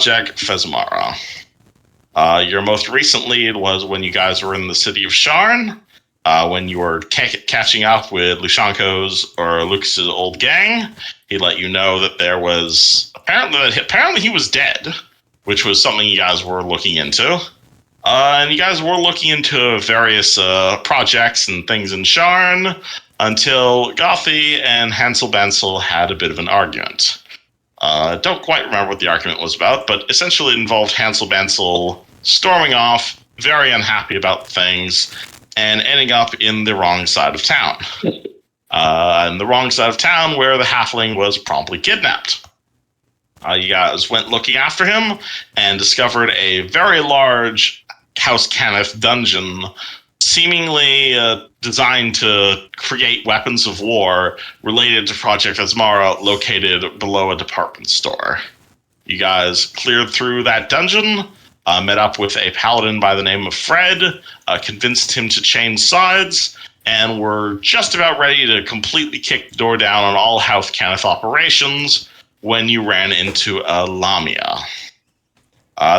Fesmara. Your most recent lead was when you guys were in the city of Sharn, when you were catching up with Lushanko's or Lucas's old gang. He let you know that there was apparently he was dead, which was something you guys were looking into. And you guys were looking into various projects and things in Sharn until Gothy and Hansel Bensel had a bit of an argument. Don't quite remember what the argument was about, but essentially it involved Hansel Bensel storming off, very unhappy about things, and ending up in the wrong side of town. In the wrong side of town where the halfling was promptly kidnapped. You guys went looking after him and discovered a very large House Cannith dungeon, seemingly designed to create weapons of war related to Project Asmara, located below a department store. You guys cleared through that dungeon, met up with a paladin by the name of Fred, convinced him to change sides, and were just about ready to completely kick the door down on all House Cannith operations when you ran into a Lamia.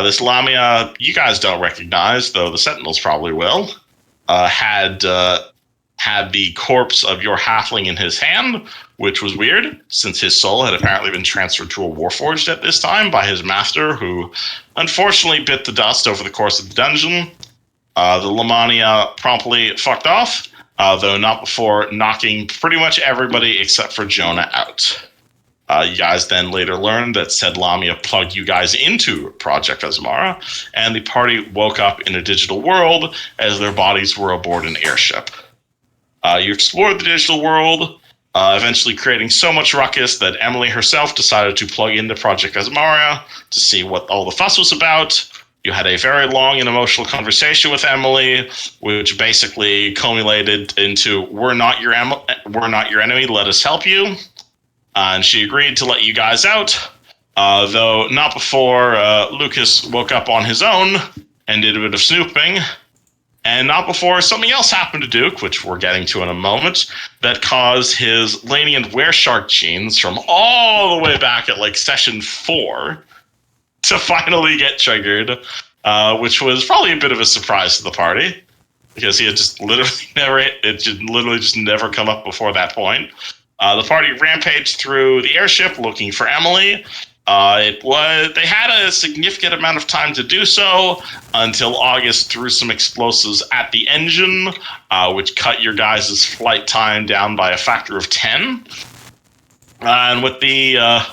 This Lamia you guys don't recognize, though the Sentinels probably will. Had the corpse of your halfling in his hand, which was weird, since his soul had apparently been transferred to a Warforged at this time by his master, who unfortunately bit the dust over the course of the dungeon. The Lamania promptly fucked off, though not before knocking pretty much everybody except for Jonah out. You guys then later learned that said Lamia plugged you guys into Project Asmara, and the party woke up in a digital world as their bodies were aboard an airship. You explored the digital world, eventually creating so much ruckus that Emily herself decided to plug into Project Asmara to see what all the fuss was about. You had a very long and emotional conversation with Emily, which basically culminated into, we're not your enemy, let us help you. And she agreed to let you guys out, though not before Lucas woke up on his own and did a bit of snooping, and not before something else happened to Duke, which we're getting to in a moment, that caused his lenient Wereshark genes from all the way back at like session 4 to finally get triggered, which was probably a bit of a surprise to the party, because he had just literally just never come up before that point. The party rampaged through the airship looking for Emily. They had a significant amount of time to do so until August threw some explosives at the engine, which cut your guys' flight time down by a factor of 10. And with the,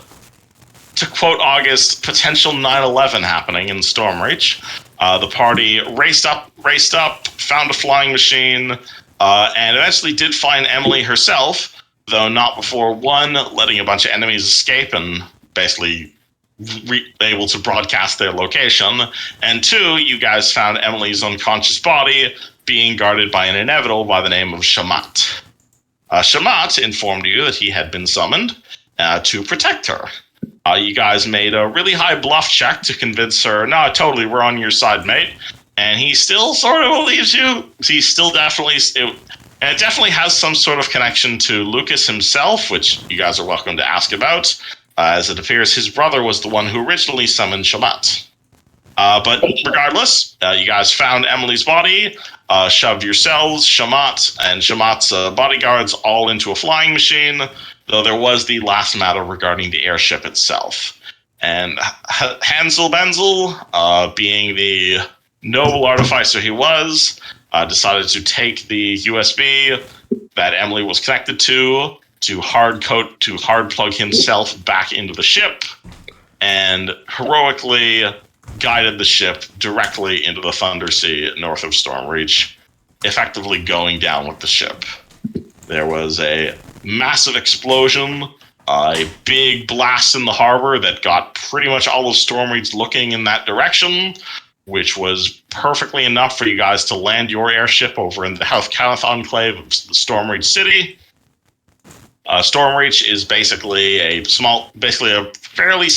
to quote August, potential 9/11 happening in Stormreach, the party raced up, found a flying machine, and eventually did find Emily herself, though not before, one, letting a bunch of enemies escape and basically able to broadcast their location, and two, you guys found Emily's unconscious body being guarded by an inevitable by the name of Shamat. Shamat informed you that he had been summoned to protect her. You guys made a really high bluff check to convince her, no, totally, we're on your side, mate. And he still sort of believes you. He still it definitely has some sort of connection to Lucas himself, which you guys are welcome to ask about, as it appears his brother was the one who originally summoned Shamat. But regardless, you guys found Emily's body, shoved yourselves, Shamat, and Shamat's bodyguards all into a flying machine, though there was the last matter regarding the airship itself. And Hansel Benzel, being the noble artificer he was, decided to take the USB that Emily was connected to hard plug himself back into the ship, and heroically guided the ship directly into the Thunder Sea north of Stormreach, effectively going down with the ship. There was a massive explosion, a big blast in the harbor that got pretty much all of Stormreach looking in that direction, which was perfectly enough for you guys to land your airship over in the House Cannith enclave of Stormreach City. Stormreach is basically a fairly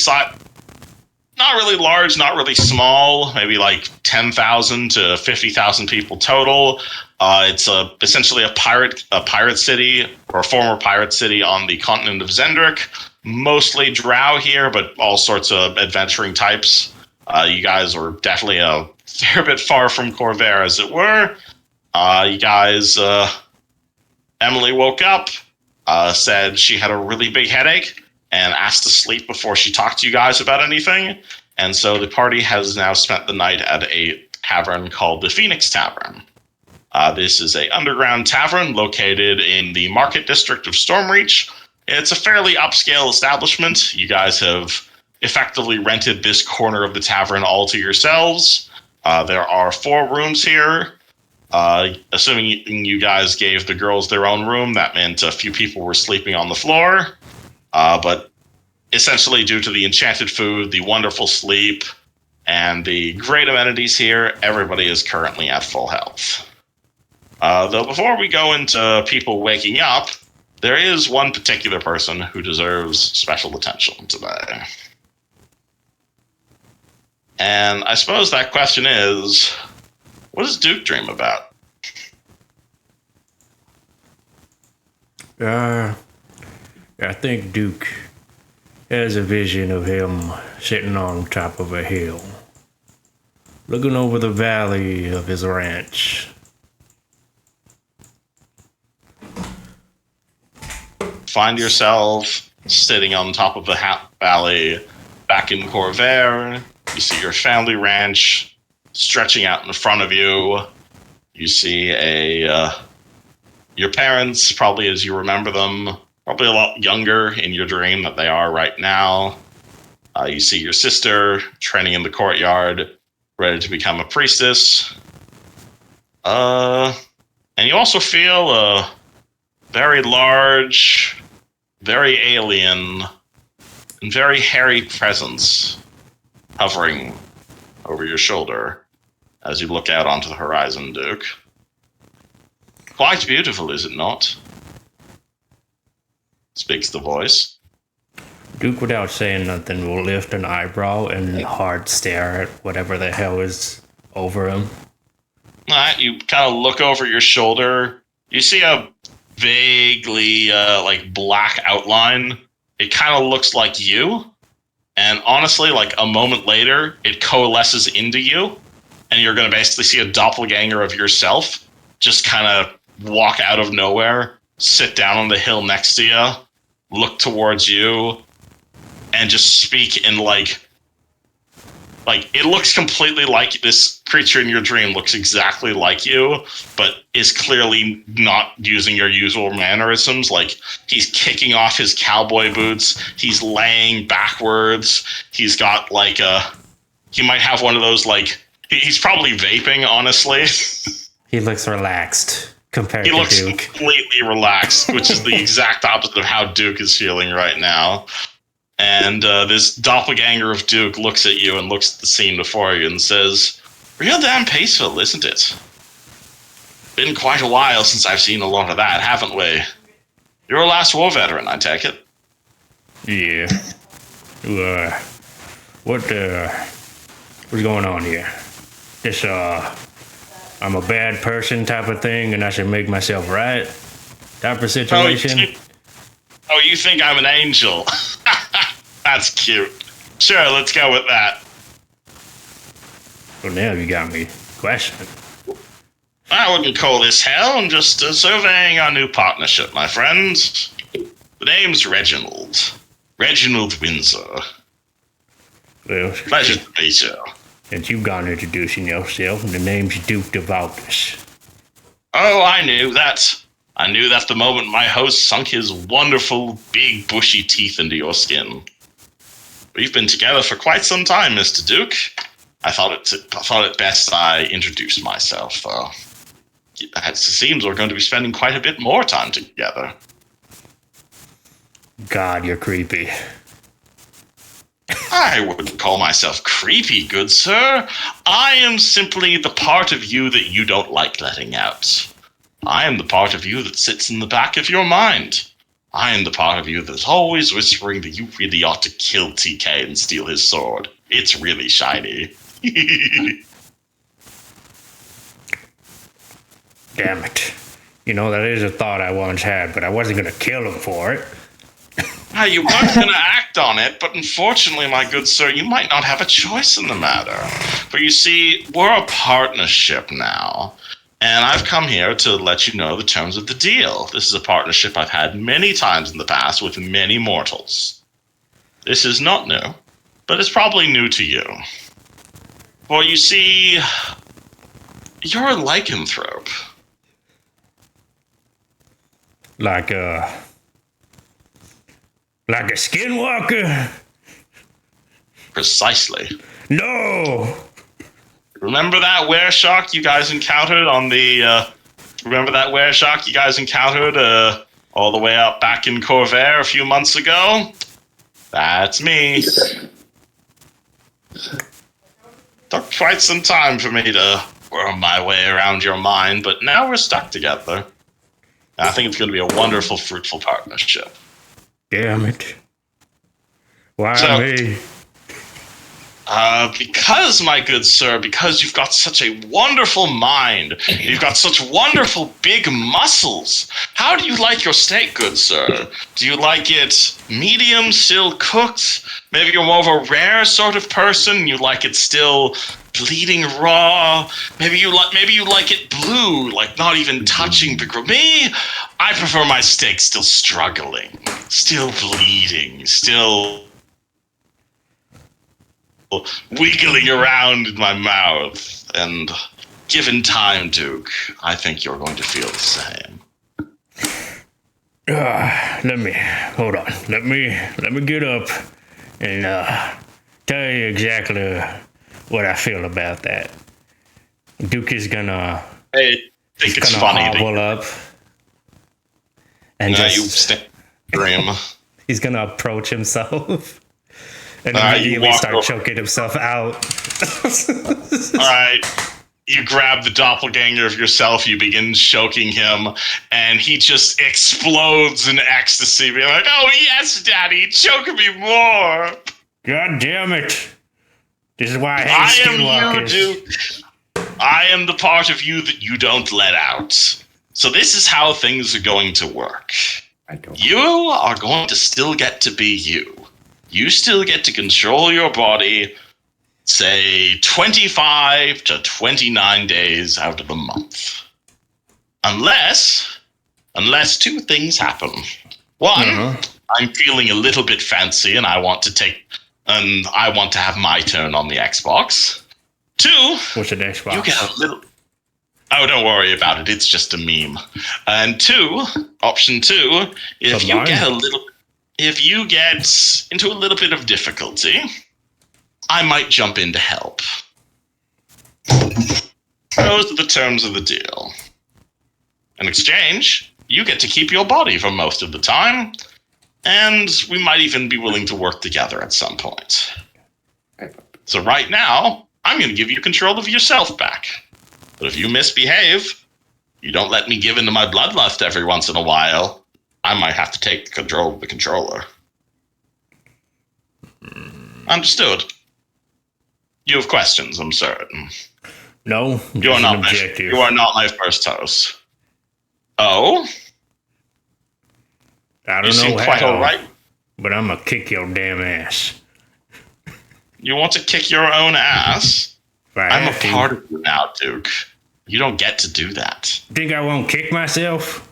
not really large, not really small, maybe like 10,000 to 50,000 people total. It's essentially a pirate city, or a former pirate city on the continent of Zendrick, mostly drow here, but all sorts of adventuring types. You guys were definitely a fair bit far from Corvair, as it were. You guys, Emily woke up, said she had a really big headache, and asked to sleep before she talked to you guys about anything. And so the party has now spent the night at a tavern called the Phoenix Tavern. This is a underground tavern located in the market district of Stormreach. It's a fairly upscale establishment. You guys have effectively rented this corner of the tavern all to yourselves. There are 4 rooms here. Assuming you guys gave the girls their own room, that meant a few people were sleeping on the floor. But essentially, due to the enchanted food, the wonderful sleep, and the great amenities here, everybody is currently at full health. Though before we go into people waking up, there is one particular person who deserves special attention today. And I suppose that question is, what does Duke dream about? I think Duke has a vision of him sitting on top of a hill, looking over the valley of his ranch. Find yourself sitting on top of the valley back in Corvair. You see your family ranch stretching out in front of you. You see your parents, probably as you remember them, probably a lot younger in your dream than they are right now. You see your sister training in the courtyard, ready to become a priestess. And you also feel a very large, very alien, and very hairy presence hovering over your shoulder as you look out onto the horizon, Duke. Quite beautiful, is it not? Speaks the voice. Duke, without saying nothing, will lift an eyebrow and hard stare at whatever the hell is over him. Alright, you kind of look over your shoulder. You see a vaguely black outline. It kind of looks like you. And honestly, like a moment later, it coalesces into you. And you're going to basically see a doppelganger of yourself just kind of walk out of nowhere, sit down on the hill next to you, look towards you, and just speak in like it looks completely like this creature in your dream looks exactly like you, but is clearly not using your usual mannerisms. Like, he's kicking off his cowboy boots, he's laying backwards, he's got he might have one of those, he's probably vaping, honestly. He looks relaxed compared to Duke. He Duke. looks completely relaxed, which is the exact opposite of how Duke is feeling right now. And this doppelganger of Duke looks at you and looks at the scene before you and says, "Real damn peaceful, isn't it? Been quite a while since I've seen a lot of that, haven't we? You're a last war veteran, I take it." Yeah. What's going on here? This, I'm a bad person type of thing and I should make myself right type of situation? You think I'm an angel? That's cute. Sure, let's go with that. Well, now you got me questioning. I wouldn't call this hell. I'm just surveying our new partnership, my friend. The name's Reginald. Reginald Windsor. Well, pleasure to meet you. Since you've gone introducing yourself, and the name's Duke de Valtus. Oh, I knew that. I knew that the moment my host sunk his wonderful, big, bushy teeth into your skin. We've been together for quite some time, Mr. Duke. I thought it best I introduced myself. It seems we're going to be spending quite a bit more time together. God, you're creepy. I wouldn't call myself creepy, good sir. I am simply the part of you that you don't like letting out. I am the part of you that sits in the back of your mind. I am the part of you that's always whispering that you really ought to kill TK and steal his sword. It's really shiny. Damn it. You know, that is a thought I once had, but I wasn't going to kill him for it. You weren't going to act on it, but unfortunately, my good sir, you might not have a choice in the matter. For you see, we're a partnership now. And I've come here to let you know the terms of the deal. This is a partnership I've had many times in the past with many mortals. This is not new, but it's probably new to you. For you see, you're a lycanthrope. Like a skinwalker? Precisely. No! Remember that wereshark you guys encountered on the, all the way out back in Corvair a few months ago? That's me. Took quite some time for me to worm my way around your mind, but now we're stuck together. And I think it's going to be a wonderful, fruitful partnership. Damn it. Why me? Because, my good sir, because you've got such a wonderful mind. You've got such wonderful big muscles. How do you like your steak, good sir? Do you like it medium, still cooked? Maybe you're more of a rare sort of person. You like it still bleeding raw. Maybe you like it blue, like not even touching the grill. Me, I prefer my steak still struggling, still bleeding, still wiggling around in my mouth. And given time, Duke, I think you're going to feel the same. Hold on. Let me get up and tell you exactly what I feel about that. Duke is gonna. I think it's funny hobble up and he's gonna approach himself and immediately start choking himself out. All right. You grab the doppelganger of yourself, you begin choking him, and he just explodes in ecstasy, being like, "Oh yes, Daddy, choke me more." God damn it. This is why I hate skinwalkers. I am you, Duke. I am the part of you that you don't let out. So this is how things are going to work. You are going to still get to be you. You still get to control your body, say 25 to 29 days out of the month. Unless two things happen. One, I'm feeling a little bit fancy and I want to have my turn on the Xbox. Two, what's an Xbox? You get a little. Oh, don't worry about it. It's just a meme. And option two, if you get into a little bit of difficulty, I might jump in to help. Those are the terms of the deal. In exchange, you get to keep your body for most of the time, and we might even be willing to work together at some point. So right now, I'm going to give you control of yourself back. But if you misbehave, you don't let me give in to my bloodlust every once in a while, I might have to take control of the controller. Understood. You have questions, I'm certain. No, you are not my first host. Oh? I don't know how, quite all right. But I'm gonna kick your damn ass. You want to kick your own ass? I'm a part of you now, Duke. You don't get to do that. Think I won't kick myself?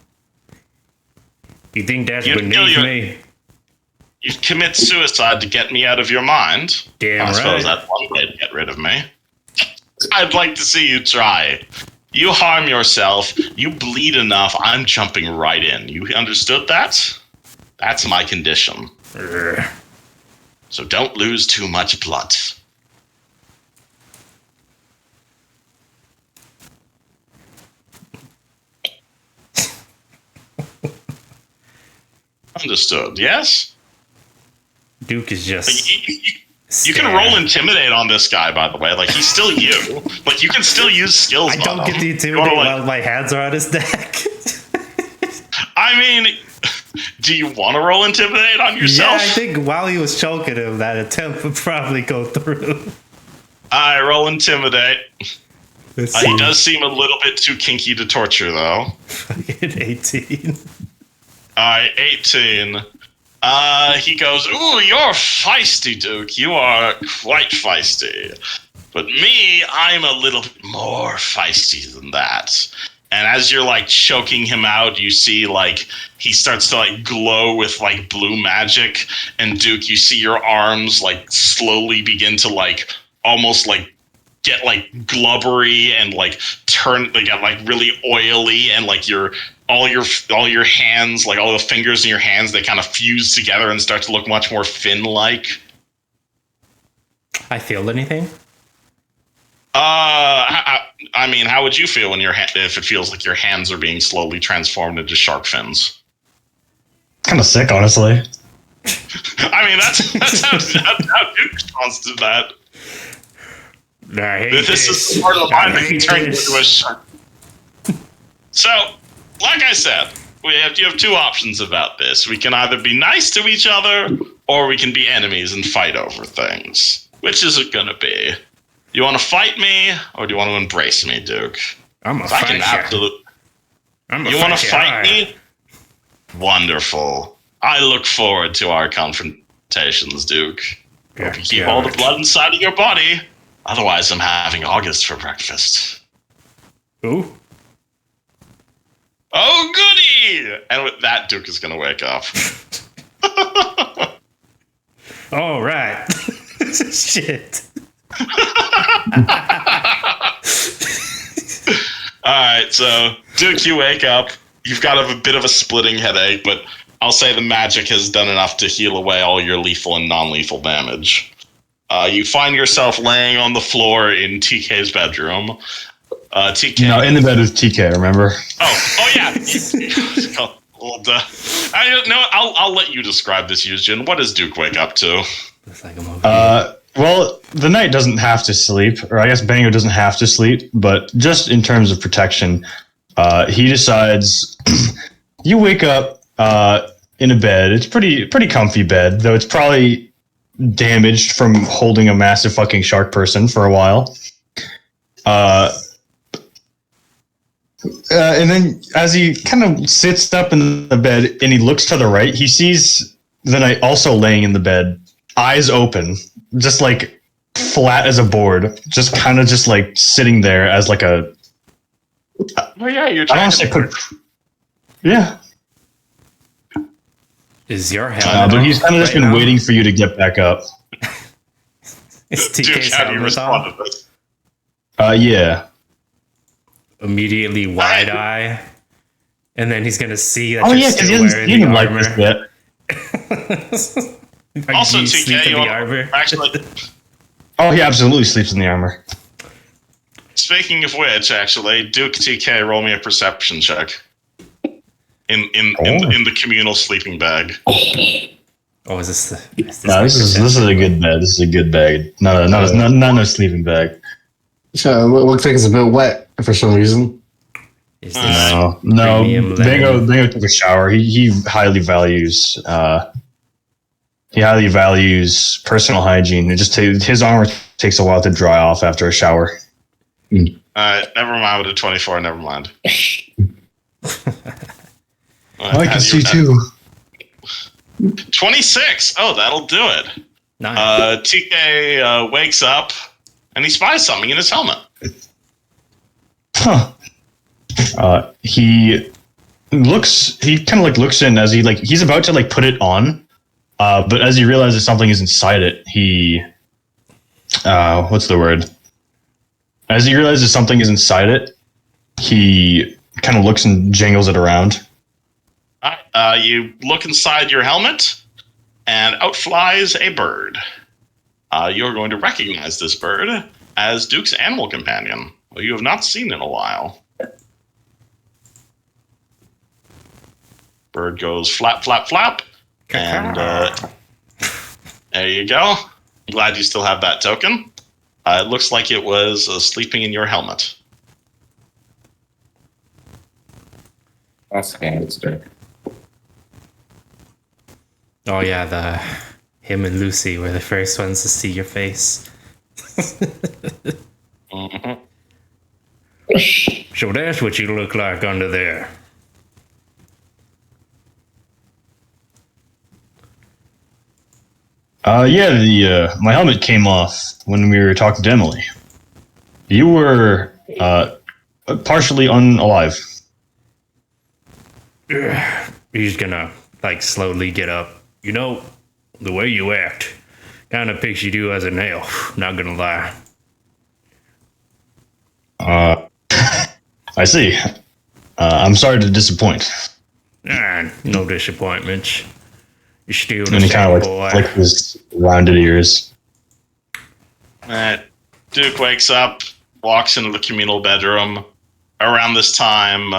You think that's beneath me? You'd commit suicide to get me out of your mind. Damn right. I suppose that's one way to get rid of me. I'd like to see you try. You harm yourself, you bleed enough, I'm jumping right in. You understood that? That's my condition. So don't lose too much blood. Understood, yes? Duke is just... You can roll Intimidate on this guy, by the way. Like, he's still you. Like, you can still use skills. I don't get the Intimidate while my hands are on his neck. I mean, do you want to roll Intimidate on yourself? Yeah, I think while he was choking him, that attempt would probably go through. I roll Intimidate. He does seem a little bit too kinky to torture, though. Fucking 18. 18. He goes, "Ooh, you're feisty, Duke. You are quite feisty. But me, I'm a little bit more feisty than that." And as you're like choking him out, you see like he starts to like glow with like blue magic. And Duke, you see your arms like slowly begin to like almost like get like glubbery and like turn they get like really oily, and like all your hands, like all the fingers in your hands, they kind of fuse together and start to look much more fin like. I feel anything? I mean, how would you feel when if it feels like your hands are being slowly transformed into shark fins? Kind of sick, honestly. I mean, that's how Duke responds to that. I hate This is the part of the mind that can turn you this. into a shark. So, like I said, you have two options about this. We can either be nice to each other, or we can be enemies and fight over things. Which is it gonna be? You want to fight me, or do you want to embrace me, Duke? I'm a I can fighter. absolutely. I'm a You want to fighter. fight me? Wonderful. I look forward to our confrontations, Duke. Hope you keep all the blood inside of your body. Otherwise, I'm having August for breakfast. Ooh. Oh, goody! And with that, Duke is going to wake up. All right. Shit. Alright, so, Duke, you wake up. You've got a bit of a splitting headache, but I'll say the magic has done enough to heal away all your lethal and non-lethal damage. You find yourself laying on the floor in TK's bedroom. TK. No, in the bed with TK, remember? Oh yeah. I'll let you describe this, Eugene. What does Duke wake up to? It's like a movie. Well, the knight doesn't have to sleep, or I guess Bango doesn't have to sleep, but just in terms of protection, he decides you wake up in a bed. It's pretty comfy bed, though it's probably damaged from holding a massive fucking shark person for a while. And then as he kind of sits up in the bed and he looks to the right, he sees the knight also laying in the bed, eyes open, just like flat as a board, just kind of just like sitting there as like a... Oh yeah, you're I don't want to say put... Yeah. Is your helmet But he's kind of just right been now? waiting for you to get back up. Is Duke, TK's how do you helmet respond on? to this? Yeah. Immediately wide eye. And then he's going to see that Oh you're yeah, because he still hasn't wearing seen the him like armor. this yet. Also, Do you sleep TK, in you the want- armor? actually, Oh, he absolutely sleeps in the armor. speaking of which, actually, Duke TK, roll me a perception check. In the communal sleeping bag. Oh, is this the... Is No, my this is perception? a good bed. This is a good bag. Not no sleeping bag. So it looks like it's a bit wet for some reason. Is this No, premium lemon? Bango took a shower. He highly values personal hygiene. It just his armor takes a while to dry off after a shower. Never mind with a 24. Never mind. I can see too. 26. Oh, that'll do it. Nice. TK wakes up and he spies something in his helmet. Huh. He kind of like looks in as he's about to like put it on, but as he realizes something is inside it, he what's the word? As he realizes something is inside it, he kind of looks and jangles it around. You look inside your helmet, and out flies a bird. You're going to recognize this bird as Duke's animal companion, who you have not seen in a while. Bird goes flap, flap, flap, and there you go. I'm glad you still have that token. It looks like it was sleeping in your helmet. That's gangster. Oh yeah, him and Lucy were the first ones to see your face. Mhm. So that's what you look like under there. Yeah, the my helmet came off when we were talking to Emily. You were partially unalive. He's gonna like slowly get up. You know, the way you act kind of pictured you as an elf. Not gonna lie. I see. I'm sorry to disappoint. No disappointments. You're still the And he same kind of boy. like his rounded ears. Duke wakes up, walks into the communal bedroom. Around this time,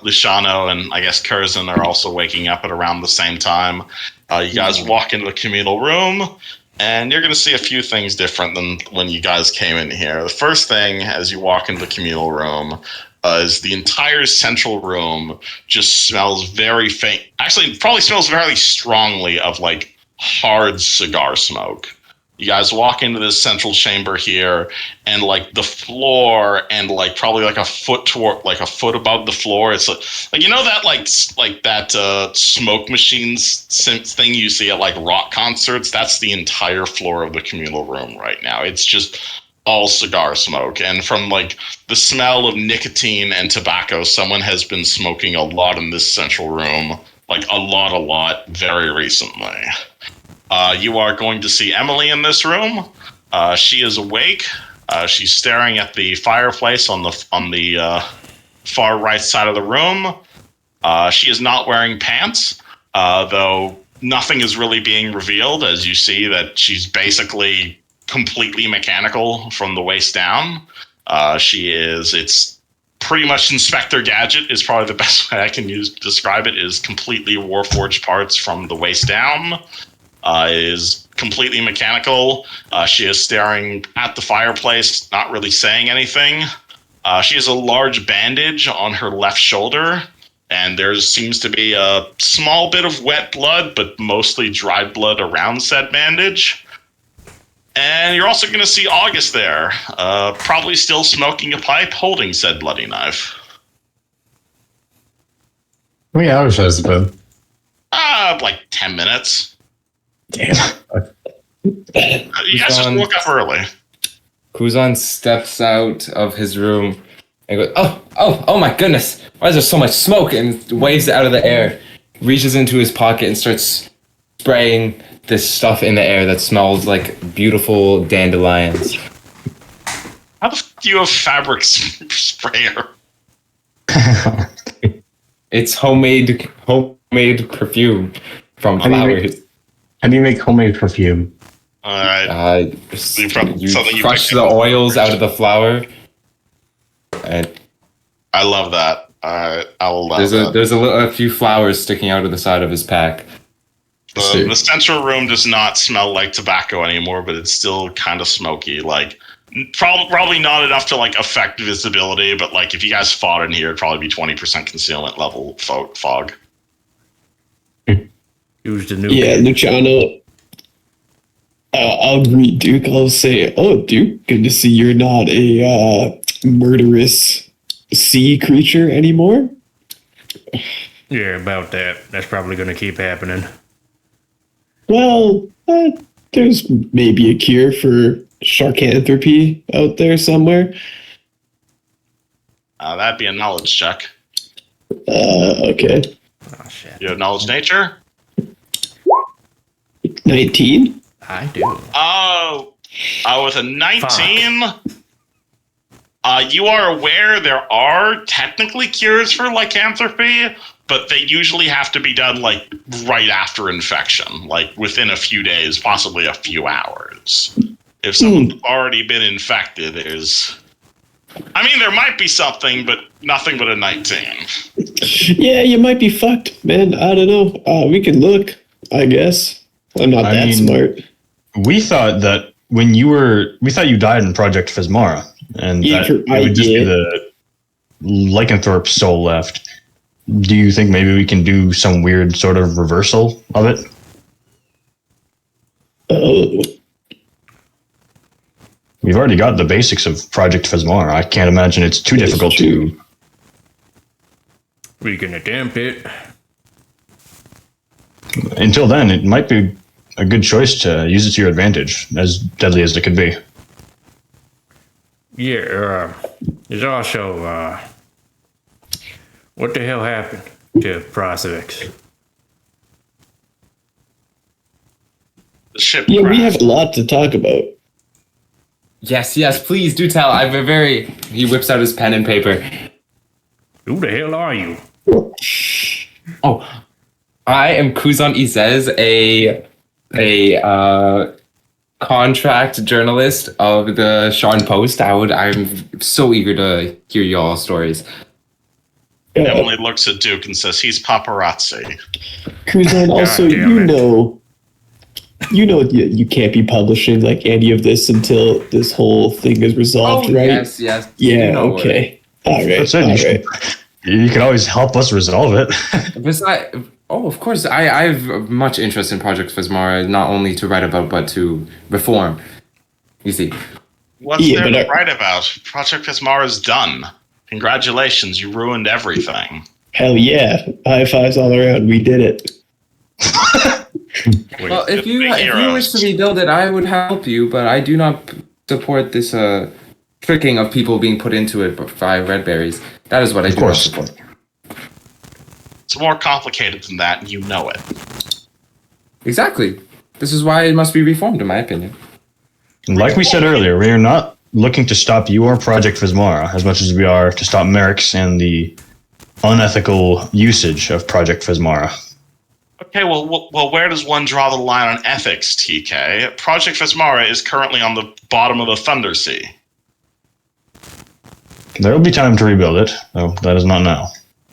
Luciano and I guess Curzon are also waking up at around the same time. You guys walk into the communal room, and you're going to see a few things different than when you guys came in here. The first thing, as you walk into the communal room, is the entire central room just smells very faint. Actually, it probably smells very strongly of like hard cigar smoke. You guys walk into this central chamber here, and like the floor, and like probably like a foot above the floor. It's like you know that like that smoke machines thing you see at like rock concerts. That's the entire floor of the communal room right now. It's just all cigar smoke, and from like the smell of nicotine and tobacco, someone has been smoking a lot in this central room, like a lot, very recently. You are going to see Emily in this room. She is awake. She's staring at the fireplace on the far right side of the room. She is not wearing pants, though nothing is really being revealed, as you see that she's basically completely mechanical from the waist down. It's pretty much Inspector Gadget is probably the best way I can describe it, is completely Warforged parts from the waist down. Is completely mechanical. She is staring at the fireplace, not really saying anything. She has a large bandage on her left shoulder, and there seems to be a small bit of wet blood, but mostly dried blood around said bandage. And you're also going to see August there, probably still smoking a pipe, holding said bloody knife. How many hours has it been? Like 10 minutes. Damn. You guys just woke up early. Kuzan steps out of his room and goes, oh my goodness, why is there so much smoke? And waves it out of the air, reaches into his pocket and starts spraying this stuff in the air that smells like beautiful dandelions. How the f do you have fabric sprayer? It's homemade perfume from flowers. How do you make homemade perfume? Alright. You crush the oils out of the flower. And I love that. Alright, I will love that. There's a few flowers sticking out of the side of his pack. The central room does not smell like tobacco anymore, but it's still kind of smoky. Like, probably not enough to like affect visibility, but like if you guys fought in here, it'd probably be 20% concealment level fog. Who's the new Yeah, kid? Luciano. I'll greet Duke. I'll say, "Oh, Duke, good to see you're not a murderous sea creature anymore." Yeah, about that. That's probably gonna keep happening. Well, there's maybe a cure for sharkanthropy out there somewhere. That'd be a knowledge check. Okay. Oh shit. You have knowledge nature? 19? I do. Oh, with a 19, you are aware there are technically cures for lycanthropy, but they usually have to be done like right after infection, like within a few days, possibly a few hours. If someone's already been infected, there might be something, but nothing but a 19. Yeah, you might be fucked, man. I don't know. We can look, I guess. I'm not that smart. We thought that we thought you died in Project Phasmara, and Yeah, that it would just be the lycanthrope soul left. Do you think maybe we can do some weird sort of reversal of it? Oh, We've already got the basics of Project Phasmara. I can't imagine it's too difficult to. We can attempt it. Until then, it might be a good choice to use it to your advantage, as deadly as it could be. Yeah, there's also, what the hell happened to Prospects? The ship Yeah, we crashed. have a lot to talk about. Yes, please do tell. I've a very. He whips out his pen and paper. Who the hell are you? Oh, I am Kuzan Izez, a contract journalist of the Sharn Post. I'm so eager to hear y'all's stories. Emily looks at Duke and says, "He's paparazzi." Kuzan, also, God damn it. you can't be publishing like any of this until this whole thing is resolved, right? Yes. Yeah, You know okay. All right. That's it. All You, right. you can always help us resolve it. Besides, of course, I have much interest in Project Phasmara, not only to write about, but to reform. You see. What's Yeah, there but to write about? Project Phasmara's done. Congratulations, you ruined everything. Hell yeah. High fives all around. We did it. Wait, Well, if you Heroes. wish to rebuild it, I would help you, but I do not support this tricking of people being put into it by red berries. That is what I do not course. support. It's more complicated than that, and you know it. Exactly. This is why it must be reformed, in my opinion. Like we said earlier, we are not looking to stop your Project Phasmara as much as we are to stop Merrick's and the unethical usage of Project Phasmara. Okay, well, where does one draw the line on ethics, TK? Project Phasmara is currently on the bottom of the Thunder Sea. There will be time to rebuild it, though that is not now.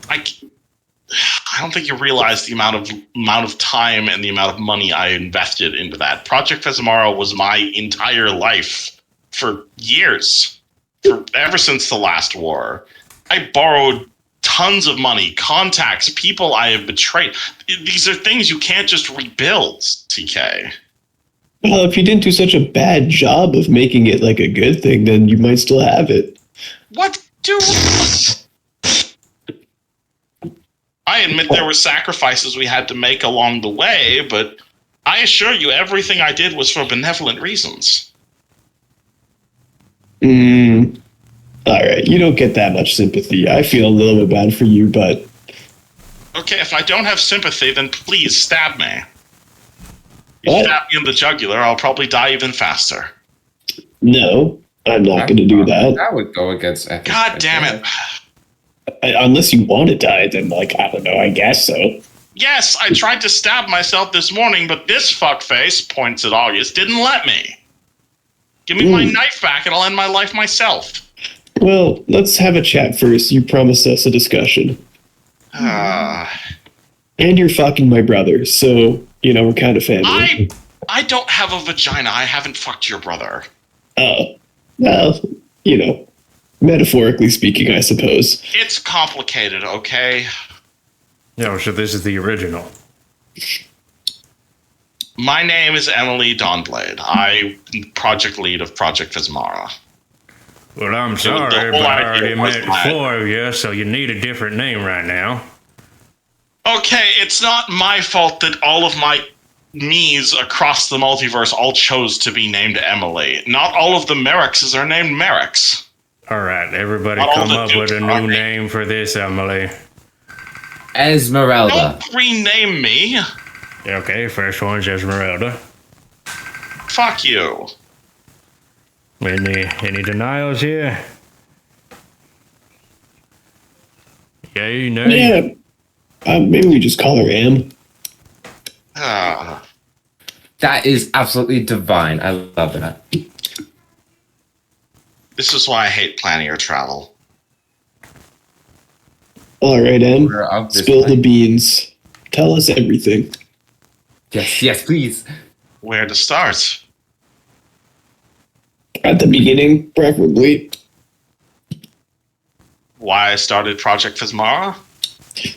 I don't think you realize the amount of time and the amount of money I invested into that. Project Phasmara was my entire life for years, ever since the last war. I borrowed tons of money, contacts, people I have betrayed. These are things you can't just rebuild, TK. Well, if you didn't do such a bad job of making it like a good thing, then you might still have it. What, dude? I admit there were sacrifices we had to make along the way, but I assure you everything I did was for benevolent reasons. All right, you don't get that much sympathy. I feel a little bit bad for you, but Okay, if I don't have sympathy, then please stab me. You What? stab me in the jugular, I'll probably die even faster. no, I'm not going to do that. That would go against ethics. God damn it. Unless you want to die, then, like, I don't know, I guess so. Yes, I tried to stab myself this morning, but this fuckface, points at August, didn't let me. Give me my knife back and I'll end my life myself. Well, let's have a chat first. You promised us a discussion. Uh, And you're fucking my brother, so, you know, we're kind of family. I don't have a vagina. I haven't fucked your brother. Oh, well, you know, metaphorically speaking, I suppose. It's complicated, okay? No, so this is the original. My name is Emily Dawnblade. I'm project lead of Project Phasmara. Well, I'm the sorry, whole but I idea already was met that- 4 of you, so you need a different name right now. Okay, it's not my fault that all of my me's across the multiverse all chose to be named Emily. Not all of the Merricks are named Merricks. All right, everybody Not all come the up with a Dukes new are named- name for this, Emily. Esmeralda. Don't rename me. Okay, first one's Esmeralda. Fuck you. Any denials here? Yay, nay? Yeah. Maybe we just call her Am. Ah, That is absolutely divine. I love that. this is why I hate planning your travel. All right, Am. We're of this Spill the life. beans. Tell us everything. Yes, please. Where to start? At the beginning, preferably. Why I started Project Phasmara?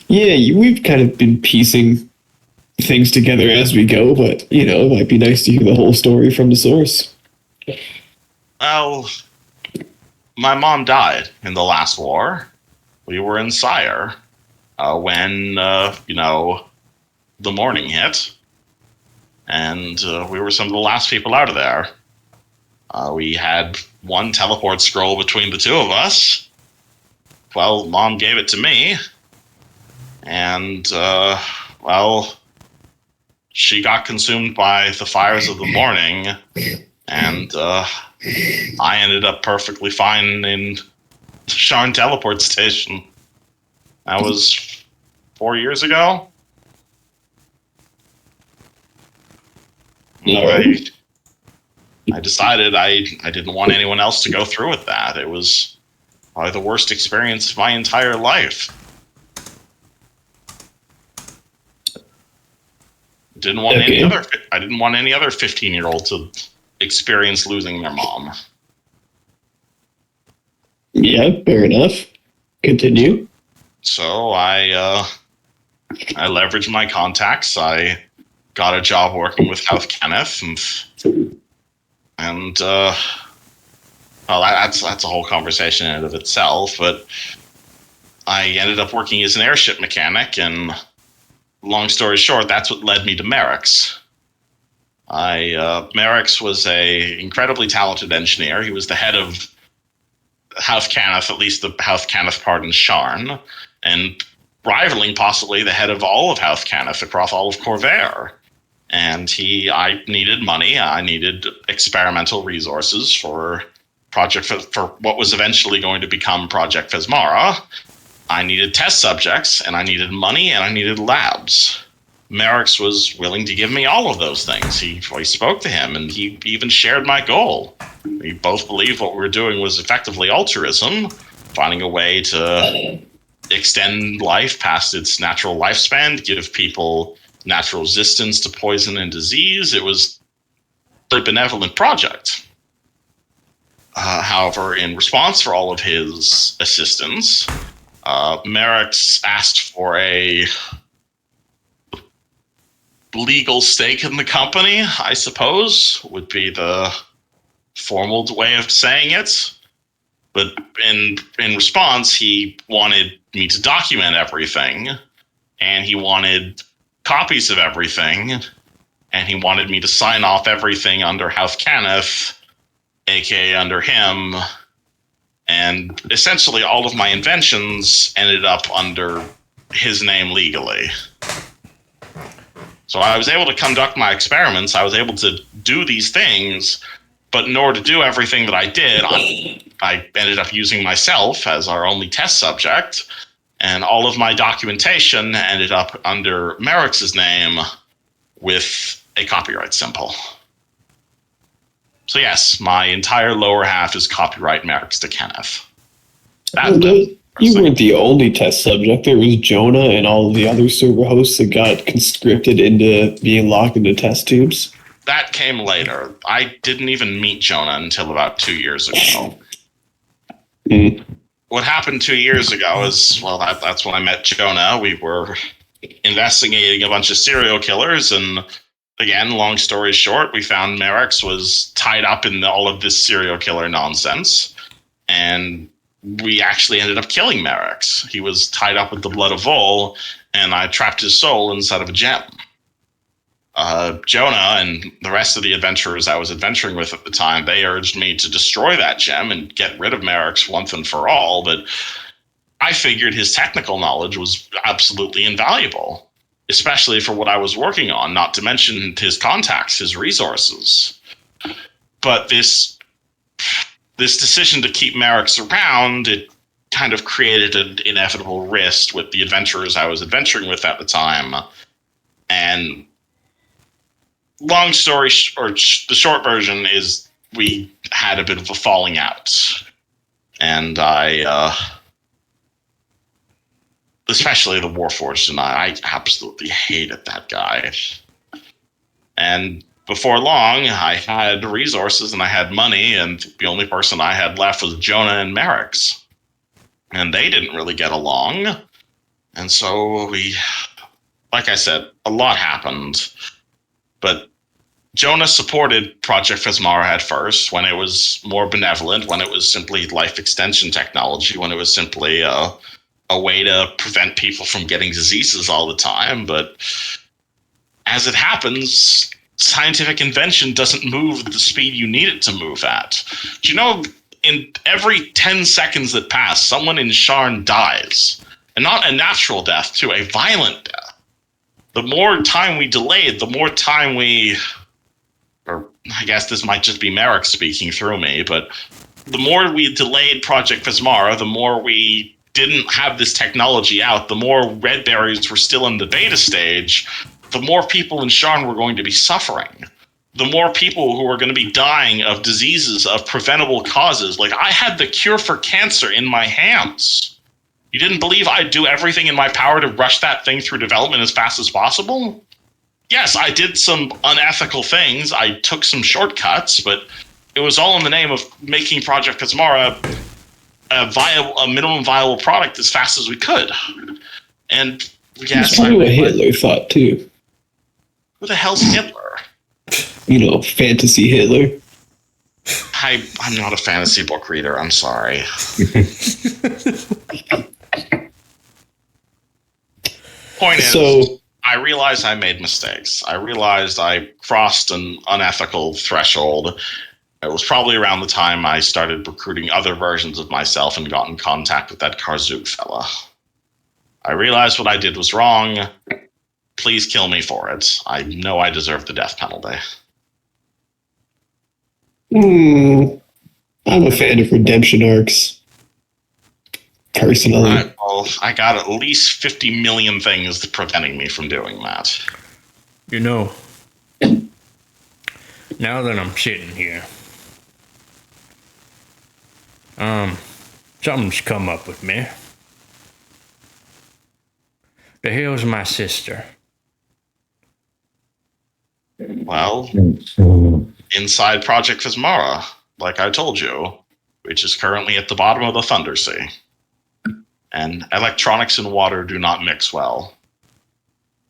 Yeah, we've kind of been piecing things together as we go, but, you know, it might be nice to hear the whole story from the source. Well, my mom died in the last war. We were in Sire when, the morning hit. and we were some of the last people out of there. We had one teleport scroll between the two of us. Well, Mom gave it to me, and, she got consumed by the fires of the morning, and I ended up perfectly fine in Sharn Teleport Station. That was 4 years ago. Alright. I decided I didn't want anyone else to go through with that. It was probably the worst experience of my entire life. I didn't want any other 15-year-old to experience losing their mom. Yeah, fair enough. Continue. So I leveraged my contacts. I got a job working with Houth Kenneth, and that's a whole conversation in and of itself. But I ended up working as an airship mechanic, and long story short, that's what led me to Merrick's. Merrick's was a incredibly talented engineer. He was the head of Houth Kenneth, at least the Houth Kenneth part in Sharn, and rivaling possibly the head of all of Houth Kenneth across all of Corvair. And I needed money. I needed experimental resources for for what was eventually going to become Project Phasmara. I needed test subjects, and I needed money, and I needed labs. Merrick's was willing to give me all of those things. I spoke to him, and he even shared my goal. We both believed what we were doing was effectively altruism, finding a way to extend life past its natural lifespan, give people natural resistance to poison and disease. It was a benevolent project. However, in response for all of his assistance, Merrick's asked for a legal stake in the company, I suppose, would be the formal way of saying it. But in response, he wanted me to document everything, and he wanted copies of everything, and he wanted me to sign off everything under Houth Kenneth, aka under him, and essentially all of my inventions ended up under his name legally. So I was able to conduct my experiments, I was able to do these things, but in order to do everything that I did, I ended up using myself as our only test subject, and all of my documentation ended up under Merrick's name with a copyright symbol. So yes, my entire lower half is copyright Merrick's to Kenneth. You weren't the only test subject. There was Jonah and all of the other server hosts that got conscripted into being locked into test tubes. That came later. I didn't even meet Jonah until about 2 years ago. What happened 2 years ago is, well, that's when I met Jonah. We were investigating a bunch of serial killers, and again, long story short, we found Merrick's was tied up in all of this serial killer nonsense, and we actually ended up killing Merrick's. He was tied up with the blood of Vol, and I trapped his soul inside of a gem. Jonah and the rest of the adventurers I was adventuring with at the time, they urged me to destroy that gem and get rid of Merrick's once and for all, but I figured his technical knowledge was absolutely invaluable, especially for what I was working on, not to mention his contacts, his resources. But this decision to keep Merrick's around, it kind of created an inevitable rift with the adventurers I was adventuring with at the time. And long story the short version is we had a bit of a falling out. And I, especially the Warforged, and I absolutely hated that guy. And before long, I had resources and I had money, and the only person I had left was Jonah and Merrick's. And they didn't really get along. And so like I said, a lot happened. But Jonah supported Project Phasmara at first, when it was more benevolent, when it was simply life extension technology, when it was simply a way to prevent people from getting diseases all the time. But as it happens, scientific invention doesn't move at the speed you need it to move at. Do you know, in every 10 seconds that pass, someone in Sharn dies. And not a natural death, too, a violent death. The more time we delayed, the more time we... Or I guess this might just be Merrick speaking through me, but the more we delayed Project Vismara, the more we didn't have this technology out, the more red berries were still in the beta stage, the more people in Sharn were going to be suffering. The more people who were going to be dying of diseases of preventable causes. Like, I had the cure for cancer in my hands. You didn't believe I'd do everything in my power to rush that thing through development as fast as possible? Yes, I did some unethical things. I took some shortcuts, but it was all in the name of making Project Kazmara a minimum viable product as fast as we could. And That's yes, probably what Hitler thought too. who the hell's Hitler? You know, fantasy Hitler. I'm not a fantasy book reader. I'm sorry. Point is, So, I realized I made mistakes. I realized I crossed an unethical threshold. It was probably around the time I started recruiting other versions of myself and got in contact with that Karzuk fella. I realized what I did was wrong. Please kill me for it. I know I deserve the death penalty. I'm a fan of redemption arcs. Personally. I got at least 50 million things preventing me from doing that. You know, now that I'm sitting here, something's come up with me. The hell's my sister? Well, inside Project Vismara, like I told you, which is currently at the bottom of the Thunder Sea. And electronics and water do not mix well.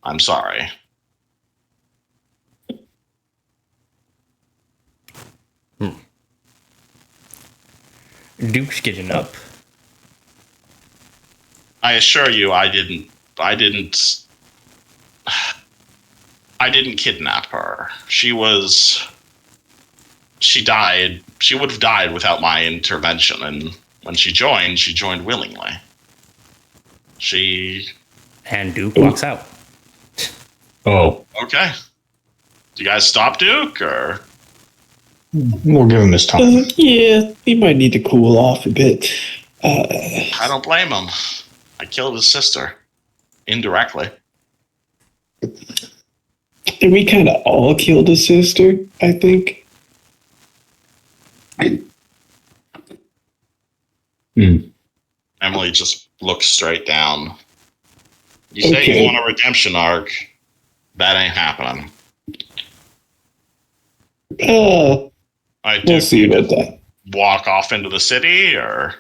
I'm sorry. Duke's getting up. I assure you, I didn't kidnap her. She died. She would have died without my intervention, and when she joined willingly. And Duke walks out. Oh, Okay. Do you guys stop Duke, or? we'll give him his time. Yeah, he might need to cool off a bit. I don't blame him. I killed his sister. Indirectly. And we kind of all killed his sister, I think. Emily just looks straight down. You say Okay. you want a redemption arc. That ain't happening. I We'll do see about that. walk off into the city, or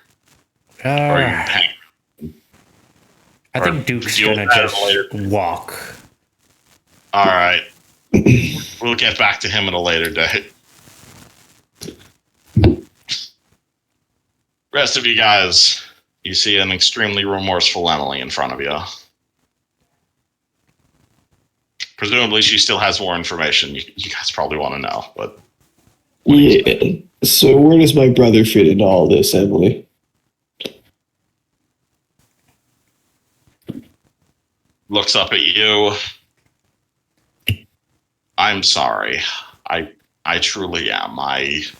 you hang? I or think Duke's deal with gonna that just later. walk. All right. We'll get back to him at a later date. Rest of you guys, you see an extremely remorseful Emily in front of you. Presumably, she still has more information you guys probably want to know, but Yeah. So where does my brother fit in all this, Emily? looks up at you. I'm sorry. I truly am. If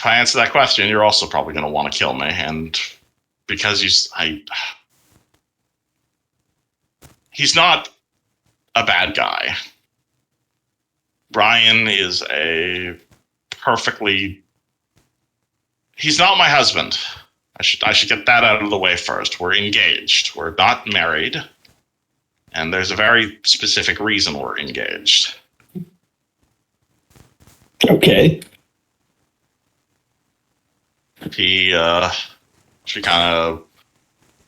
I answer that question, you're also probably going to want to kill me, and because he's not a bad guy. Brian is he's not my husband. I should get that out of the way first. We're engaged. We're not married. And there's a very specific reason we're engaged. Okay. She kind of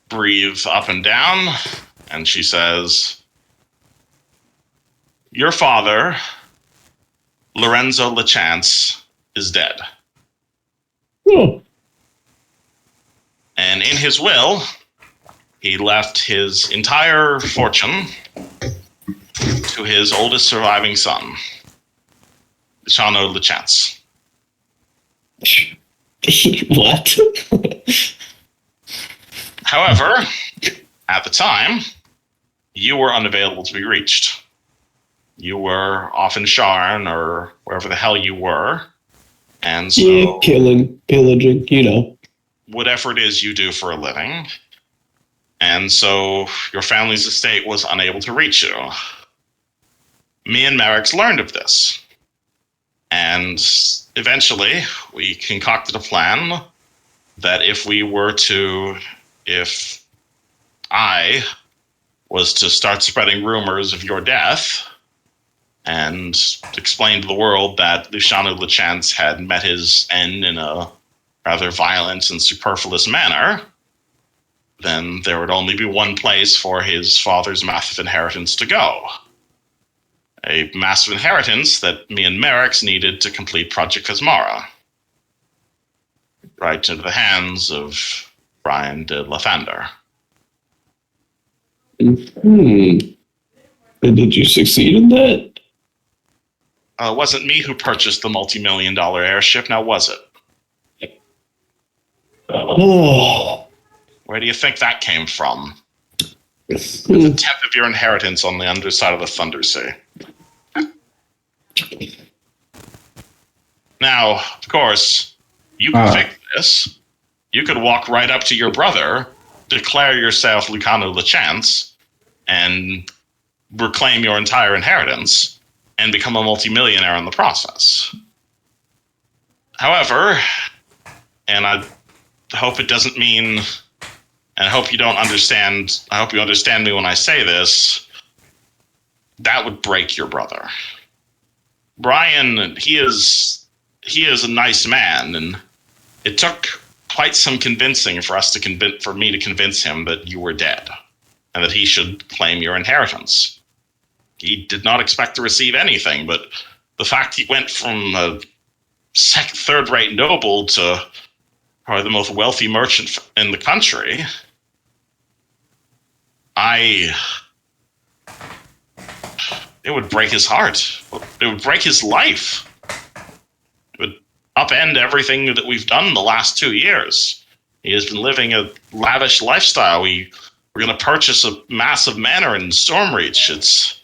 breathes up and down, and she says, "Your father, Lorenzo LeChance, is dead. Oh. And in his will, he left his entire fortune to his oldest surviving son, Shano Lechance. What? However, at the time, you were unavailable to be reached. You were off in Sharn or wherever the hell you were. And so, Yeah, killing, pillaging, you know. whatever it is you do for a living. And so, your family's estate was unable to reach you. Me and Merrick's learned of this. And eventually, we concocted a plan that if I was to start spreading rumors of your death and explain to the world that Luciano Lechance had met his end in a rather violent and superfluous manner, then there would only be one place for his father's massive inheritance to go. A massive inheritance that me and Merrick's needed to complete Project Kazmara. Right into the hands of Brian de Lathander. And did you succeed in that? It wasn't me who purchased the multi-million-dollar airship, now was it? Oh. Where do you think that came from? It's a tenth of your inheritance on the underside of the Thunder Sea. Now, of course, you can fix this. You could walk right up to your brother, declare yourself Lucano Lechance, and reclaim your entire inheritance, and become a multimillionaire in the process. However, and I hope it doesn't mean, and I hope you don't understand, I hope you understand me when I say this, that would break your brother. Brian, he is a nice man, and it took quite some convincing for me to convince him that you were dead, and that he should claim your inheritance. He did not expect to receive anything, but the fact he went from a third-rate noble to probably the most wealthy merchant in the country, it would break his heart. It would break his life. It would upend everything that we've done the last 2 years. He has been living a lavish lifestyle. We're going to purchase a massive manor in Stormreach. It's...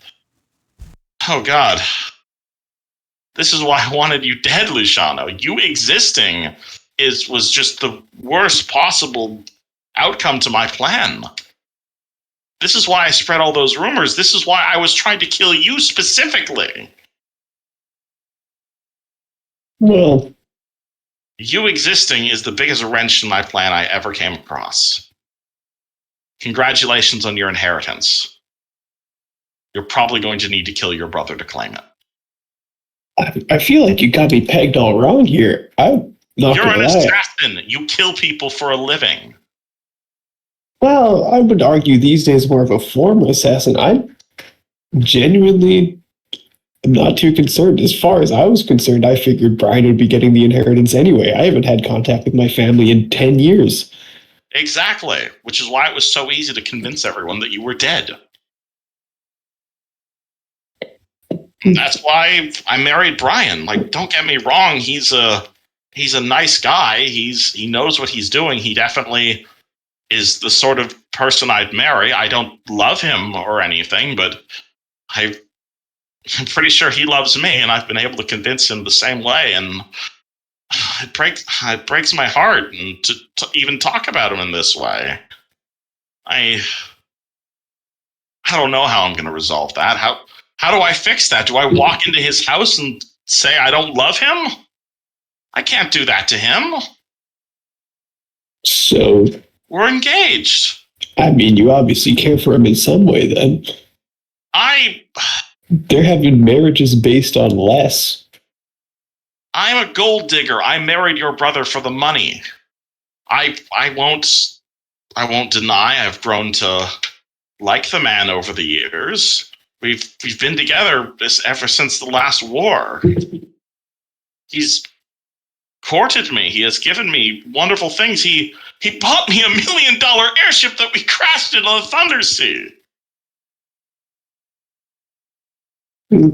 Oh, God. This is why I wanted you dead, Luciano. You existing was just the worst possible outcome to my plan. This is why I spread all those rumors. This is why I was trying to kill you specifically. Well, You existing is the biggest wrench in my plan I ever came across. Congratulations on your inheritance. You're probably going to need to kill your brother to claim it. I feel like you got me pegged all wrong here. I'm not You're an gonna lie. assassin. You kill people for a living. Well, I would argue these days more of a former assassin. I'm genuinely not too concerned. As far as I was concerned, I figured Brian would be getting the inheritance anyway. I haven't had contact with my family in 10 years. Exactly. Which is why it was so easy to convince everyone that you were dead. That's why I married Brian. Like, don't get me wrong, he's a nice guy. He knows what he's doing. He definitely is the sort of person I'd marry. I don't love him or anything, but I'm pretty sure he loves me, and I've been able to convince him the same way. And it breaks my heart and to even talk about him in this way. I don't know how I'm going to resolve that. How do I fix that? Do I walk into his house and say I don't love him? I can't do that to him. So, We're engaged. I mean, you obviously care for him in some way then. There have been marriages based on less. I'm a gold digger. I married your brother for the money. I won't deny I've grown to like the man over the years. We've been together ever since the last war. He's courted me. He has given me wonderful things. He bought me $1 million airship that we crashed into the Thunder Sea.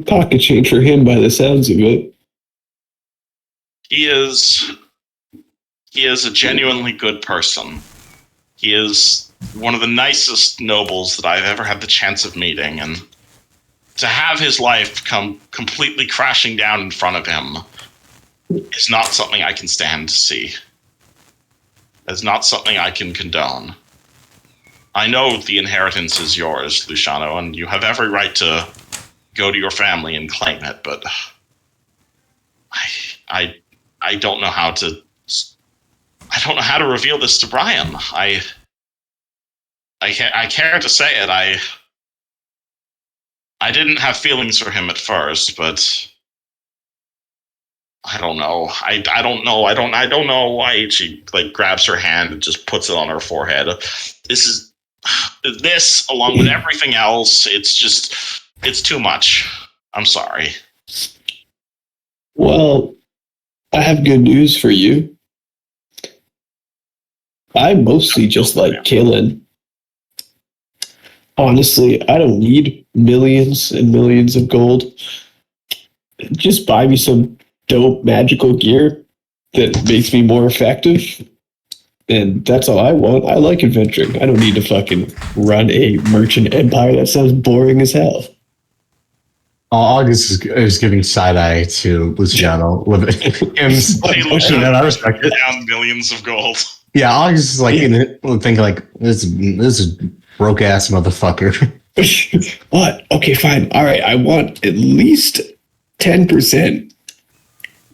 Pocket change for him by the sounds of it. He is a genuinely good person. He is one of the nicest nobles that I've ever had the chance of meeting, and to have his life come completely crashing down in front of him is not something I can stand to see. It's not something I can condone. I know the inheritance is yours, Luciano, and you have every right to go to your family and claim it, but I don't know how to reveal this to Brian. I care to say it. I didn't have feelings for him at first, but I don't know. I don't know. I don't know why she like grabs her hand and just puts it on her forehead. This along with everything else, it's too much. I'm sorry. Well, I have good news for you. I mostly just like killing. Honestly, I don't need millions and millions of gold. Just buy me some dope magical gear that makes me more effective. And that's all I want. I like adventuring. I don't need to fucking run a merchant empire. That sounds boring as hell. August is giving side eye to Luciano. I respect it. Down millions of gold. Yeah, August is like thinking like this is broke ass motherfucker. What? Okay, fine. All right, I want at least 10%.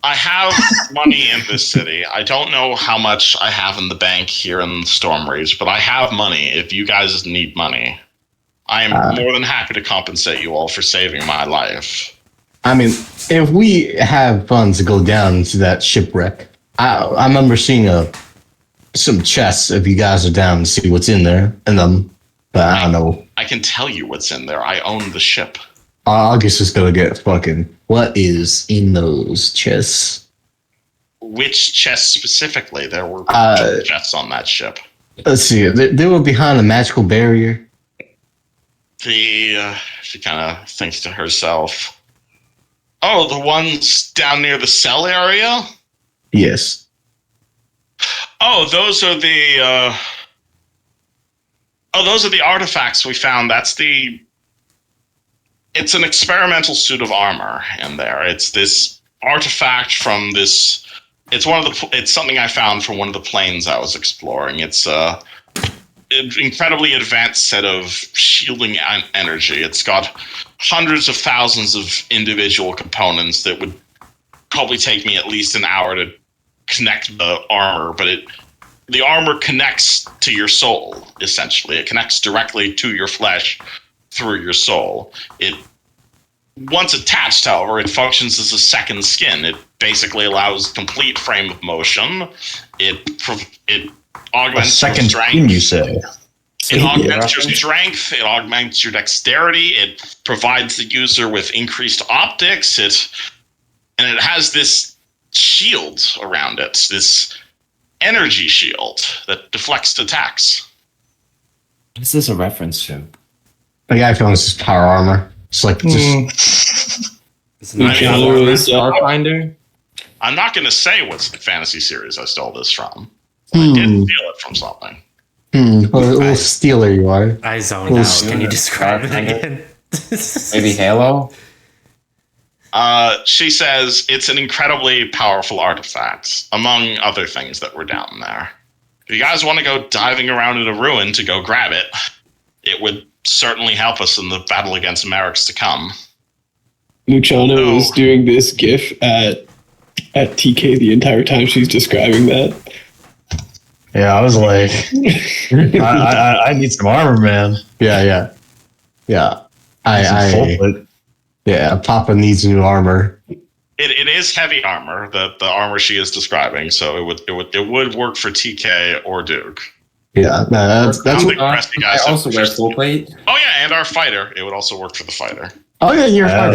I have money in this city. I don't know how much I have in the bank here in Stormreach, but I have money if you guys need money. I am more than happy to compensate you all for saving my life. I mean, if we have funds to go down into that shipwreck, I remember seeing some chests if you guys are down to see what's in there and them, but I don't know. I can tell you what's in there. I own the ship. August is gonna get fucking. What is in those chests? Which chests specifically? There were chests on that ship. Let's see. They were behind a magical barrier. She kind of thinks to herself, "Oh, the ones down near the cell area? Yes. Oh, those are the artifacts we found. It's an experimental suit of armor in there. It's this artifact from this. It's something I found from one of the planes I was exploring. It's an incredibly advanced set of shielding energy. It's got hundreds of thousands of individual components that would probably take me at least an hour to connect the armor, but the armor connects to your soul, essentially. It connects directly to your flesh through your soul. Once attached, however, it functions as a second skin. It basically allows complete frame of motion. It augments your strength. You say? It augments your strength. It augments your dexterity. It provides the user with increased optics. And it has this shield around it, this energy shield that deflects attacks. What is this a reference to? The guy feeling this is power armor. It's like just. Is it Starfinder? I'm not going to say what fantasy series I stole this from. I did steal it from something. What a stealer you are. I zoned out. Can you describe it again? Maybe Halo? She says it's an incredibly powerful artifact, among other things that were down there. If you guys want to go diving around in a ruin to go grab it, it would certainly help us in the battle against Merrick's to come. Luciano is doing this gif at TK the entire time she's describing that. Yeah, I was like, I need some armor, man. Yeah. Yeah, Papa needs new armor. It is heavy armor, the armor she is describing, so it would work for TK or Duke. Yeah, that's what the rest of you guys I also wear full plate. Oh yeah, and our fighter. It would also work for the fighter. Oh yeah, you're fine.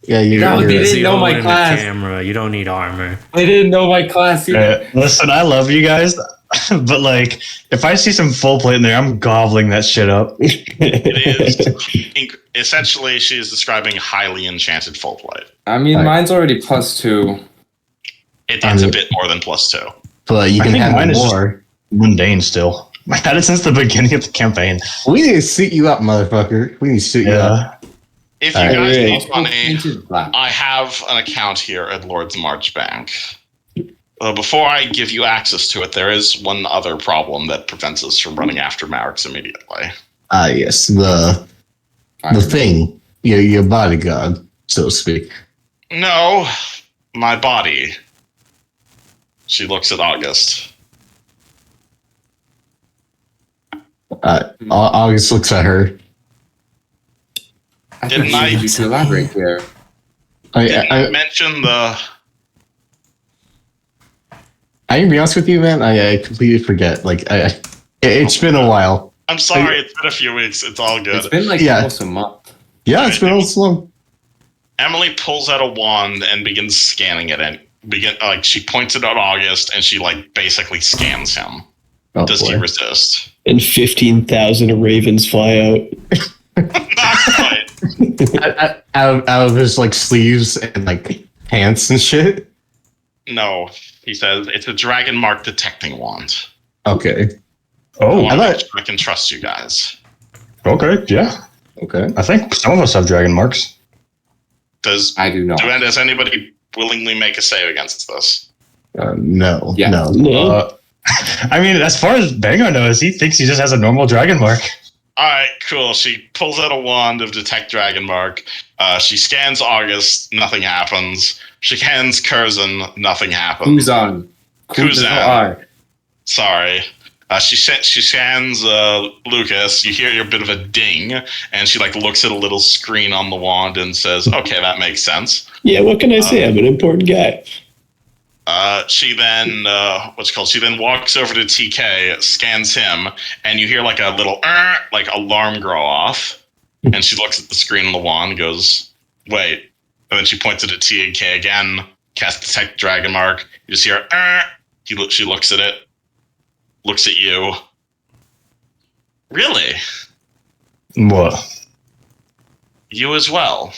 Yeah, No, you're they didn't know my in class. the camera. You don't need armor. They didn't know my class either. Listen, I love you guys. but like, if I see some full plate in there, I'm gobbling that shit up. It is essentially she is describing highly enchanted full plate. I mean, Alright. mine's already +2. It's a bit more than +2. But you I can think have mine is just more. mundane still. I had it since the beginning of the campaign. We need to suit you up, motherfucker. We need to suit you up. Yeah. If you Alright. guys Alright. need money, Painted black. I have an account here at Lord's March Bank. Before I give you access to it, there is one other problem that prevents us from running after Marix immediately. Ah, yes, the thing, your bodyguard, so to speak. No, my body. She looks at August. August looks at her. I Didn't think I- you need to elaborate here. Didn't I I mention the... I can be honest with you, man. I completely forget. Like, it's been a while. I'm sorry, it's been a few weeks. It's all good. It's been like Yeah. almost a month. Yeah, it's been almost long. Emily pulls out a wand and begins scanning it, and she points it at August, and she like basically scans him. Oh, Does he boy. resist? And 15,000 ravens fly out. Not quite. out of his like sleeves and like pants and shit. No, he says it's a dragon mark detecting wand. Okay. I Oh, want to I make sure I can trust you guys. okay. Yeah. Okay. I think some of us have dragon marks. I do not. Does anybody willingly make a save against this? No. Yeah. No. No. I mean, as far as Bango knows, he thinks he just has a normal dragon mark. All right, cool. She pulls out a wand of detect dragon mark. She scans August. Nothing happens. She scans Curzon. Nothing happens. Who's on? Kuzan. Sorry. She scans Lucas. You hear a bit of a ding, and she like looks at a little screen on the wand and says, "Okay, that makes sense." Yeah, what can I say? I'm an important guy. She then She then walks over to TK, scans him, and you hear like a little like alarm go off, and she looks at the screen on the wand, and goes, "Wait," and then she points it at TK again, casts detect dragon mark. You just hear she looks at it, looks at you. Really? What? You as well?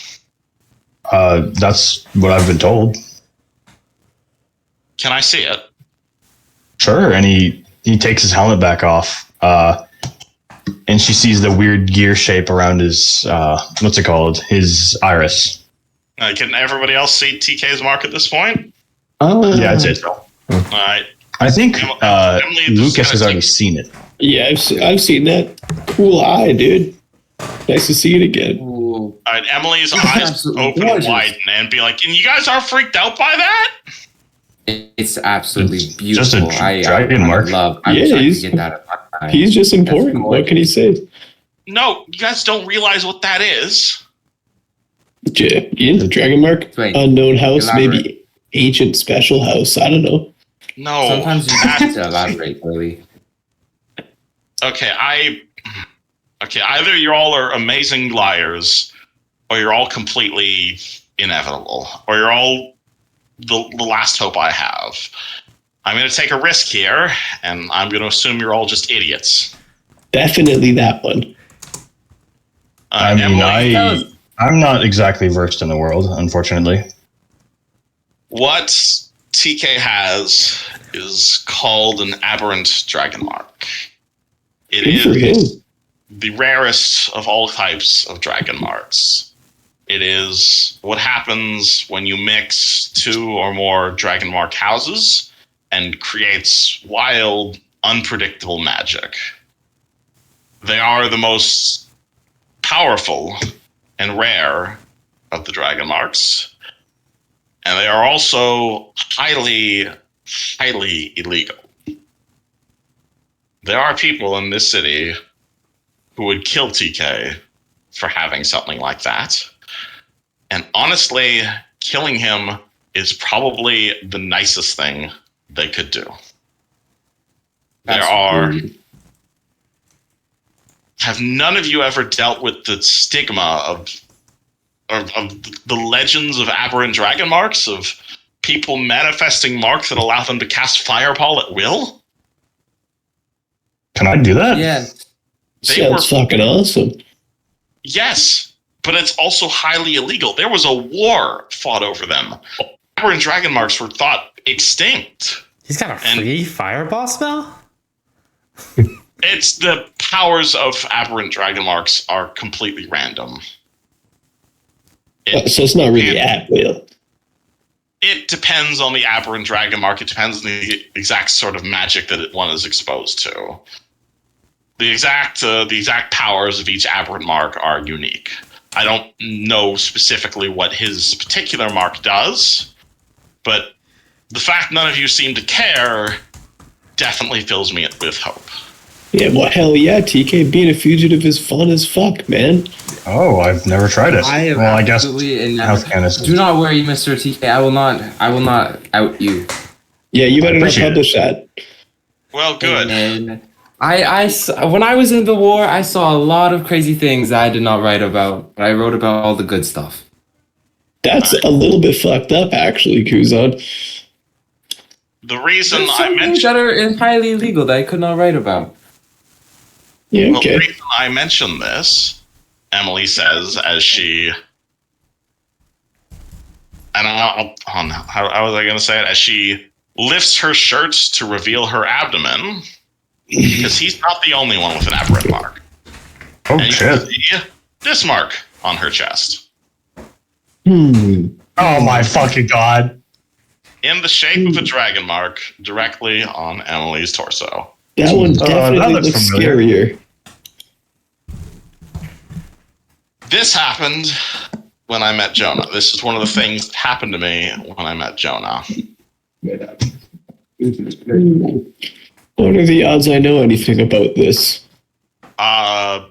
That's what I've been told. Can I see it? Sure. And he takes his helmet back off. And she sees the weird gear shape around his what's it called? His iris. Can everybody else see TK's mark at this point? Oh. Yeah, that's it. All right. I think Emily, this Lucas is has gonna already take- seen it. Yeah, I've seen that. Cool eye, dude. Nice to see it again. Ooh. All right, Emily's It's eyes absolutely open gorgeous. wide and be like, "And you guys are freaked out by that?" It's absolutely It's beautiful. just a dragon mark. I'm Yeah, trying to he's- get that out of my eye. He's just important. That's What can he say? No, you guys don't realize what that is. Yeah, the dragon mark, Wait, unknown house, elaborate. maybe ancient special house. I don't know. No. Sometimes you have to elaborate, really. Okay, either you all are amazing liars, or you're all completely inevitable, or you're all the last hope I have. I'm going to take a risk here, and I'm going to assume you're all just idiots. Definitely that one. I mean, Emily, I'm not exactly versed in the world, unfortunately. what TK has is called an aberrant dragon mark. It Good for is him. the rarest of all types of dragon marks. It is what happens when you mix two or more dragon mark houses and creates wild, unpredictable magic. They are the most powerful and rare of the dragon marks, and they are also highly, highly illegal. There are people in this city who would kill TK for having something like that. And honestly, killing him is probably the nicest thing they could do. That's There are. rude. Have none of you ever dealt with the stigma of the legends of aberrant dragon marks, of people manifesting marks that allow them to cast fireball at will? Can I do that? Yeah. Sounds fucking awesome. Yes, but it's also highly illegal. There was a war fought over them. Aberrant dragon marks were thought extinct. He's got a free fireball spell? It's the powers of aberrant dragon marks are completely random. So it's not really at will. It depends on the aberrant dragon mark. It depends on the exact sort of magic that one is exposed to. The exact powers of each aberrant mark are unique. I don't know specifically what his particular mark does, but the fact none of you seem to care definitely fills me with hope. Yeah, well, hell yeah, TK. Being a fugitive is fun as fuck, man. Oh, I've never tried it. I have well, I guess absolutely House Canis. Do not worry, Mr. TK. I will not out you. Yeah, you better not appreciate publish that. Well, good. And when I was in the war, I saw a lot of crazy things that I did not write about, but I wrote about all the good stuff. That's a little bit fucked up, actually, Kuzan. The reason There's I some things mentioned that are entirely illegal that I could not write about. Yeah, Well, the okay. reason I mention this, Emily says, as she, and how was I going to say it? As she lifts her shirt to reveal her abdomen, because he's not the only one with an aberrant mark. Oh, And you can shit. see this mark on her chest, Oh, my fucking God. in the shape of a dragon mark, directly on Emily's torso. That one that definitely looks looks familiar. scarier. This happened when I met Jonah. This is one of the things that happened to me when I met Jonah. What are the odds I know anything about this?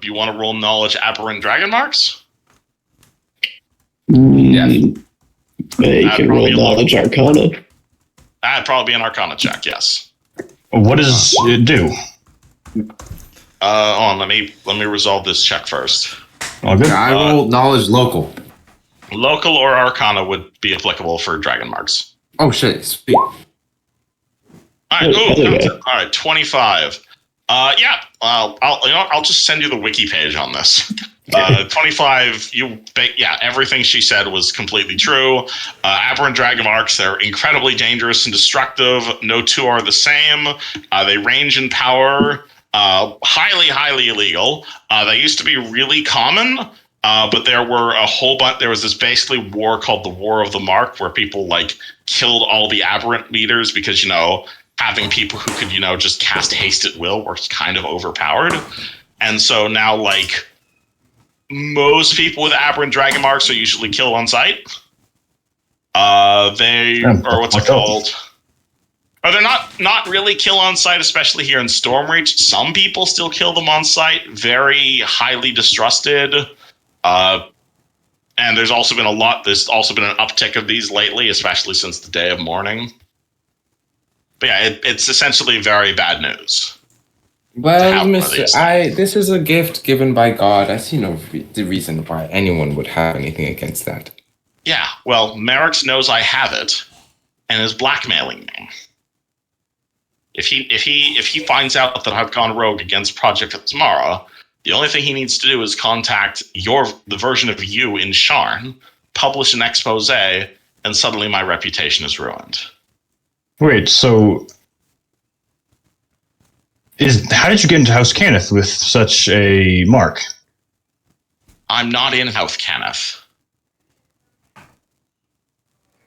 You want to roll knowledge aberrant dragon marks? Yeah. Yeah, you That'd can roll probably knowledge arcana. That'd probably be an arcana check, yes. What does it do? Let me resolve this check first. All good. I rolled knowledge local. Local or arcana would be applicable for dragon marks. Oh shit, sweet. All right, Oh, okay. all right, 25. Yeah. I'll just send you the wiki page on this. 25. Everything she said was completely true. Aberrant dragon marks, they're incredibly dangerous and destructive. No two are the same. They range in power. Highly, highly illegal. They used to be really common. But there were a whole bunch. There was this basically war called the War of the Mark, where people like killed all the aberrant leaders because having people who could just cast haste at will was kind of overpowered, and so now like most people with aberrant dragon marks are usually killed on sight. They or what's it called? Or they're not really kill on sight, especially here in Stormreach. Some people still kill them on sight, very highly distrusted. And there's also been an uptick of these lately, especially since the Day of Mourning. But yeah, it's essentially very bad news. Well, How are Mister, these? this is a gift given by God. I see no the reason why anyone would have anything against that. Yeah, well, Merrick's knows I have it, and is blackmailing me. If he finds out that I've gone rogue against Project Tomorrow, the only thing he needs to do is contact the version of you in Sharn, publish an expose, and suddenly my reputation is ruined. Wait, so how did you get into House Cannith with such a mark? I'm not in House Cannith.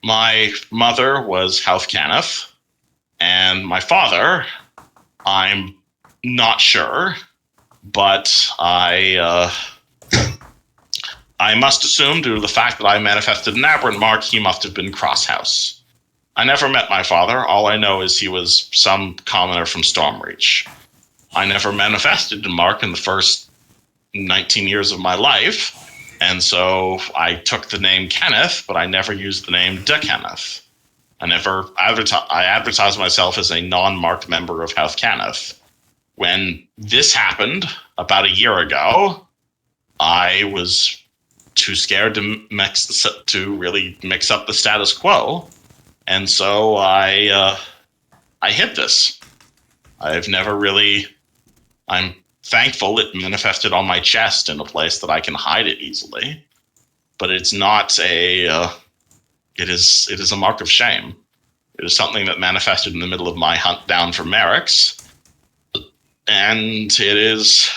My mother was House Cannith, and my father, I'm not sure, but I must assume, due to the fact that I manifested an aberrant mark, he must have been Crosshouse. I never met my father. All I know is he was some commoner from Stormreach. I never manifested a mark in the first 19 years of my life, and so I took the name Kenneth, but I never used the name De Kenneth. I advertised myself as a non-marked member of House Cannith. When this happened about a year ago, I was too scared to really mix up the status quo, and so I hid this. I've never really I'm thankful it manifested on my chest in a place that I can hide it easily. But it's not it is a mark of shame. It is something that manifested in the middle of my hunt down for Merrick's. And it is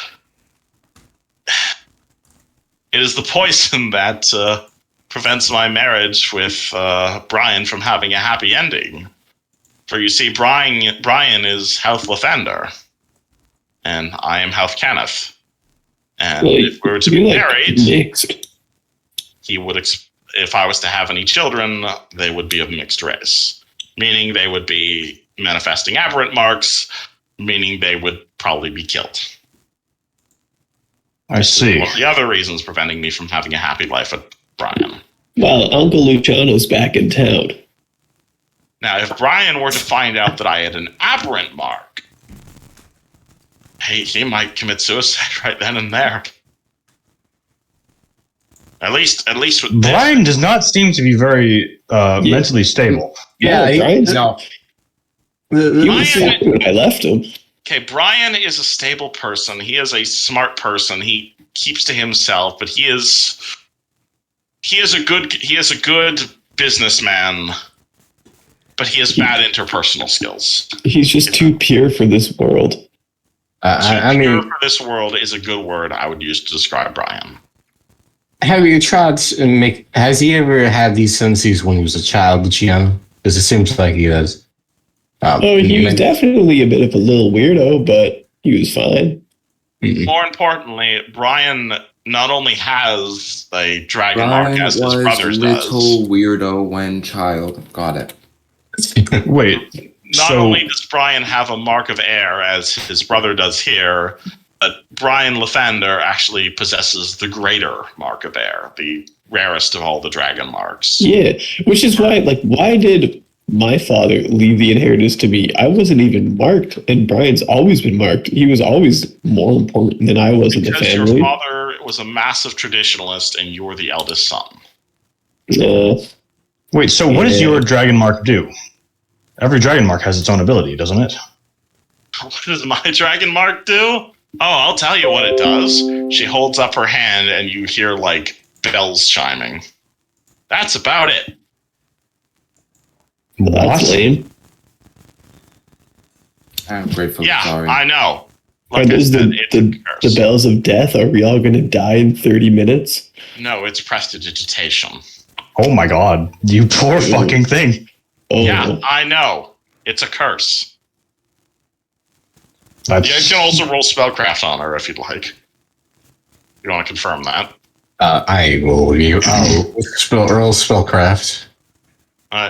the poison that prevents my marriage with Brian from having a happy ending. For you see, Brian is Health Lathander, and I am Health Kenneth. And Well, if we were to be you're, like, married, mixed. he would. If I was to have any children, they would be of mixed race, meaning they would be manifesting aberrant marks, meaning they would probably be killed. I see. One of the other reasons preventing me from having a happy life with Brian. Well, Uncle Luciano's back in town. Now, if Brian were to find out that I had an aberrant mark, he might commit suicide right then and there. At least with this. Brian does not seem to be very mentally stable. Yeah, he- Brian's, no. he was Brian- fine when I left him. Okay, Brian is a stable person. He is a smart person. He keeps to himself, but he is a good businessman. But he has bad interpersonal skills. He's just too pure for this world. I Pure mean, for this world is a good word I would use to describe Brian. have you tried to make? Has he ever had these tendencies when he was a child, Luciano? Because it seems like he does. Oh, he was definitely a bit of a little weirdo, but he was fine. More importantly, Brian not only has a dragon mark Brian as his was brothers little does. weirdo when child. Got it. Wait, Not so only does Brian have a mark of air as his brother does here, but Brian Lathander actually possesses the greater mark of air, the rarest of all the dragon marks. Yeah, which is why, like, why did my father leave the inheritance to me? I wasn't even marked, and Brian's always been marked. He was always more important than I was in the Because your family. father was a massive traditionalist and you're the eldest son. wait, so what does Yeah. your dragon mark do? Every dragon mark has its own ability, doesn't it? What does my dragon mark do? Oh, I'll tell you what it does. She holds up her hand and you hear like bells chiming. That's about it. That's What? lame. I'm grateful. Yeah, Sorry. I know. Are Like I those said, the, it's a the curse. bells of death? Are we all going to die in 30 minutes? No, it's prestidigitation. Oh my god, you poor Ooh. fucking thing. Oh, Yeah, I know. It's a curse. That's, You guys can also roll spellcraft on her if you'd like. You want to confirm that? I will. I'll roll spellcraft. Uh,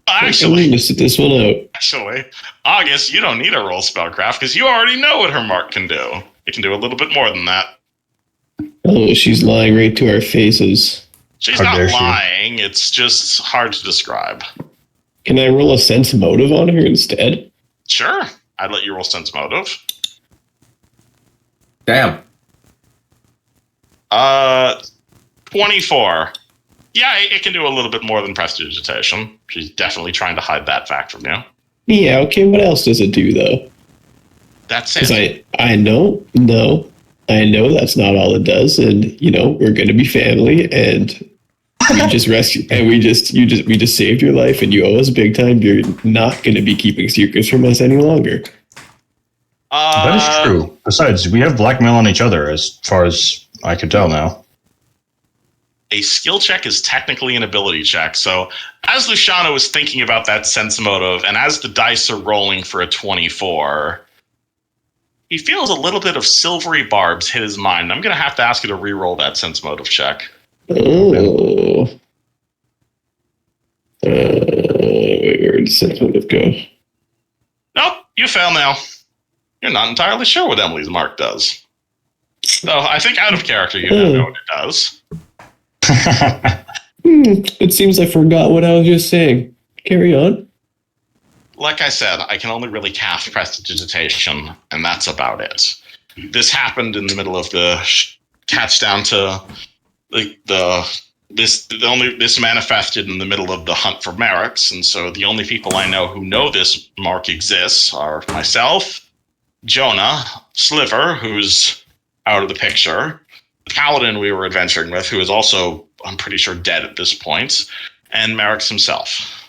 I'm actually, going to sit this one out. August, you don't need to roll spellcraft because you already know what her mark can do. It can do a little bit more than that. Oh, she's lying right to our faces. She's How not dare she. lying. It's just hard to describe. Can I roll a sense motive on her instead? Sure, I'd let you roll sense motive. Damn. 24. Yeah, it can do a little bit more than prestidigitation. She's definitely trying to hide that fact from you. Yeah, okay, what else does it do, though? That's Because it. I know that's not all it does, and we're gonna be family, and we just rescue, and we just saved your life, and you owe us big time. You're not gonna be keeping secrets from us any longer. that is true. Besides, we have blackmail on each other as far as I can tell now. A skill check is technically an ability check. So as Luciano is thinking about that sense motive, and as the dice are rolling for a 24, he feels a little bit of silvery barbs hit his mind. I'm going to have to ask you to re-roll that sense motive check. Oh. Where did sense motive go? Nope, you fail now. You're not entirely sure what Emily's mark does. So I think out of character, you don't know what it does. It seems I forgot what I was just saying. Carry on. Like I said, I can only really cast prestidigitation, and that's about it. This happened in the middle of the catch down to this manifested in the middle of the hunt for Merrick's, and so the only people I know who know this mark exists are myself, Jonah, Sliver, who's out of the picture, the Paladin we were adventuring with, who is also, I'm pretty sure, dead at this point, and Merrick's himself.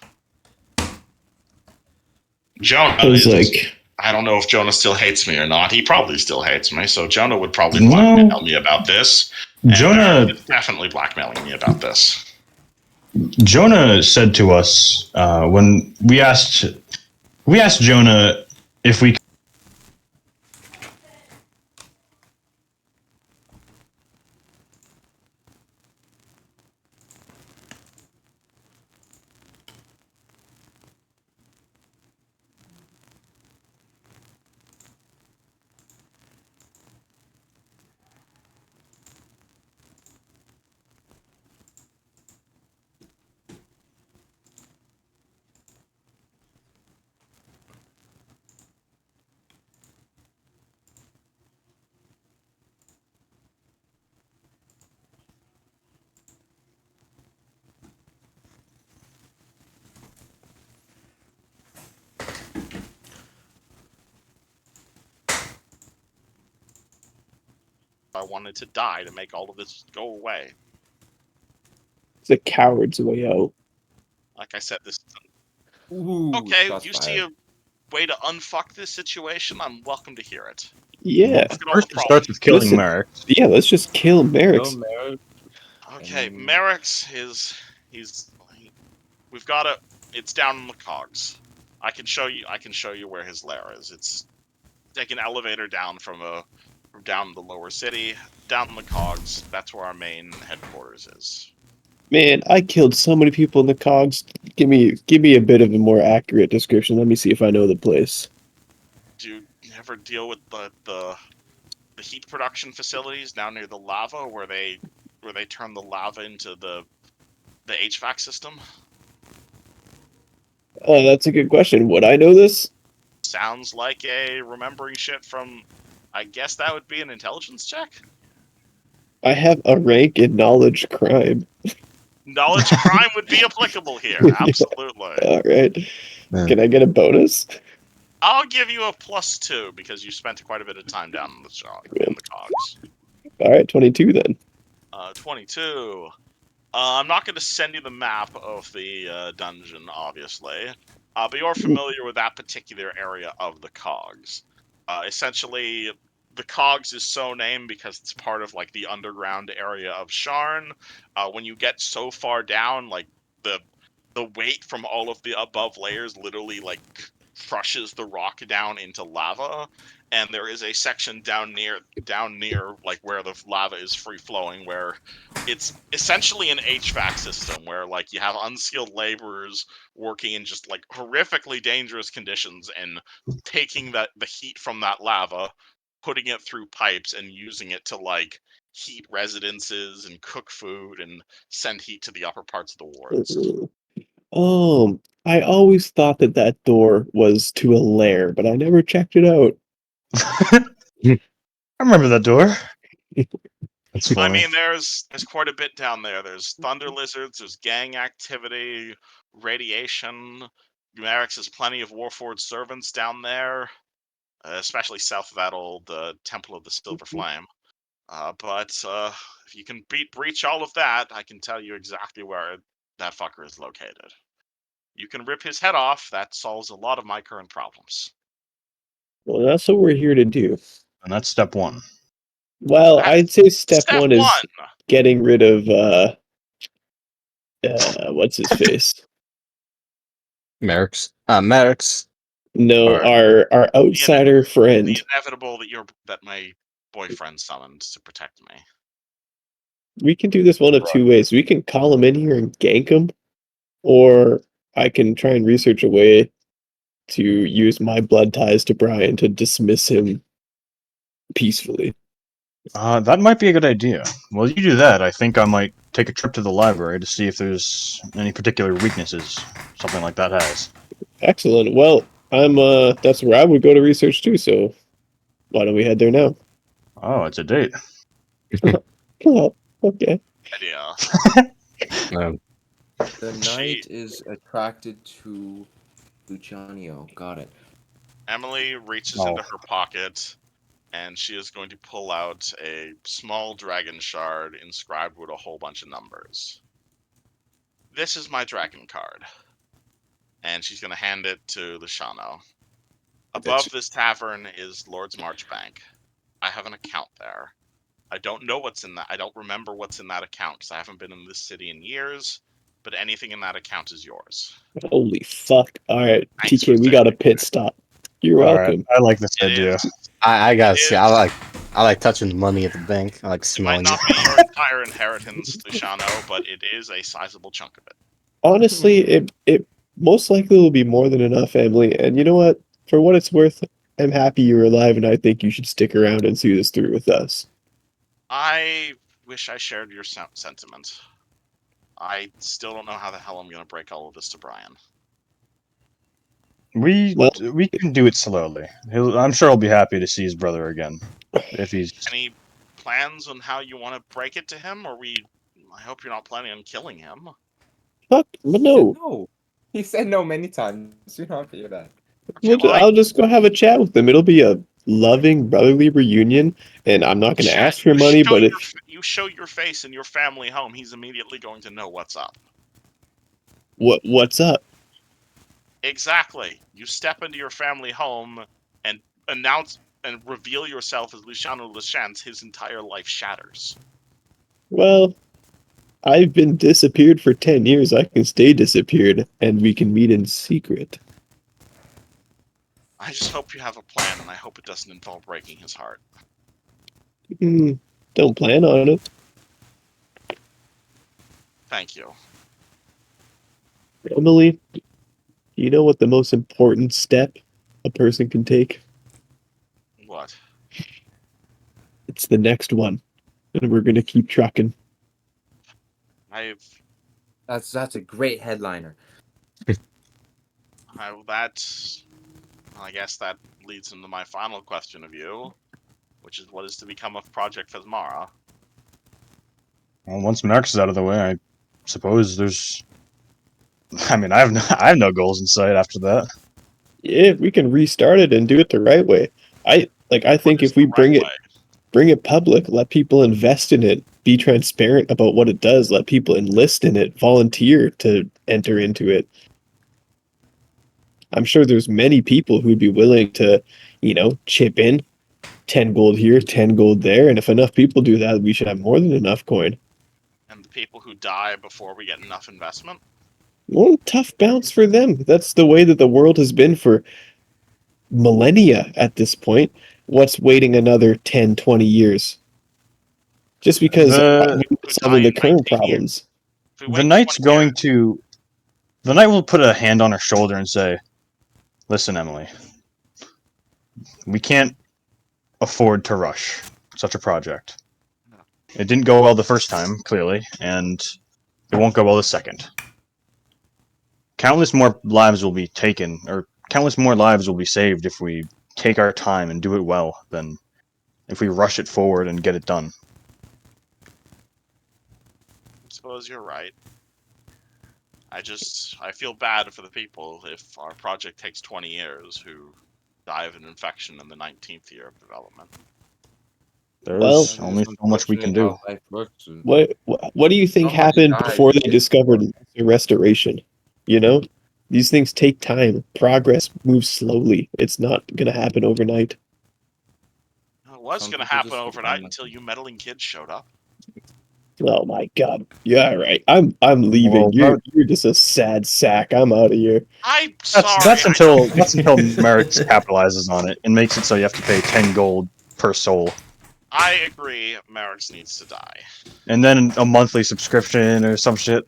Jonah I was is, like, I don't know if Jonah still hates me or not. He probably still hates me, so Jonah would probably No. blackmail me about this. And Jonah Merrick is definitely blackmailing me about this. Jonah said to us when we asked Jonah if we I wanted to die to make all of this go away. it's a coward's way out. Like I said, this Ooh, okay. shots You see fired. a way to unfuck this situation? I'm welcome to hear it. Yeah. Look at all first the it starts problems. with killing Listen. Merrick. Yeah, let's just kill Merrick's. Okay, Merrick's we've got it. It's down in the cogs. I can show you where his lair is. It's take an elevator down from down the lower city, down in the cogs. That's where our main headquarters is. Man, I killed so many people in the cogs. Give me a bit of a more accurate description. Let me see if I know the place. Do you ever deal with the heat production facilities down near the lava where they turn the lava into the HVAC system? That's a good question. Would I know this? Sounds like a remembering shit from. I guess that would be an intelligence check. I have a rank in knowledge crime. Knowledge crime would be applicable here. Absolutely. All right. Man. Can I get a bonus? I'll give you a +2 because you spent quite a bit of time down in the cogs. All right, 22 then. 22. I'm not going to send you the map of the dungeon, obviously, but you're familiar with that particular area of the cogs. Essentially, the cogs is so named because it's part of like the underground area of Sharn. When you get so far down, like the weight from all of the above layers literally like crushes the rock down into lava, and there is a section down near like where the lava is free flowing where it's essentially an HVAC system where like you have unskilled laborers working in just like horrifically dangerous conditions and taking the heat from that lava, putting it through pipes and using it to like heat residences and cook food and send heat to the upper parts of the wards. I always thought that door was to a lair, but I never checked it out. I remember that door. That's I funny. mean, there's quite a bit down there. There's thunder lizards, there's gang activity, radiation. Merrick's has plenty of Warforged servants down there, especially south of that old Temple of the Silver Flame. But if you can breach all of that, I can tell you exactly where that fucker is located. You can rip his head off. That solves a lot of my current problems. Well, that's what we're here to do. And that's step one. Well, That's I'd say step one is one. getting rid of what's his face? Merrick's. No, Alright. our outsider friend. The inevitable that my boyfriend summoned to protect me. We can do this one of two ways. We can call him in here and gank him, or I can try and research a way to use my blood ties to Brian to dismiss him peacefully. That might be a good idea. Well, you do that. I think I might take a trip to the library to see if there's any particular weaknesses something like that has. Excellent. Well, I'm that's where I would go to research too, so why don't we head there now? Oh, it's a date. Oh, okay. Idea. The knight is attracted to Luciano. Got it. Emily reaches Oh. into her pocket, and she is going to pull out a small dragon shard inscribed with a whole bunch of numbers. This is my dragon card. And she's going to hand it to Luciano. Above this tavern is Lord's March Bank. I have an account there. I don't know what's in that. I don't remember what's in that account because I haven't been in this city in years. But anything in that account is yours. Holy fuck! All right, Thanks TK, for we got a saying pit stop. You're All right, welcome. I like this It idea. is. I gotta It say, is. I like touching the money at the bank. I like It might smelling not it. be your entire inheritance, Luciano, but it is a sizable chunk of it. Honestly, it most likely will be more than enough, Emily. And you know what? For what it's worth, I'm happy you're alive, and I think you should stick around and see this through with us. I wish I shared your sentiment. I still don't know how the hell I'm going to break all of this to Brian. We Well- can do it slowly. I'm sure he'll be happy to see his brother again. If he's Any plans on how you want to break it to him? I hope you're not planning on killing him. Fuck, but no. No. He said no many times. You don't have to hear that. I'll just go have a chat with them. It'll be a loving brotherly reunion, and I'm not going to ask for money, but if you show your face in your family home, he's immediately going to know what's up. what's up? Exactly. You step into your family home and announce and reveal yourself as Luciano Lachance, his entire life shatters. Well, I've been disappeared for 10 years. I can stay disappeared, and we can meet in secret. I just hope you have a plan, and I hope it doesn't involve breaking his heart. Don't plan on it. Thank you. Emily, you know what the most important step a person can take? What? It's the next one. And we're going to keep trucking. That's a great headliner. I guess that leads into my final question of you, which is what is to become of Project Phasmara? well, once Marx is out of the way, I suppose there's. I mean, I have no goals in sight after that. Yeah, we can restart it and do it the right way. I think What is if we the right way? bring it public, let people invest in it, be transparent about what it does, let people enlist in it, volunteer to enter into it. I'm sure there's many people who'd be willing to, chip in 10 gold here, 10 gold there. And if enough people do that, we should have more than enough coin. And the people who die before we get enough investment? Well, tough bounce for them. That's the way that the world has been for millennia at this point. What's waiting another 10, 20 years? Just because we're solving the current problems. If we The wait knight's 20 going years- to. The knight will put a hand on her shoulder and say, "Listen, Emily. We can't afford to rush such a project. It didn't go well the first time, clearly, and it won't go well the second. Countless more lives will be taken, or countless more lives will be saved if we take our time and do it well than if we rush it forward and get it done." I suppose you're right. I feel bad for the people if our project takes 20 years who die of an infection in the 19th year of development. There's only so much we can do. How life works. What do you think Somebody happened died. before they discovered the restoration? These things take time. Progress moves slowly. It's not going to happen overnight. It was Some going to people happen just overnight find until you meddling kids showed up. Oh my god. Yeah, right. I'm leaving. Well, You're just a sad sack. I'm out of here. I'm sorry. That's I until don't- Merrick capitalizes on it and makes it so you have to pay 10 gold per soul, I agree. Merrick's needs to die. and then a monthly subscription or some shit.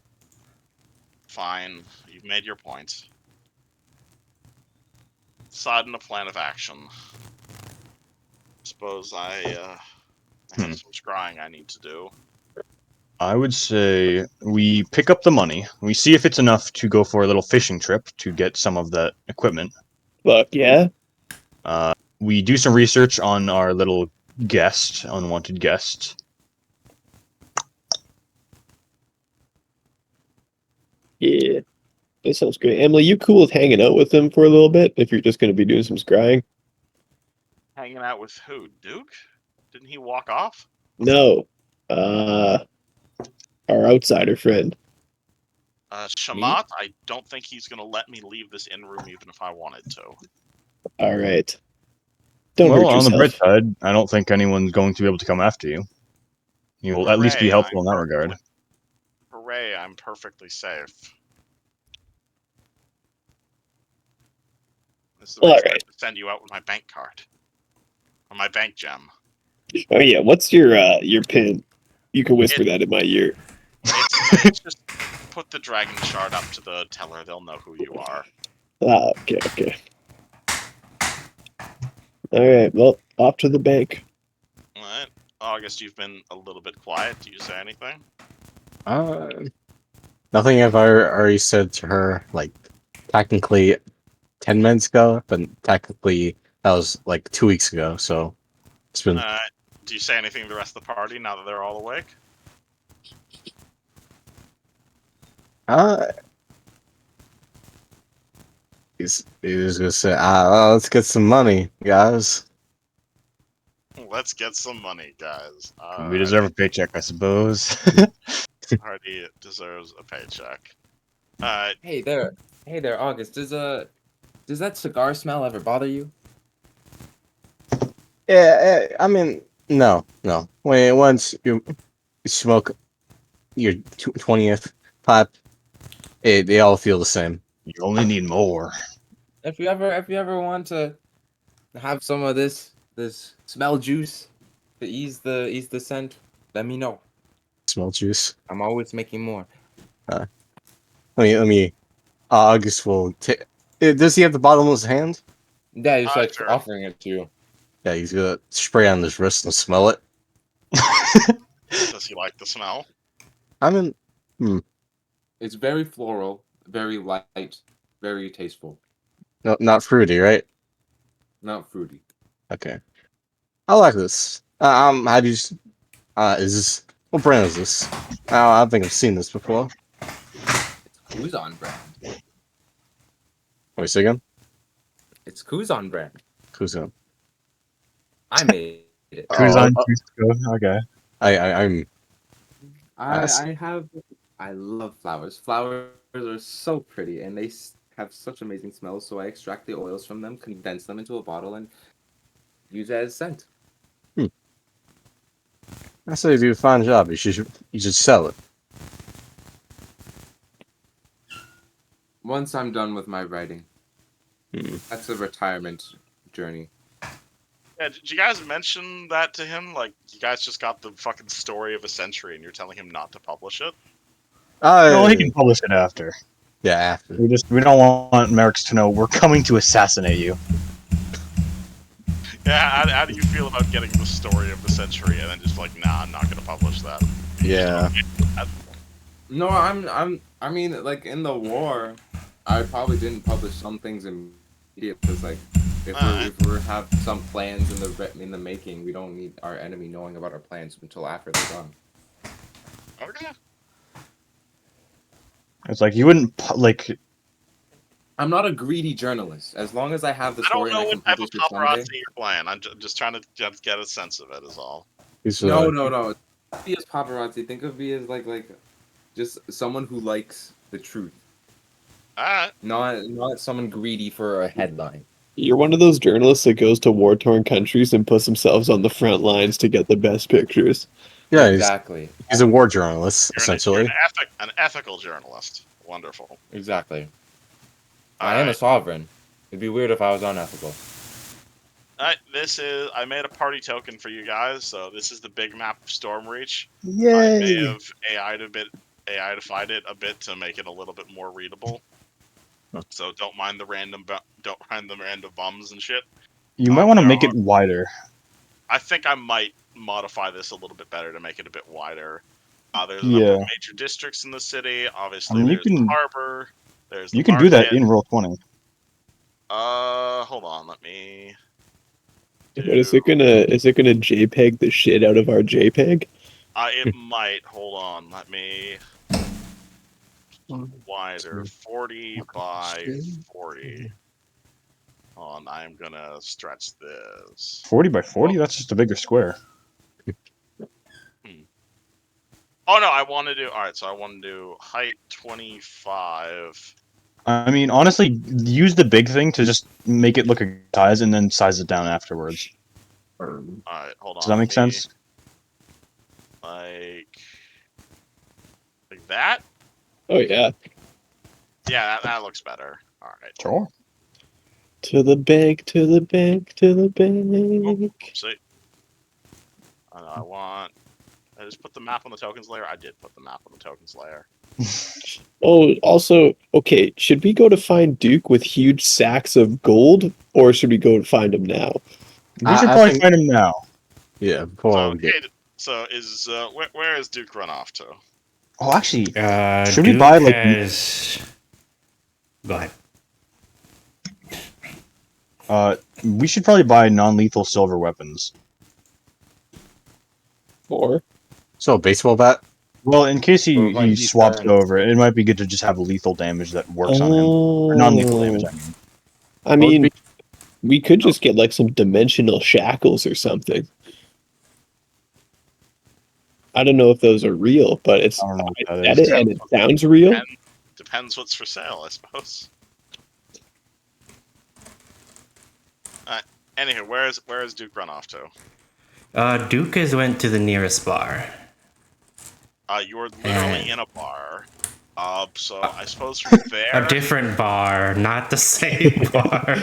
Fine. You've made your point. Decide on a plan of action. Suppose I have some scrying I need to do. I would say we pick up the money. We see if it's enough to go for a little fishing trip to get some of that equipment. Fuck yeah. We do some research on our little unwanted guest. Yeah. That sounds great. Emily, you cool with hanging out with him for a little bit if you're just going to be doing some scrying? Hanging out with who? Duke? Didn't he walk off? No. Our outsider friend. Shamat, I don't think he's going to let me leave this inn room even if I wanted to. All right. Don't Well, hurt on the bright yourself. side, I don't think anyone's going to be able to come after you. You will at least be Hooray, helpful in that regard. Hooray, I'm perfectly safe. This is the All reason I right. have to send you out with my bank card. Or my bank gem. Oh yeah, what's your pin? You can whisper that in my ear. It's just put the dragon shard up to the teller, they'll know who you are. Ah, okay. All right, well, off to the bank. Alright. August, you've been a little bit quiet. Do you say anything? Nothing I've already said to her, like, technically 10 minutes ago, but technically that was like 2 weeks ago, so it's been. Do you say anything to the rest of the party now that they're all awake? He's gonna say, let's get some money, guys. Let's get some money, guys. We deserve a paycheck, I suppose. Party deserves a paycheck. Hey there, August. Does that cigar smell ever bother you? Yeah, I mean, no. Once you smoke your 20th pipe, they all feel the same. You only need more. If you ever want to have some of this smell juice to ease the scent, let me know. Smell juice. I'm always making more. Let me. August will take. Does he have the bottle in his hand? Yeah, he's like sure. offering it to you. Yeah, he's gonna spray on his wrist and smell it. Does he like the smell? I mean, It's very floral, very light, very tasteful. no, not fruity, right? Not fruity. Okay. I like this. Have you? Is this what brand is this? I don't think I've seen this before. Kuzan brand. Wait, say again. It's Kuzan brand. Kuzan. I made it. Kuzan, Cusco, okay. I'm. I love flowers. Flowers are so pretty, and they have such amazing smells. So I extract the oils from them, condense them into a bottle, and use it as scent. I say if you do a fine job, you should sell it. Once I'm done with my writing, Hmm. that's a retirement journey. Yeah, did you guys mention that to him? Like, you guys just got the fucking story of a century and you're telling him not to publish it? No, he can publish it after. Yeah, after. We don't want Merrick's to know we're coming to assassinate you. Yeah, how do you feel about getting the story of the century and then just like, nah, I'm not gonna publish that? Yeah. No, I mean, like in the war, I probably didn't publish some things immediately because, like, if we have some plans in the making, we don't need our enemy knowing about our plans until after they're done. Okay. It's like you wouldn't I'm not a greedy journalist. As long as I have the I don't story know and I can what type of publish it someday. paparazzi you're playing. I'm just trying to get a sense of it, is all. No. Think of me as paparazzi. Think of me as like just someone who likes the truth, Alright. not someone greedy for a headline. You're one of those journalists that goes to war-torn countries and puts themselves on the front lines to get the best pictures. Yeah, Exactly. he's a war journalist, You're essentially. an ethical journalist. Wonderful. Exactly. I am a sovereign. It'd be weird if I was unethical. Alright, I made a party token for you guys, so this is the big map of Stormreach. I Yay! may have AI'd it a bit to make it a little bit more readable. So don't mind the random bums and shit. You might want to make it wider. I think I might modify this a little bit better to make it a bit wider. There's a number of major districts in the city. Obviously, there's the harbor. There's the You can do that market. in Roll20. Hold on. Let me. But is it gonna JPEG the shit out of our JPEG? It might. Hold on. Let me. wider. 40 by 40. Hold on, I'm gonna stretch this. 40 by 40? That's just a bigger square. Oh no, I want to do. All right, so I want to do height 25. I mean, honestly, use the big thing to just make it look a size and then size it down afterwards. All right, hold on. Does that make sense? Like that? Oh yeah. Yeah, that looks better. All right. Sure. To the bank, to the bank, to the bank. See, I want. I just put the map on the tokens layer. I did put the map on the tokens layer. Oh, also, okay, should we go to find Duke with huge sacks of gold, or should we go to find him now? We should I probably think- find him now. Yeah, before So, we get okay, so is where is Duke run off to? Oh, actually, Should we buy, like- Go ahead. we should probably buy non-lethal silver weapons. Or so baseball bat. Well, in case Or he might be swaps it bad. over, it might be good to just have lethal damage that works on him. Or non-lethal damage, I mean. I mean, we could just get like some dimensional shackles or something. I don't know if those are real, but it's I don't know what I that said is. it and it sounds real. Depends what's for sale, I suppose. Anywho, where is Duke run off to? Duke has went to the nearest bar. You're literally in a bar. So I suppose from there. A different bar, not the same bar.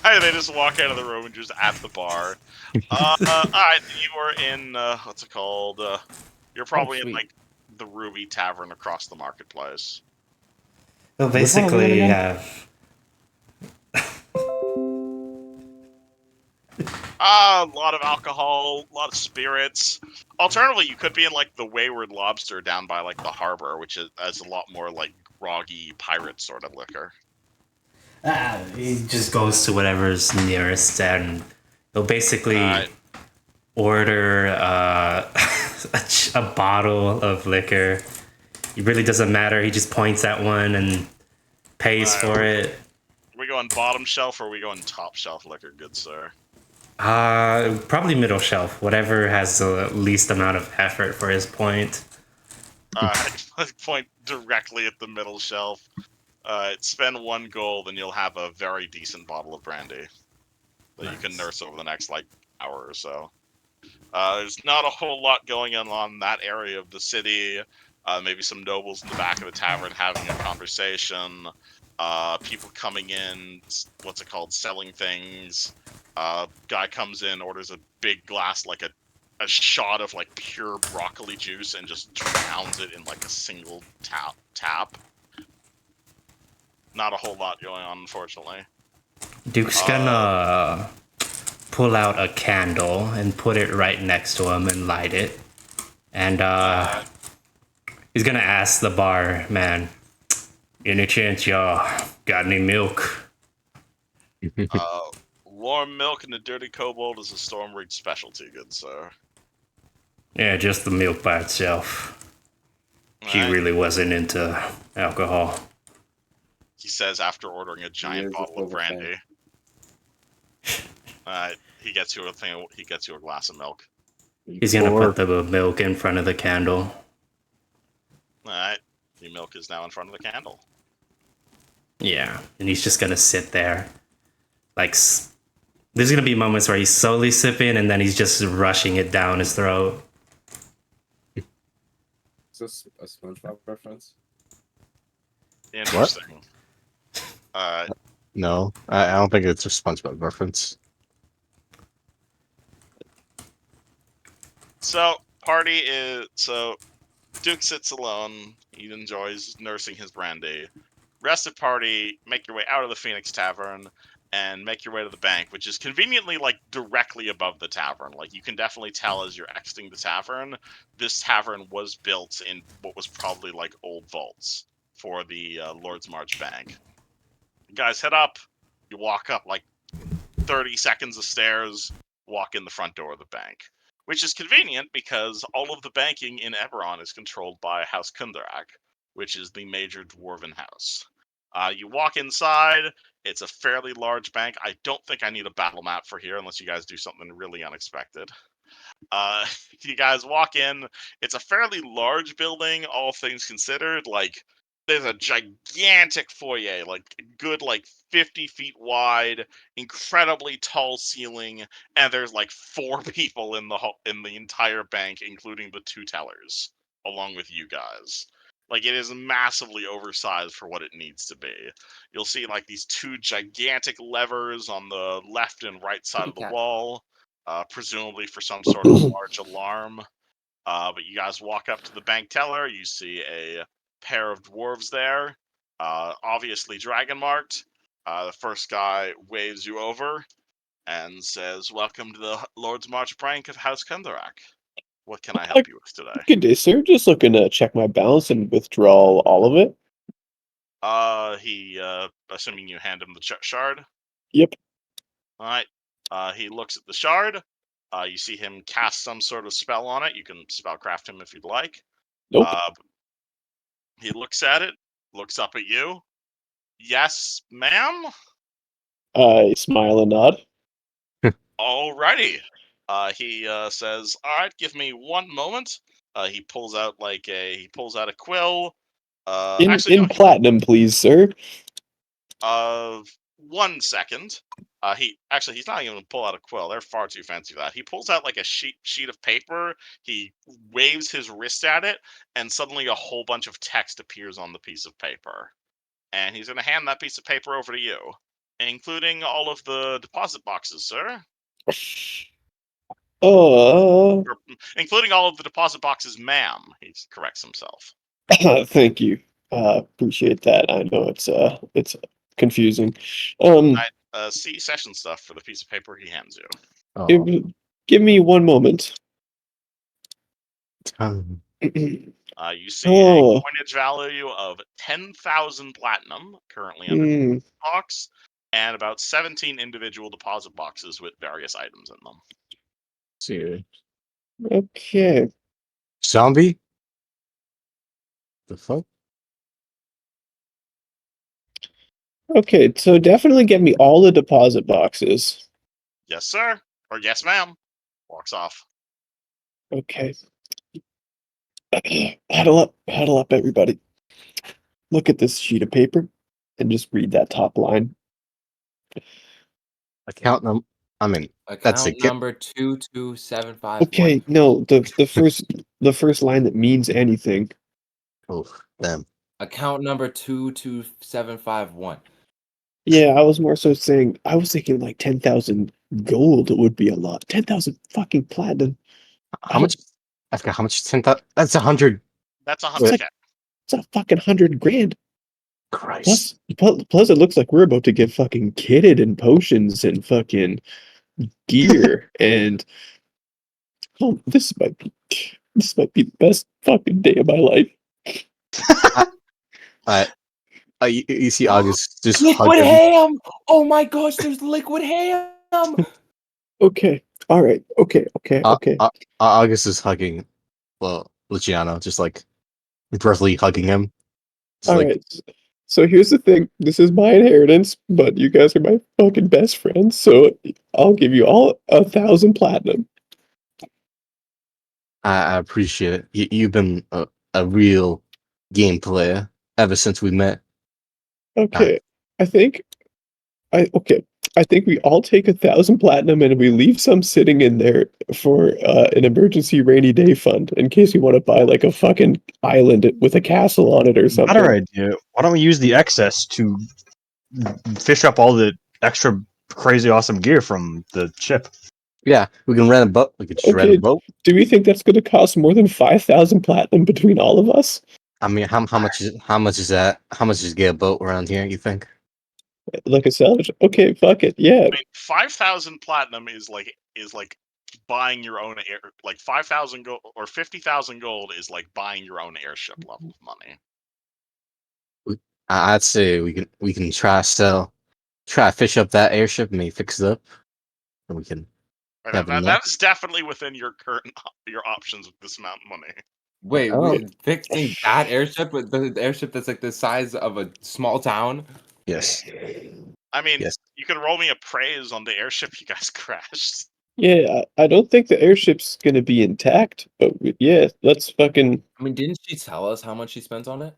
Hey, they just walk out of the room and just at the bar. Alright, you are in what's it called? You're probably in sweet. like the Ruby Tavern across the marketplace. Well, basically, A lot of alcohol, a lot of spirits. Alternatively, you could be in like the Wayward Lobster down by like the harbor, which has a lot more like groggy pirate sort of liquor. he just goes to whatever's nearest, and he'll basically Alright. order a bottle of liquor. It really doesn't matter. He just points at one and pays for it. Are we going bottom shelf or are we going top shelf liquor, good sir? Probably middle shelf. Whatever has the least amount of effort for his point. Let's point directly at the middle shelf. Spend 1 gold and you'll have a very decent bottle of brandy that you can nurse over the next like hour or so. There's not a whole lot going on that area of the city. Maybe some nobles in the back of the tavern having a conversation. People coming in, what's it called, selling things. Guy comes in, orders a big glass, like a shot of like pure broccoli juice, and just drowns it in like a single tap. Not a whole lot going on, unfortunately. Duke's gonna pull out a candle and put it right next to him and light it. And he's gonna ask the barman, any chance y'all got any milk? Warm milk and the dirty kobold is a Stormreach specialty, good sir. Yeah, just the milk by itself. She Alright. really wasn't into alcohol. He says after ordering a giant Years bottle of of brandy. He gets you a thing. He gets you a glass of milk. He's gonna put the milk in front of the candle. Alright, the milk is now in front of the candle. Yeah, and he's just gonna sit there. Like, there's gonna be moments where he's slowly sipping and then he's just rushing it down his throat. Is this a SpongeBob reference? Interesting. No, I don't think it's a SpongeBob reference. So Duke sits alone. He enjoys nursing his brandy. Rest of party make your way out of the Phoenix Tavern and make your way to the bank, which is conveniently like directly above the tavern. Like you can definitely tell as you're exiting the tavern, this tavern was built in what was probably like old vaults for the Lord's March Bank. You guys head up. You walk up like 30 seconds of stairs, walk in the front door of the bank. Which is convenient because all of the banking in Eberron is controlled by House Kundarak, which is the major dwarven house. You walk inside. It's a fairly large bank. I don't think I need a battle map for here unless you guys do something really unexpected. You guys walk in. It's a fairly large building, all things considered. Like, there's a gigantic foyer, like good 50 feet wide, incredibly tall ceiling, and there's like 4 people in the entire bank, including the 2 tellers, along with you guys. Like, it is massively oversized for what it needs to be. You'll see like these 2 gigantic levers on the left and right side of the wall, presumably for some sort of large alarm. But you guys walk up to the bank teller. You see a pair of dwarves there, obviously dragon marked. The first guy waves you over and says, "Welcome to the Lord's March Prank of House Kundarak. What can I help you with today?" Good day, sir. Just looking to check my balance and withdraw all of it. He, assuming you hand him the shard. Yep. All right. He looks at the shard. You see him cast some sort of spell on it. You can spellcraft him if you'd like. Nope. He looks at it, looks up at you. "Yes, ma'am?" I smile and nod. Alrighty. He says, "All right, give me one moment." He pulls out a quill. In platinum, please, sir. 1 second. He's not even gonna pull out a quill. They're far too fancy for that. He pulls out like a sheet of paper. He waves his wrist at it, and suddenly a whole bunch of text appears on the piece of paper. And he's gonna hand that piece of paper over to you, including all of the deposit boxes, sir. Or, including all of the deposit boxes, ma'am. He corrects himself. Thank you. Appreciate that. I know it's confusing. See session stuff for the piece of paper he hands you. Oh, Give me one moment. You see a coinage value of 10,000 platinum currently under the box, and about 17 individual deposit boxes with various items in them. see. Okay. Zombie? The fuck? Okay, so definitely get me all the deposit boxes. Yes, sir. Or yes, ma'am. Walks off. Okay. Huddle up, everybody. Look at this sheet of paper and just read that top line. Account number. I mean, that's Account number 22751. Okay, no, the first line that means anything. oh, damn. Account number 22751. Yeah, I was more so saying I was thinking like 10,000 gold would be a lot. 10,000 fucking platinum. How much? I forgot how much. 10,000. That's 100. That's 100K. It's a fucking 100 grand. Christ. Plus, it looks like we're about to get fucking kitted in potions and fucking gear. And this might be the best fucking day of my life. You see August just Liquid hugging. ham! Oh my gosh, there's liquid ham! Okay. All right. Okay. August is hugging, well, Luciano, just like briefly hugging him. Just All like, right. So here's the thing. This is my inheritance, but you guys are my fucking best friends. So I'll give you all 1,000 platinum. I appreciate it. You've been a real game player ever since we met. Okay. I think we all take 1,000 platinum and we leave some sitting in there for an emergency rainy day fund in case you want to buy like a fucking island with a castle on it or something. Better idea. Why don't we use the excess to fish up all the extra crazy awesome gear from the ship? Yeah, we can rent a boat. We could just rent a boat. Do we think that's going to cost more than 5,000 platinum between all of us? I mean, how much is that? How much is get a boat around here? You think? Like a salvage? Okay, fuck it. Yeah. I mean, 5,000 platinum is like buying your own air. Like 5,000 gold or 50,000 gold is like buying your own airship level of money. I'd say we can try to fish up that airship and maybe fix it up, and we can. That is definitely within your options with this amount of money. Wait, Oh. fixing that airship, with the airship that's like the size of a small town? Yes. I mean, Yes. you can roll me a praise on the airship you guys crashed. Yeah, I don't think the airship's gonna be intact, but yeah, let's fucking I mean, didn't she tell us how much she spent on it?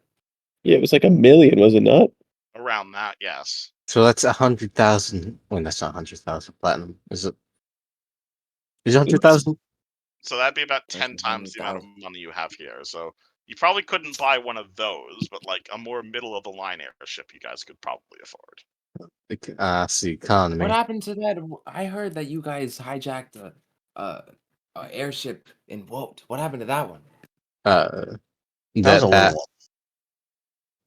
yeah. It was like 1 million, was it not? Around that, yes. So that's 100,000. Wait, that's not 100,000 platinum. Is it? Is it 100,000? So that'd be about That's 10 times the amount of 100,000. money you have here. So you probably couldn't buy one of those, but like a more middle of the line airship you guys could probably afford. It's the economy. What happened to that? I heard that you guys hijacked a airship in Woat. What happened to that one? That was That a little one.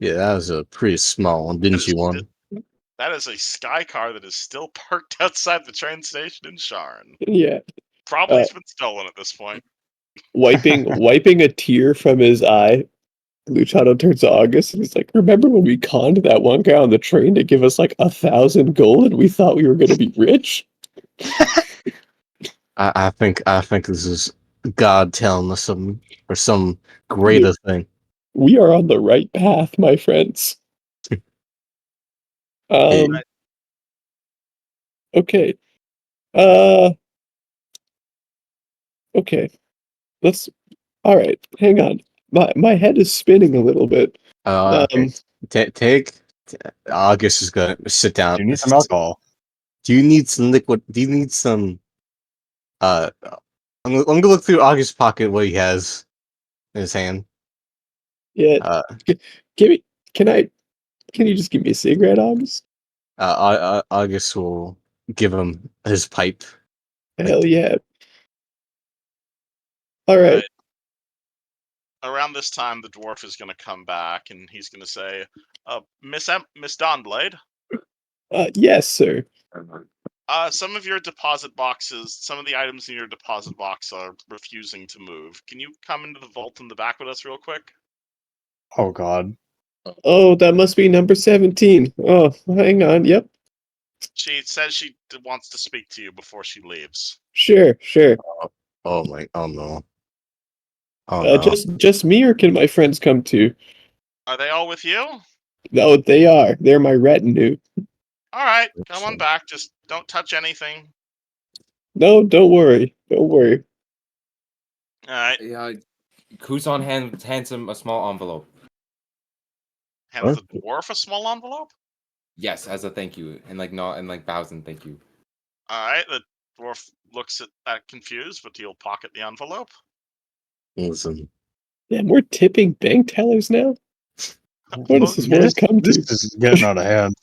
yeah, that was a pretty small one, didn't you, Warren? That is a sky car that is still parked outside the train station in Sharn. Yeah, Probably Uh, has been stolen at this point. wiping a tear from his eye. Luciano turns to August and he's like, "Remember when we conned that one guy on the train to give us like 1,000 gold, and we thought we were gonna be rich?" I think this is God telling us something or some greater thing. We are on the right path, my friends. Hey. Okay. Okay. Let's. All right. Hang on. My head is spinning a little bit. Okay. August is gonna sit down. Do you need some alcohol? Do you need some liquid? Do you need some? I'm gonna look through August's pocket what he has in his hand. Yeah. Uh, Give me. Can I? Can you just give me a cigarette, August? August will give him his pipe. Hell yeah. All right. Around this time, the dwarf is going to come back and he's going to say, Miss Dawnblade, Yes, sir. some of your deposit boxes, some of the items in your deposit box are refusing to move. Can you come into the vault in the back with us real quick? Oh God. Oh, that must be number 17. Oh, hang on. Yep. She says she wants to speak to you before she leaves. Sure. Oh no. Oh no. Just me, or can my friends come too? Are they all with you? No, they are. They're my retinue. All right, come on back. Just don't touch anything. No, don't worry. Don't worry. All right. Yeah, Kusan hands him a small envelope. Hands the dwarf a small envelope. Yes, as a thank you, and like not and like bows and thank you. All right. The dwarf looks at that confused, but he'll pocket the envelope. Listen. Damn, we're tipping bank tellers now? What does this world come This to? is getting out of hand.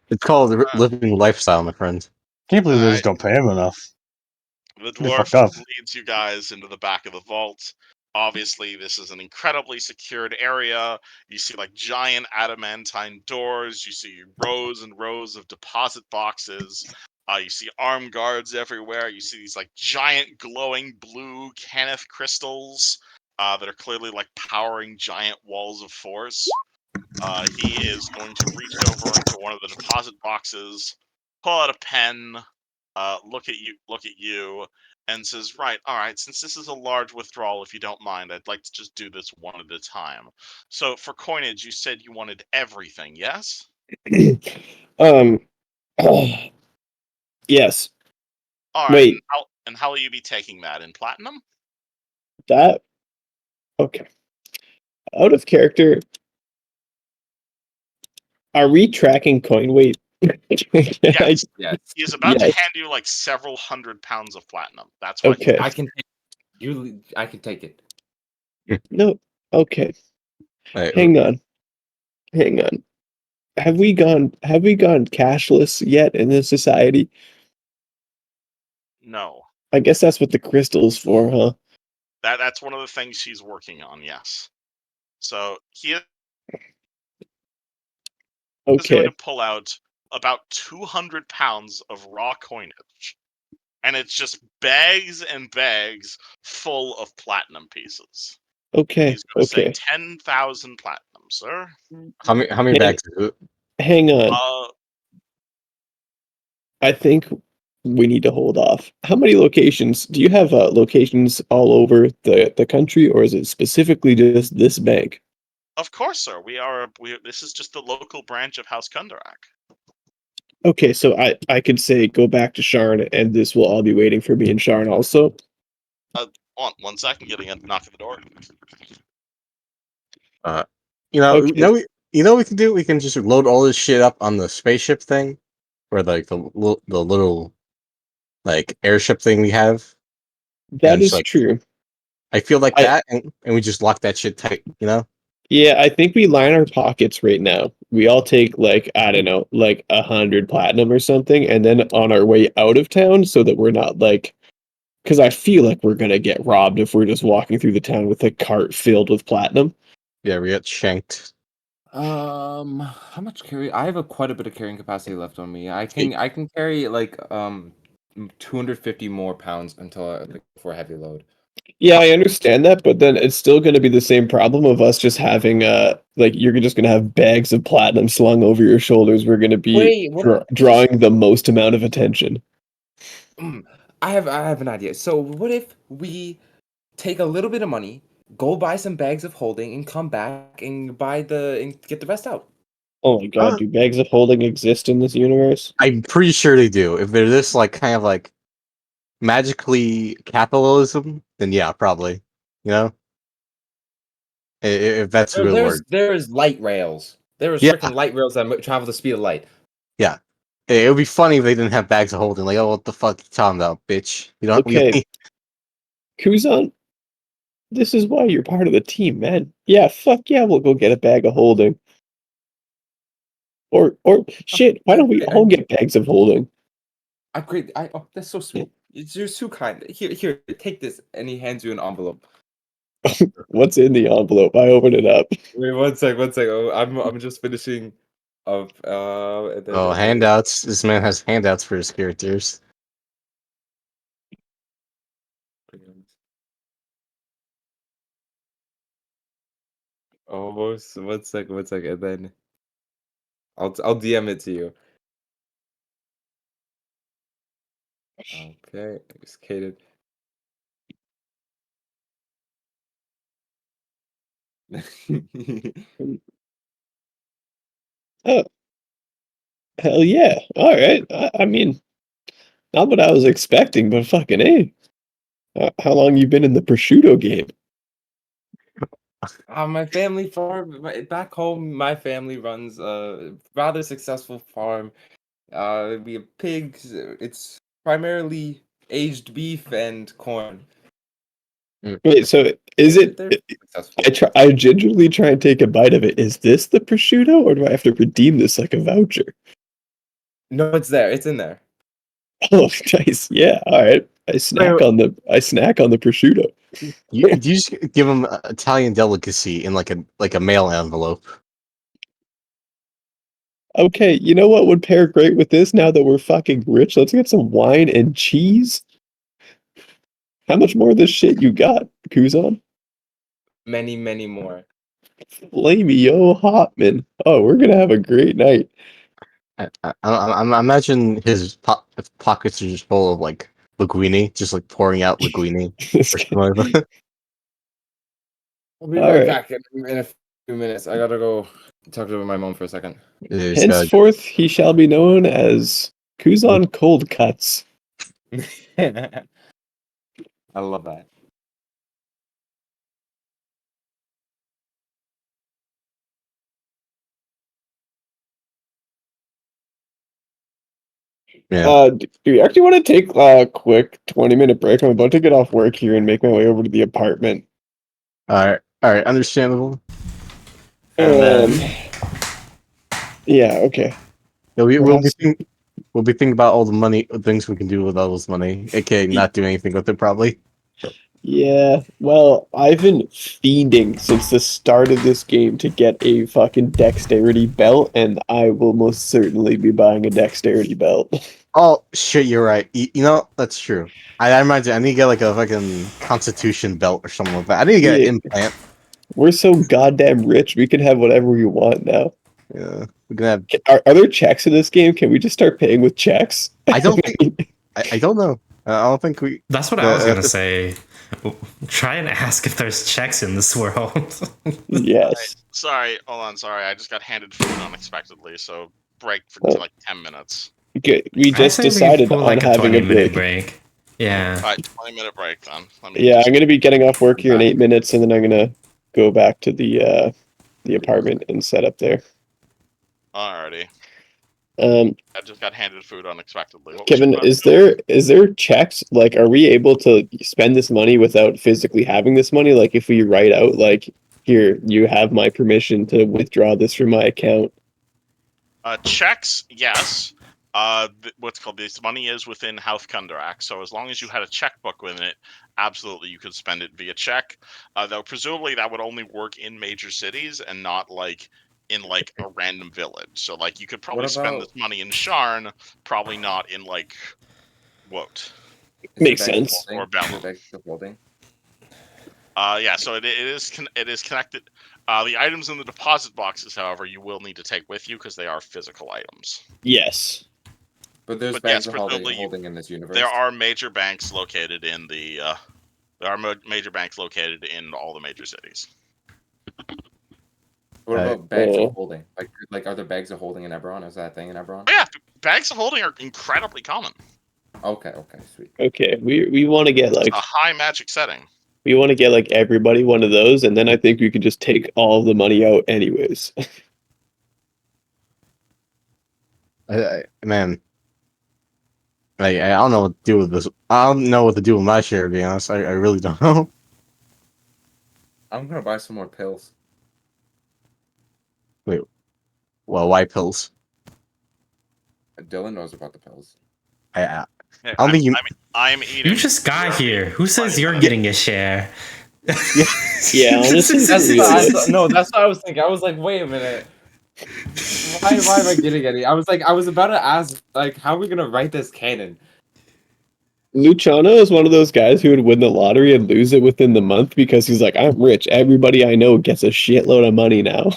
It's called living lifestyle, my friend. Can't believe they Alright. just don't pay him enough. The They dwarf fucked up. leads you guys into the back of the vault. Obviously, this is an incredibly secured area. You see like giant adamantine doors. You see rows and rows of deposit boxes. You see armed guards everywhere. You see these like giant glowing blue Kenneth crystals that are clearly like powering giant walls of force. He is going to reach over into one of the deposit boxes, pull out a pen, look at you, and says, "Right, all right. Since this is a large withdrawal, if you don't mind, I'd like to just do this one at a time. So for coinage, you said you wanted everything, yes? um. Yes. All right. Wait. And how will you be taking that in platinum? That. Okay. Out of character. Are we tracking coin weight? Yes. Yes. He is about to Yes. hand you like several 100 pounds of platinum. That's what. Okay. I can take you. I can take it. No. Okay. Wait, Hang on. Have we gone cashless yet in this society? No. I guess that's what the crystal's for, huh? That's one of the things she's working on. Yes. So he is going Okay. to pull out about 200 pounds of raw coinage. And it's just bags and bags full of platinum pieces. Okay. He's going to say Okay. 10,000 platinum, sir. how many Hey. bags is it? Hang on. I think we need to hold off. How many locations do you have? Locations all over the country, or is it specifically just this bank? Of course, sir. This is just the local branch of House Kundarak. Okay, so I could say go back to Sharn, and this will all be waiting for me in Sharn also. One second, getting a knock at the door. Okay. You know what we can do? We can just load all this shit up on the spaceship thing, or like the little like airship thing we have. That And it's is like, true. I feel like I- that, and we just lock that shit tight. You know? Yeah, I think we line our pockets right now. We all take like, I don't know, like 100 platinum or something, and then on our way out of town, so that we're not like, because I feel like we're gonna get robbed if we're just walking through the town with a cart filled with platinum. Yeah, we get shanked. How much carry? I have quite a bit of carrying capacity left on me. I can carry like 250 more pounds until for a heavy load. Yeah, I understand that, but then it's still going to be the same problem of us just having like you're just going to have bags of platinum slung over your shoulders. We're going to be Wait, what? drawing the most amount of attention. I have an idea. So what if we take a little bit of money, go buy some bags of holding, and come back and get the rest out? Oh my god, do bags of holding exist in this universe? I'm pretty sure they do. If they're this like kind of like magically capitalism, then yeah, probably. You know, if that's a real word. There's light rails. There is Yeah. freaking light rails that travel the speed of light. Yeah, it would be funny if they didn't have bags of holding. Like, oh, what the fuck you talking about, bitch? You don't. Okay. Kuzan, this is why you're part of the team, man. Yeah, fuck yeah, we'll go get a bag of holding. Or shit, why don't we all get bags of holding? Oh, that's so sweet. You're so kind. Here, take this. And he hands you an envelope. What's in the envelope? I open it up. Wait, one sec. Oh, I'm just finishing up. Oh, handouts. This man has handouts for his characters. Oh, so one sec, and then I'll DM it to you. Okay, executed. Oh, hell yeah. All right. I mean, not what I was expecting, but fucking A. How long you been in the prosciutto game? My family farm back home. My family runs a rather successful farm. We have pigs. It's primarily aged beef and corn. Wait, so is it? They're successful. I gingerly try and take a bite of it. Is this the prosciutto, or do I have to redeem this like a voucher? No, it's there. It's in there. Oh, nice. Yeah. All right. I snack on the prosciutto. You just give him Italian delicacy in like a mail envelope. Okay, you know what would pair great with this now that we're fucking rich? Let's get some wine and cheese. How much more of this shit you got, Kuzan? Many, many more. Flamey-o Hotman. Oh, we're gonna have a great night. I imagine his pockets are just full of like linguine, just like pouring out linguine. I'll be All right right. back in a few minutes. I gotta go talk to my mom for a second. Henceforth, he shall be known as Kuzan Cold Cuts. I love that. Yeah. Do you actually want to take a quick 20-minute break? I'm about to get off work here and make my way over to the apartment. All right, understandable. And Yeah, okay. yeah, we'll be thinking about all the things we can do with all this money, aka not doing anything with it, probably. Yeah, well, I've been fiending since the start of this game to get a fucking dexterity belt, and I will most certainly be buying a dexterity belt. Oh shit, you're right. You know that's true. I remind you, I need to get like a fucking constitution belt or something like that. I need to get Yeah. an implant. We're so goddamn rich, we can have whatever we want now. Yeah, we're gonna have. Are there checks in this game? Can we just start paying with checks? I don't think. I don't know. I don't think we. That's what I was gonna the- say. Try and ask if there's checks in this world. Yes. Sorry, hold on. Sorry, I just got handed food unexpectedly, so break for Oh. like 10 minutes. Good. We I just say we decided pull on like a having a 20-minute break. break. Yeah. All right, 20-minute break then. Let me Yeah, just- I'm gonna be getting off work here in 8 minutes, and then I'm gonna go back to the apartment and set up there. Alrighty. Um, I just got handed food unexpectedly. What was Kevin, your is question? there checks? Like, are we able to spend this money without physically having this money? Like, if we write out, like, here, you have my permission to withdraw this from my account. Checks, yes. What's called this money is within House Kundarak, so as long as you had a checkbook with it, absolutely you could spend it via check. Though presumably that would only work in major cities and not like in like a random village. So like you could probably What spend about- this money in Sharn, probably not in like what? Makes Is it bags of sense. holding? Or Is Bellum. it bags of holding? Yeah, so it is connected. The items in the deposit boxes, however, you will need to take with you because they are physical items. Yes. But there's But bags yes, of presumably holding in this universe. There are major banks located in the. There are major banks located in all the major cities. What about bags Oh. of holding? Like are there bags of holding in Eberron? Is that a thing in Eberron? Oh, yeah, bags of holding are incredibly common. Okay, sweet. Okay. We want to get like A high magic setting. everybody one of those, and then I think we could just take all the money out anyways. Man, I don't know what to do with this. I don't know what to do with my share. To be honest, I really don't know. I'm gonna buy some more pills. Well, why pills? Dylan knows about the pills. I Hey, don't think you- I'm eating. You just got here. Who says Funny you're enough. getting a share? Yeah, honestly, that's really- No, that's what I was thinking. I was like, wait a minute. Why am I getting any? I was about to ask, like, how are we gonna write this canon? Luciano is one of those guys who would win the lottery and lose it within the month because he's like, I'm rich. Everybody I know gets a shitload of money now.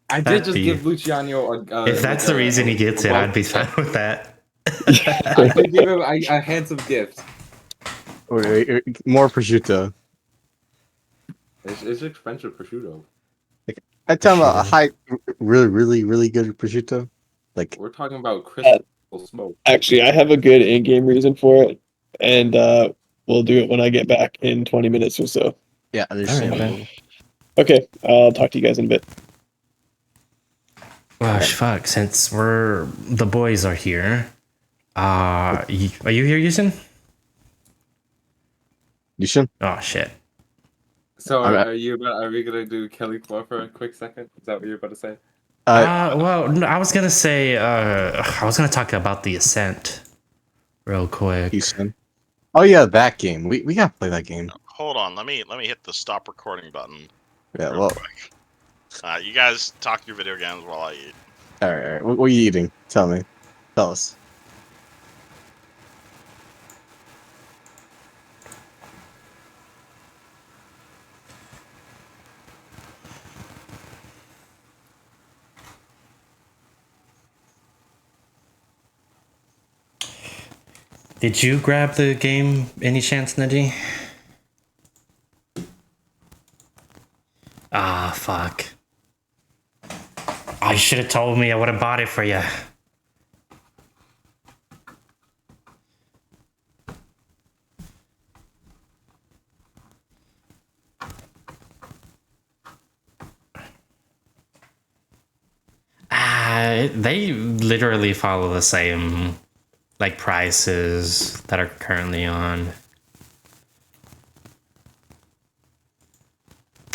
I did That'd just be- give Luciano a. If that's the reason he gets it, I'd be fine. fine with that. I could give him a handsome gift. more prosciutto. It's expensive prosciutto. I tell him a high, really good prosciutto. Like We're talking about crystal smoke. Actually, I have a good in-game reason for it, and we'll do it when I get back in 20 minutes or so. yeah, understandable. man. Okay, I'll talk to you guys in a bit. Gosh, fuck. Since the boys are here, are you here, Yusin? You should. Oh shit. So Alright. are we gonna do Kelly Floor for a quick second? Is that what you're about to say? Well, no, I was gonna say, I was gonna talk about the Ascent, real quick. Houston. Oh yeah, that game. We gotta play that game. Hold on, let me hit the stop recording button Yeah. real Well, quick. You guys talk your video games while I eat. all right. What are you eating? Tell me. Tell us. Did you grab the game any chance, Neji? Ah, fuck. Oh, you should have told me. I would have bought it for you. They literally follow the same like prices that are currently on.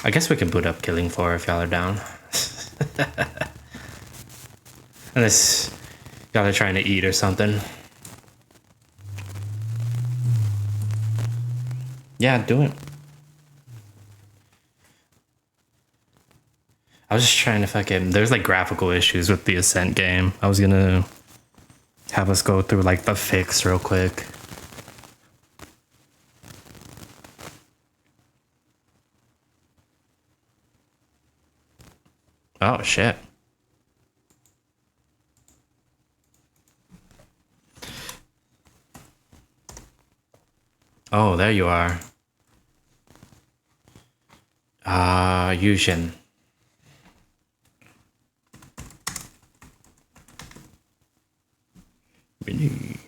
I guess we can boot up Killing Floor if y'all are down. Unless y'all are trying to eat or something. Yeah, do it. I was just trying to fucking... There's like graphical issues with the Ascent game. I was gonna have us go through like the fix real quick. Oh shit. Oh, there you are. Yushin. Mini.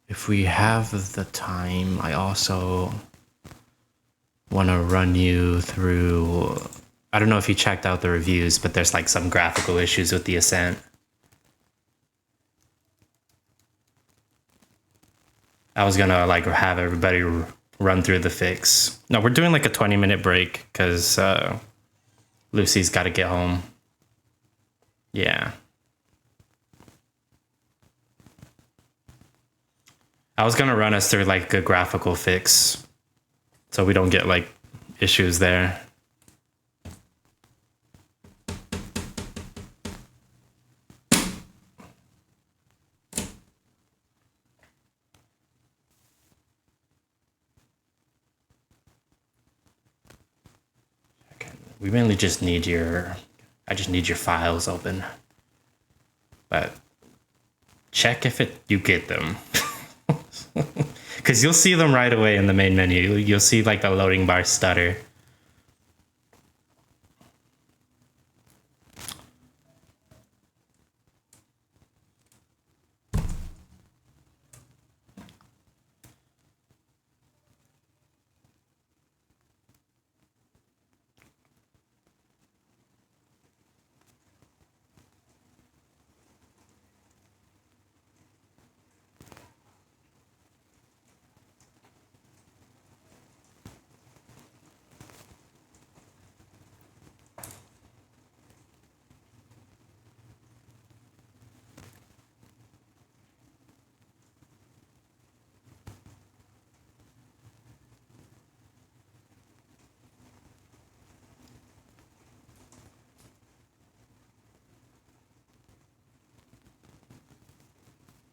If we have the time, I also want to run you through. I don't know if you checked out the reviews, but there's like some graphical issues with the Ascent. I was gonna like have everybody run through the fix. No, we're doing like a 20-minute break because Lucy's got to get home. Yeah. I was gonna run us through like a graphical fix so we don't get like issues there. We mainly just need I just need your files open. But check if you get them. Because you'll see them right away in the main menu. You'll see like the loading bar stutter.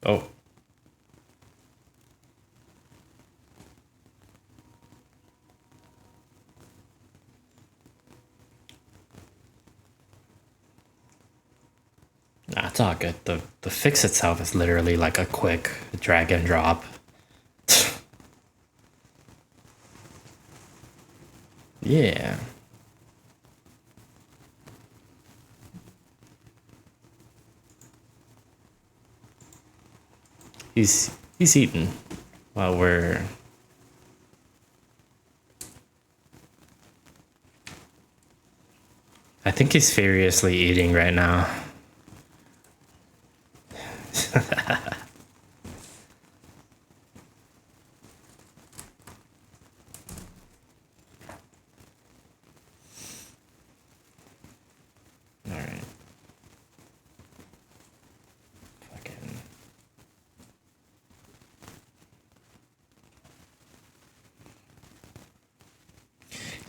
Oh. Nah, it's all good. The fix itself is literally like a quick drag and drop. Yeah. He's eating while we're I think he's furiously eating right now. All right. Fucking.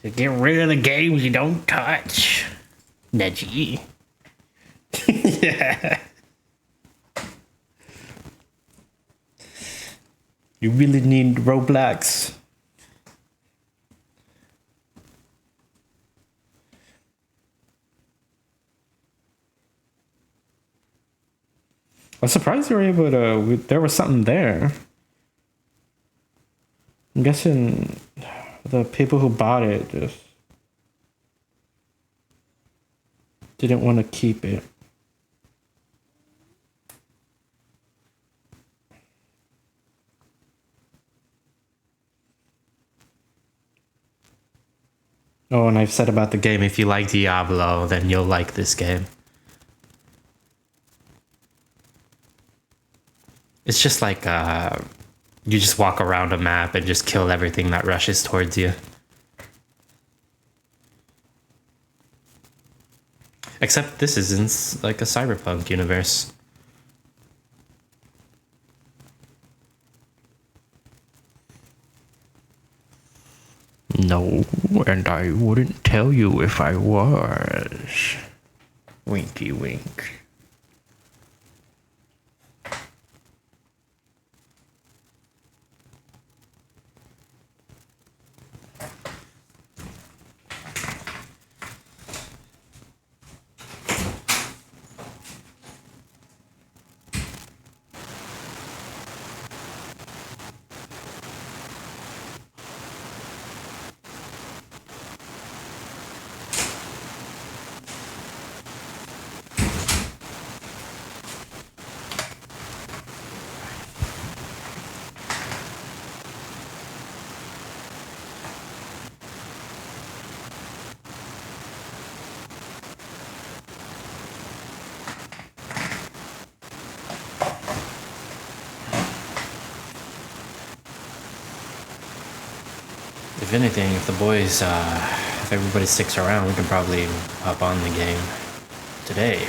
To get rid of the games you don't touch. Neji. Yeah. You really need Roblox. I'm surprised you were able to. There was something there. I'm guessing the people who bought it just didn't want to keep it. Oh, and I've said about the game, if you like Diablo, then you'll like this game. It's just like, you just walk around a map and just kill everything that rushes towards you. Except this is in like a cyberpunk universe. No, and I wouldn't tell you if I was. Winky wink. If anything, if the boys, if everybody sticks around, we can probably hop on the game today.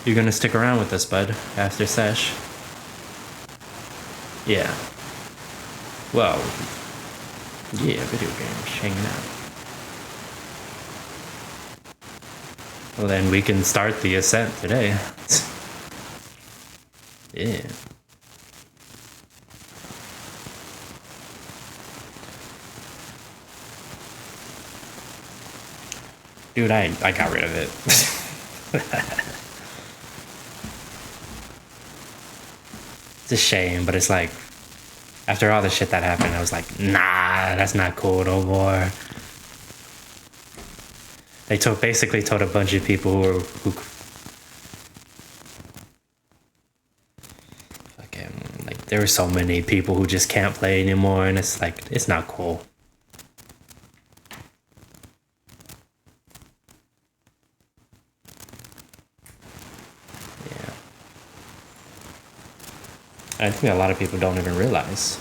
You're gonna stick around with us, bud, after sesh? Yeah. Well, yeah, video games, hanging out. Well, then we can start the ascent today. Yeah. Dude, I got rid of it. It's a shame, but it's like, after all the shit that happened, I was like, nah, that's not cool no more. They basically told a bunch of people who fucking, like, there were so many people who just can't play anymore, and it's like, it's not cool. Yeah. I think a lot of people don't even realize.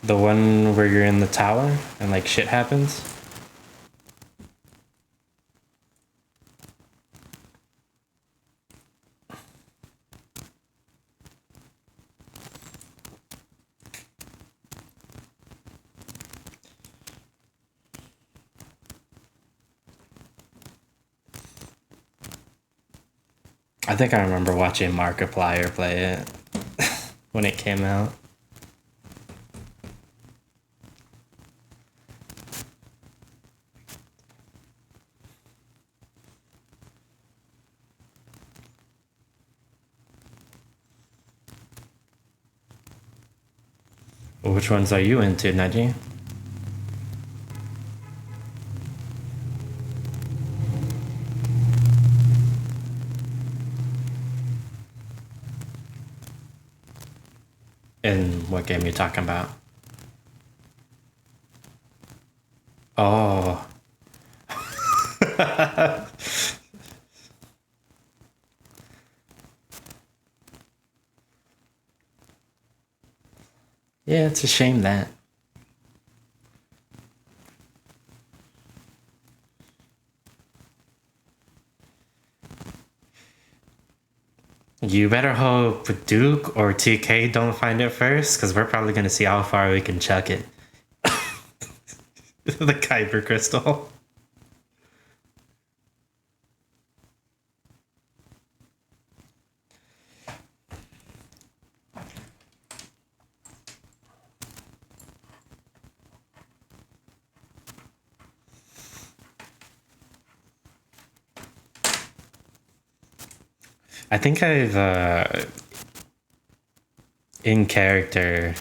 The one where you're in the tower and like shit happens? I think I remember watching Markiplier play it when it came out. Which ones are you into, Najee? And what game you talking about? Oh. Yeah, it's a shame that. You better hope Duke or TK don't find it first, because we're probably going to see how far we can chuck it. The Kyber crystal. I think I've, in character,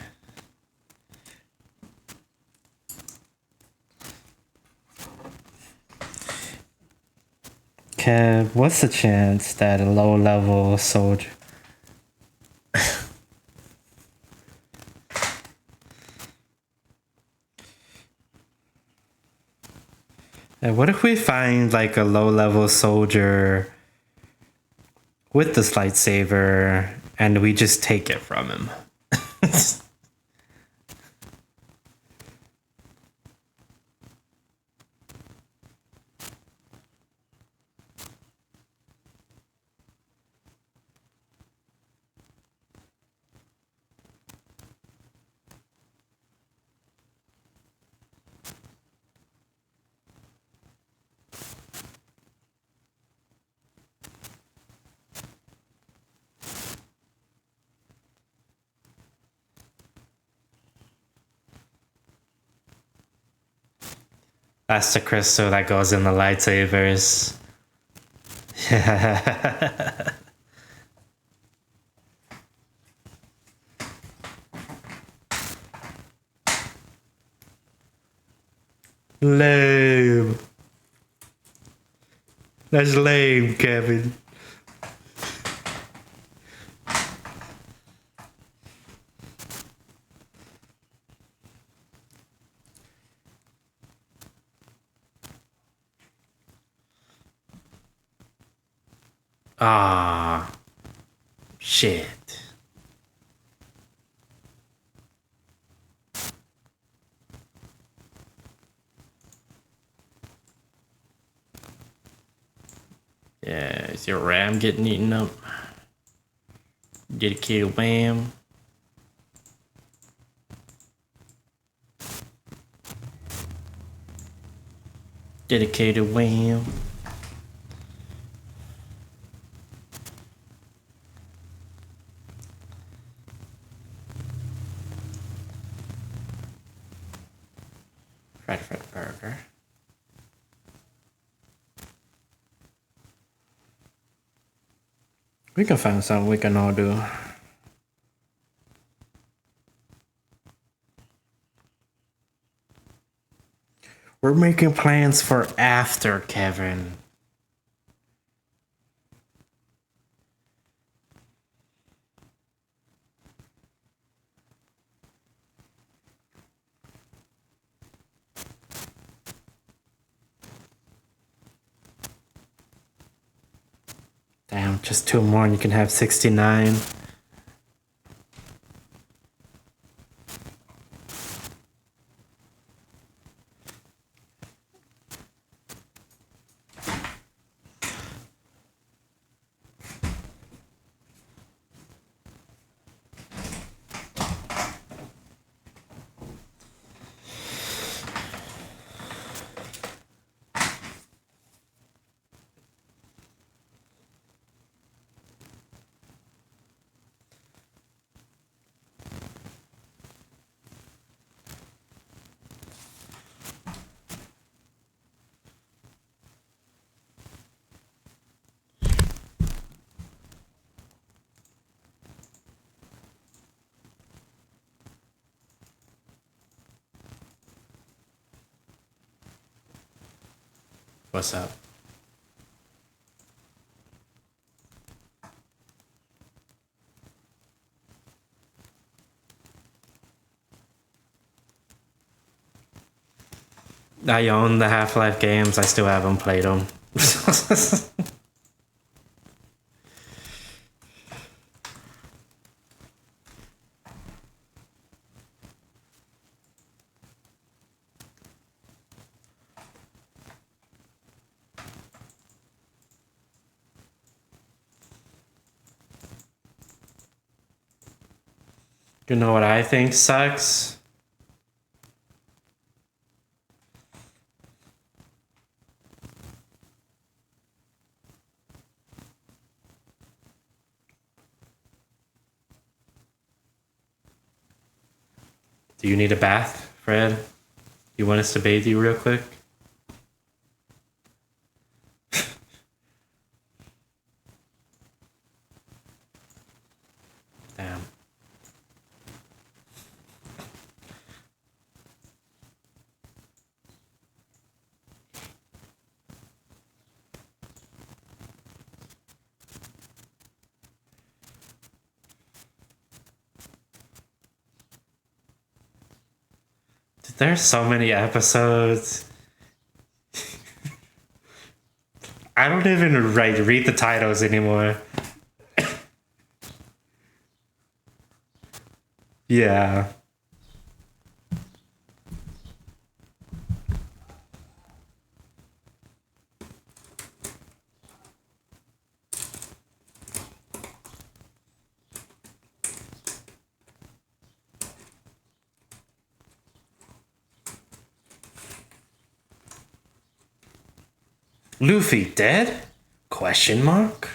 Kev, what's the chance that a low-level soldier... What if we find, like, a low-level soldier with this lightsaber, and we just take it from him? That's the crystal that goes in the lightsabers. Lame. That's lame, Kevin. Ah, shit. Yeah, is your RAM getting eaten up? Dedicated wham. Dedicated wham. Fried burger. We can find something we can all do. We're making plans for after, Kevin. Damn, just 2 more and you can have 69. What's up? I own the Half-Life games. I still haven't played them. You know what I think sucks? Do you need a bath, Fred? You want us to bathe you real quick? Damn. There's so many episodes. I don't even read the titles anymore. Yeah. Luffy dead? Question mark?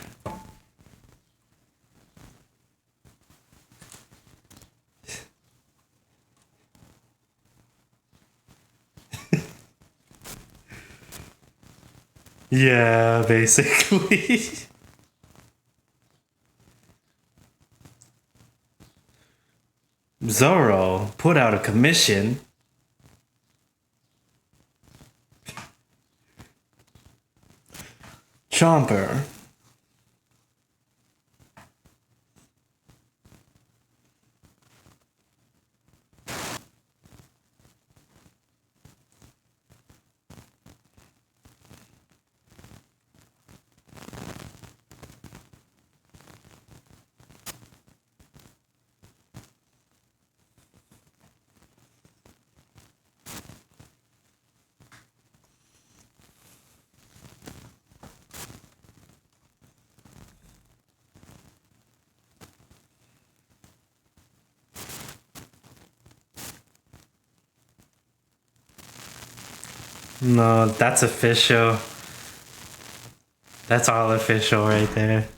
Yeah, basically. Zoro put out a commission. Chomper. No, that's official. That's all official right there.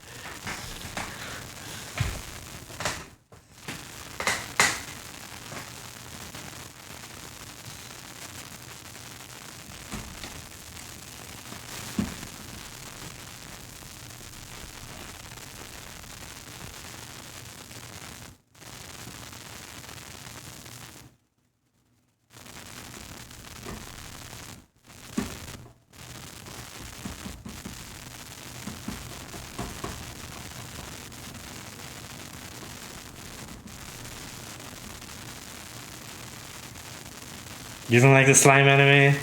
You don't like the slime anime?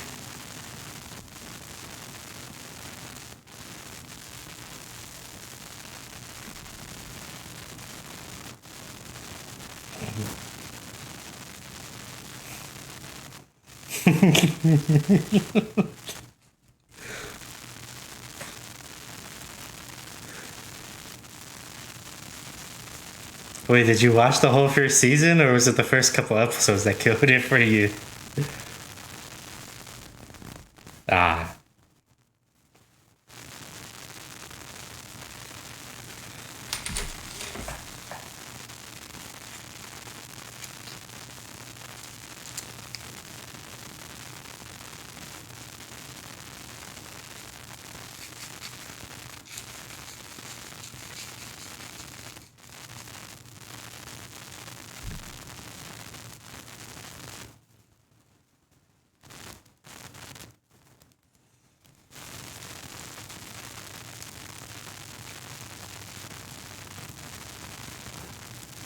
Wait, did you watch the whole first season, or was it the first couple episodes that killed it for you? Ah.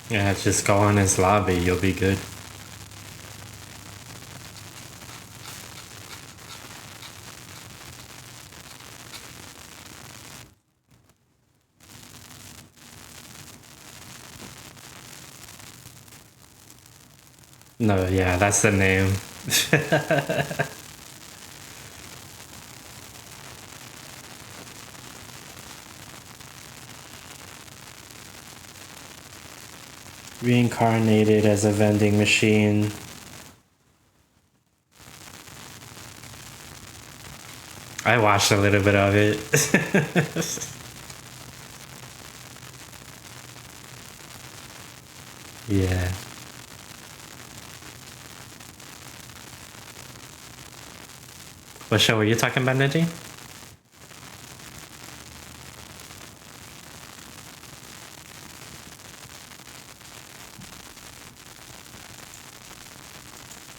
Yeah, just go in his lobby, you'll be good. No, yeah, that's the name. Reincarnated as a vending machine. I watched a little bit of it. Yeah. What show were you talking about, Nadine?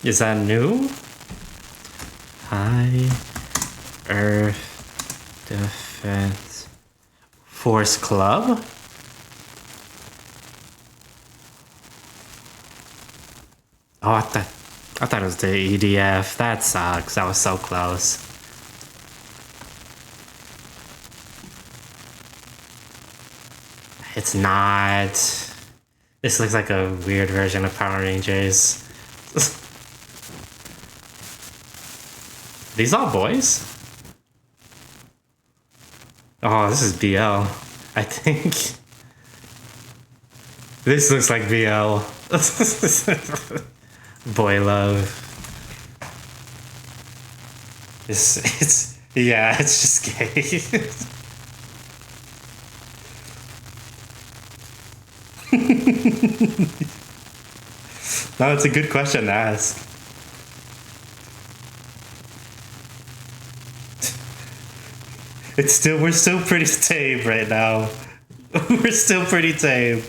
Is that new? High Earth Defense Force Club? Oh, I thought it was the EDF. That sucks. That was so close. It's not. This looks like a weird version of Power Rangers. These all boys? Oh, this is BL. I think. This looks like BL. Boy love. It's yeah, it's just gay. No, it's a good question to ask. We're still pretty tame right now. We're still pretty tame.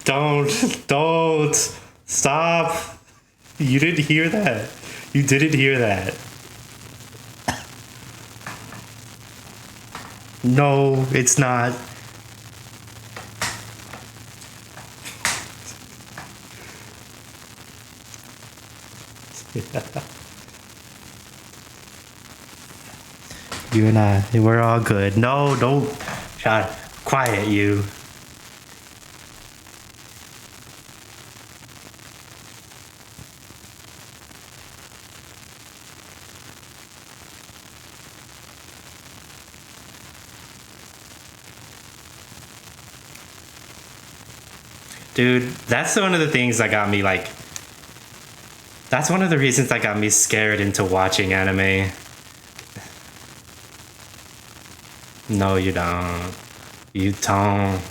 Don't stop. You didn't hear that. You didn't hear that. No, it's not. You and I, we're all good. No, don't. Shut. Quiet, you. Dude, that's one of the things that got me like. That's one of the reasons that got me scared into watching anime. No, you don't. You don't.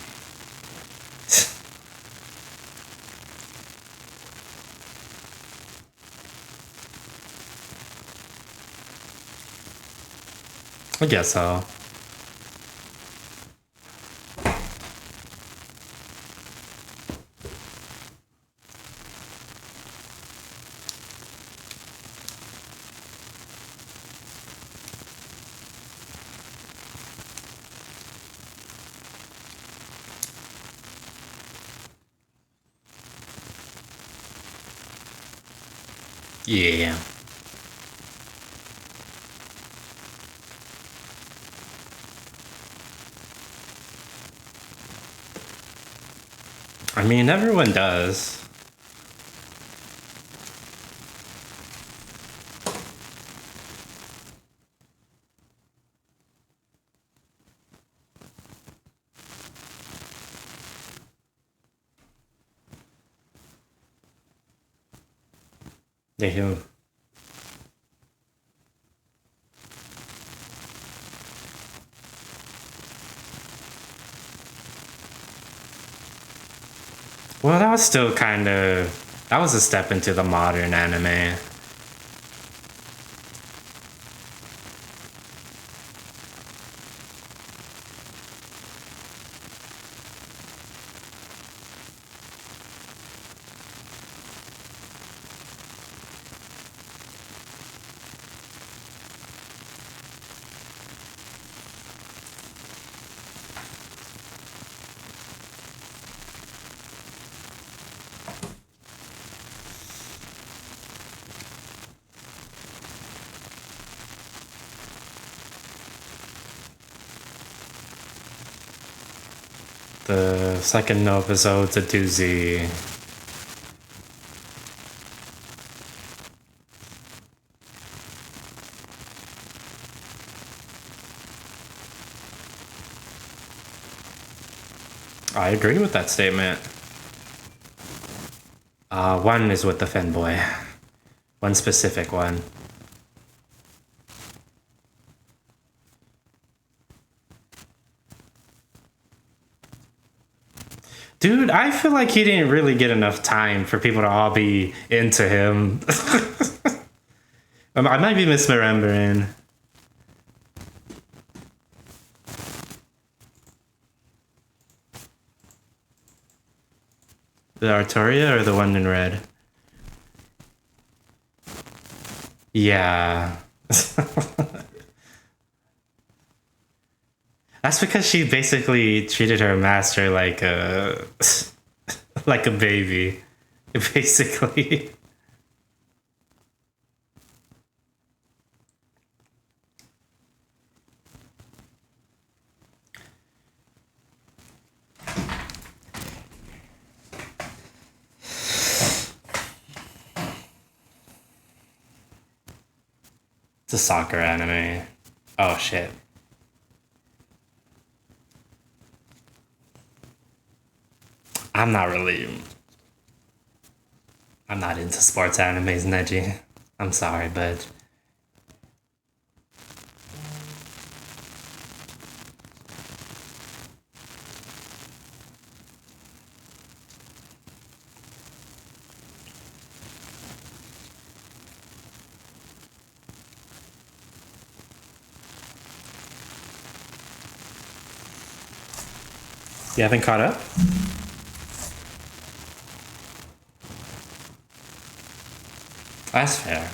I guess so. Yeah. I mean, everyone does. They do. Well, that was still kind of... That was a step into the modern anime. The second episode's a doozy. I agree with that statement. One is with the fanboy. One specific one. Dude, I feel like he didn't really get enough time for people to all be into him. I might be misremembering. The Artoria or the one in red? Yeah. That's because she basically treated her master like a like a baby, basically. It's a soccer anime. Oh shit. I'm not into sports animes, Neji. I'm sorry, but you haven't caught up? That's fair.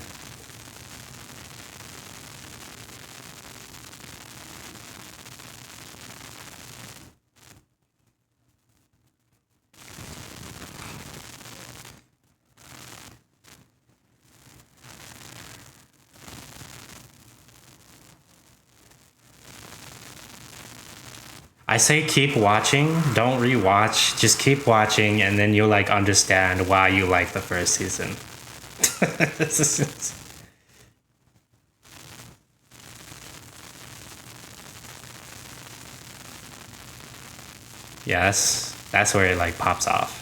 I say keep watching, don't rewatch, just keep watching and then you'll like understand why you like the first season. Yes, that's where it like pops off.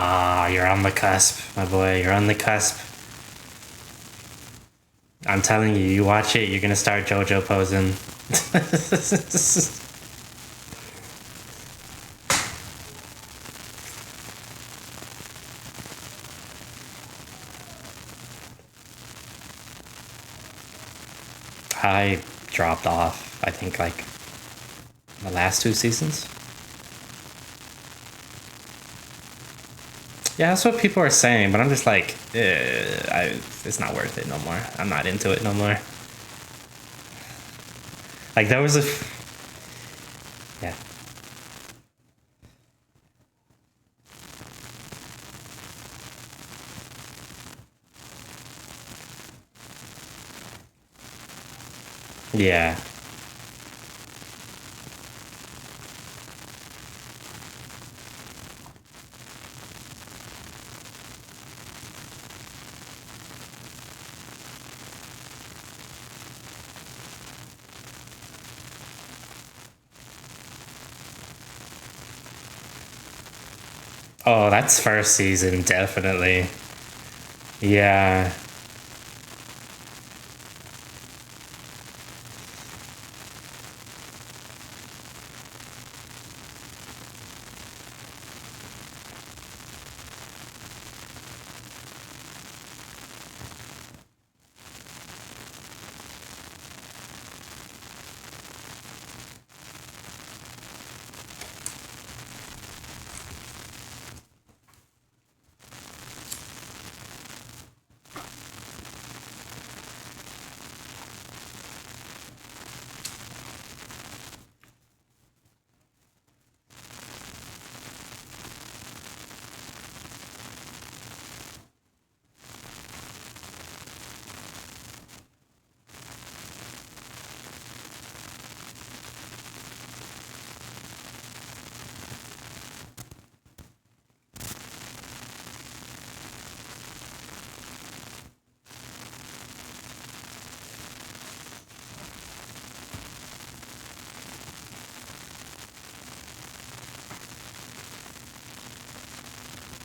Ah, you're on the cusp, my boy. You're on the cusp. I'm telling you, you watch it, you're gonna start JoJo posing. I dropped off, I think, like the last 2 seasons. Yeah, that's what people are saying, but I'm just like, it's not worth it no more. I'm not into it no more. Like, there was a. Yeah. Yeah. Oh, that's first season, definitely. Yeah.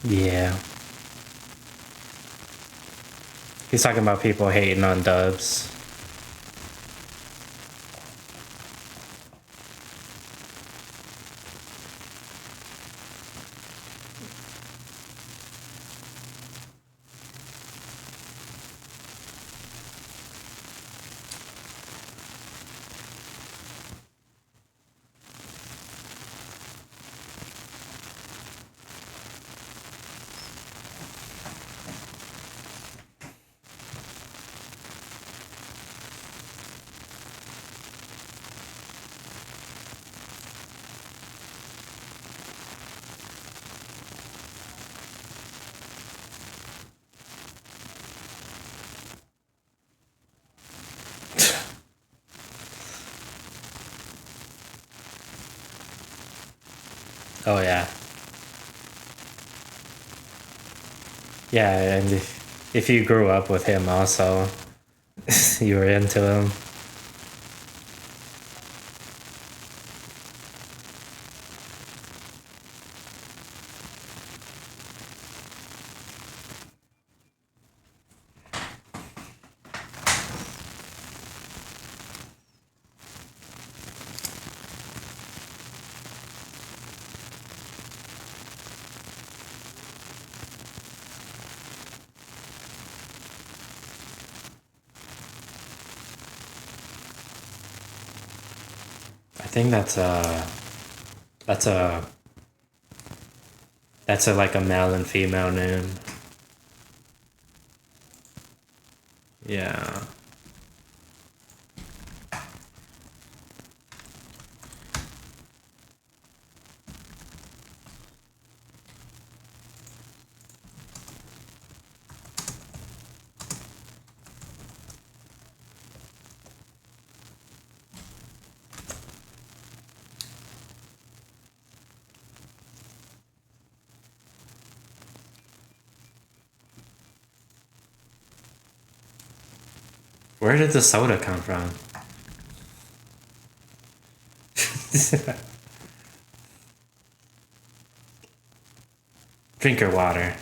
Yeah. He's talking about people hating on dubs. Oh yeah. Yeah, and if you grew up with him also, you were into him. I think that's a like a male and female name. Yeah. Where did the soda come from? Drink your water.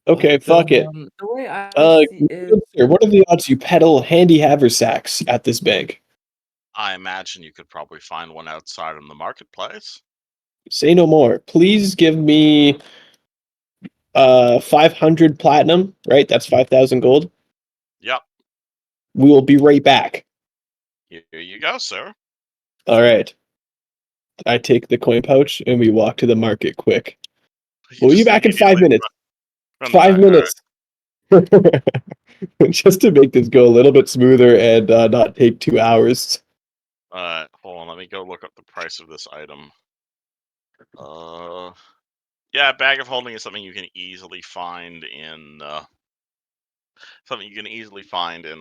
Okay, fuck it. The way I see Good sir, what are the odds you peddle handy haversacks at this bank? I imagine you could probably find one outside in the marketplace. Say no more. Please give me 500 platinum, right? That's 5,000 gold. Yep. We will be right back. Here you go, sir. All right. I take the coin pouch and we walk to the market quick. You We'll be just back in 5 immediately minutes. run 5 back. minutes. Just to make this go a little bit smoother and not take 2 hours. Hold on. Let me go look up the price of this item. Yeah, bag of holding is something you can easily find in a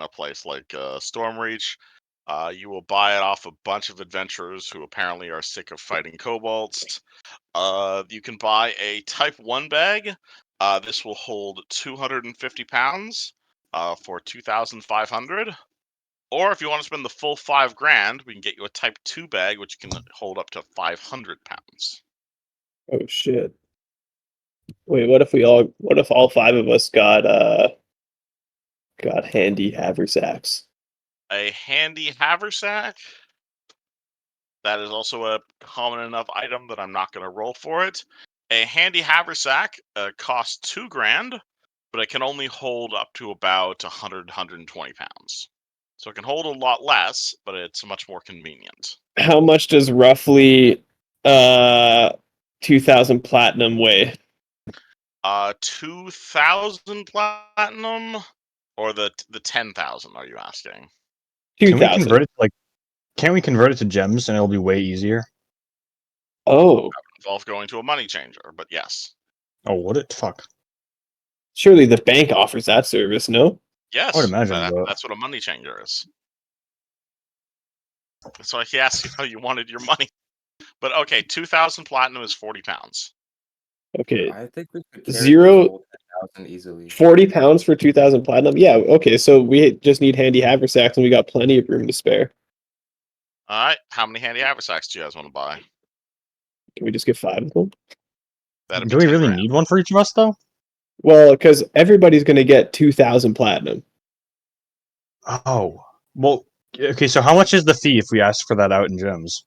place like Stormreach. You will buy it off a bunch of adventurers who apparently are sick of fighting kobolds. You can buy a Type 1 bag. This will hold 250 pounds for 2,500. Or if you want to spend the full 5 grand, we can get you a Type 2 bag, which can hold up to 500 pounds. Oh shit. Wait, what if all 5 of us got handy haversacks? A handy haversack. That is also a common enough item that I'm not going to roll for it. A handy haversack costs 2 grand, but it can only hold up to about 120 pounds. So it can hold a lot less, but it's much more convenient. How much does roughly 2,000 platinum weigh? 2,000 platinum, or the 10,000? Are you asking? Can we 2,000. convert it to, like? Can't we convert it to gems and it'll be way easier? Oh, involve going to a money changer, but yes. Oh, would it? Fuck. Surely the bank offers that service, no? Yes, I would imagine, but- that's what a money changer is. That's why he asked you how you wanted your money. But okay, 2,000 platinum is 40 pounds. Okay, I think we could carry Zero- this whole 10,000 easily. 40 pounds for 2,000 platinum. Yeah, okay, so we just need handy haversacks and we got plenty of room to spare. All right, how many handy haversacks do you guys want to buy? Can we just get 5 of them? That'd Do be we 10 really grand. need one for each of us, though? Well, because everybody's going to get 2,000 platinum. Oh. Well, okay, so how much is the fee if we ask for that out in gems?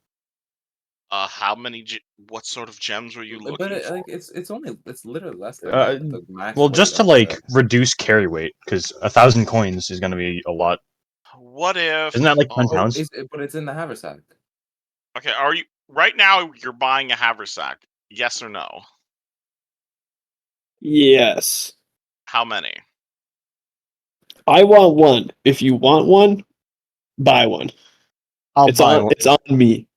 How many? What sort of gems were you looking But for? it's literally less than Uh, the max. Well, weight just to of like the- reduce carry weight, because 1,000 coins is going to be a lot. What if? Isn't that like 10 oh, pounds? But it's in the haversack. Okay, are you right now? You're buying a haversack. Yes or no? Yes. How many? I want one. If you want one, buy one. I'll It's buy on one. it's on me.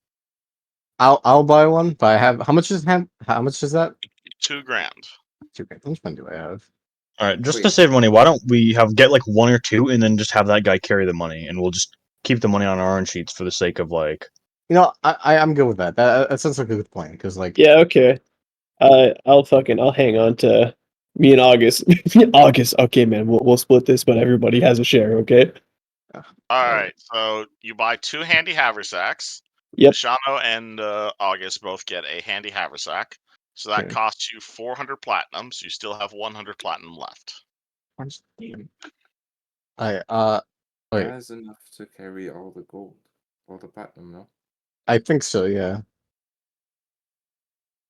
I'll buy one, but I have how much is that? 2 grand. Okay, how much money do I have? All right, just Wait. to save money, why don't we get like 1 or 2, and then just have that guy carry the money, and we'll just keep the money on our own sheets for the sake of like. You know, I'm good with that. That sounds like a good plan because like Yeah, okay. I'll hang on to me and August. August, okay, man, we'll split this, but everybody has a share, okay? All right, so you buy 2 handy haversacks. Yep. Shano and August both get a handy haversack. So that Okay. costs you 400 platinum. So you still have 100 platinum left. I wait, That is enough to carry all the gold, all the platinum, no? I think so. Yeah.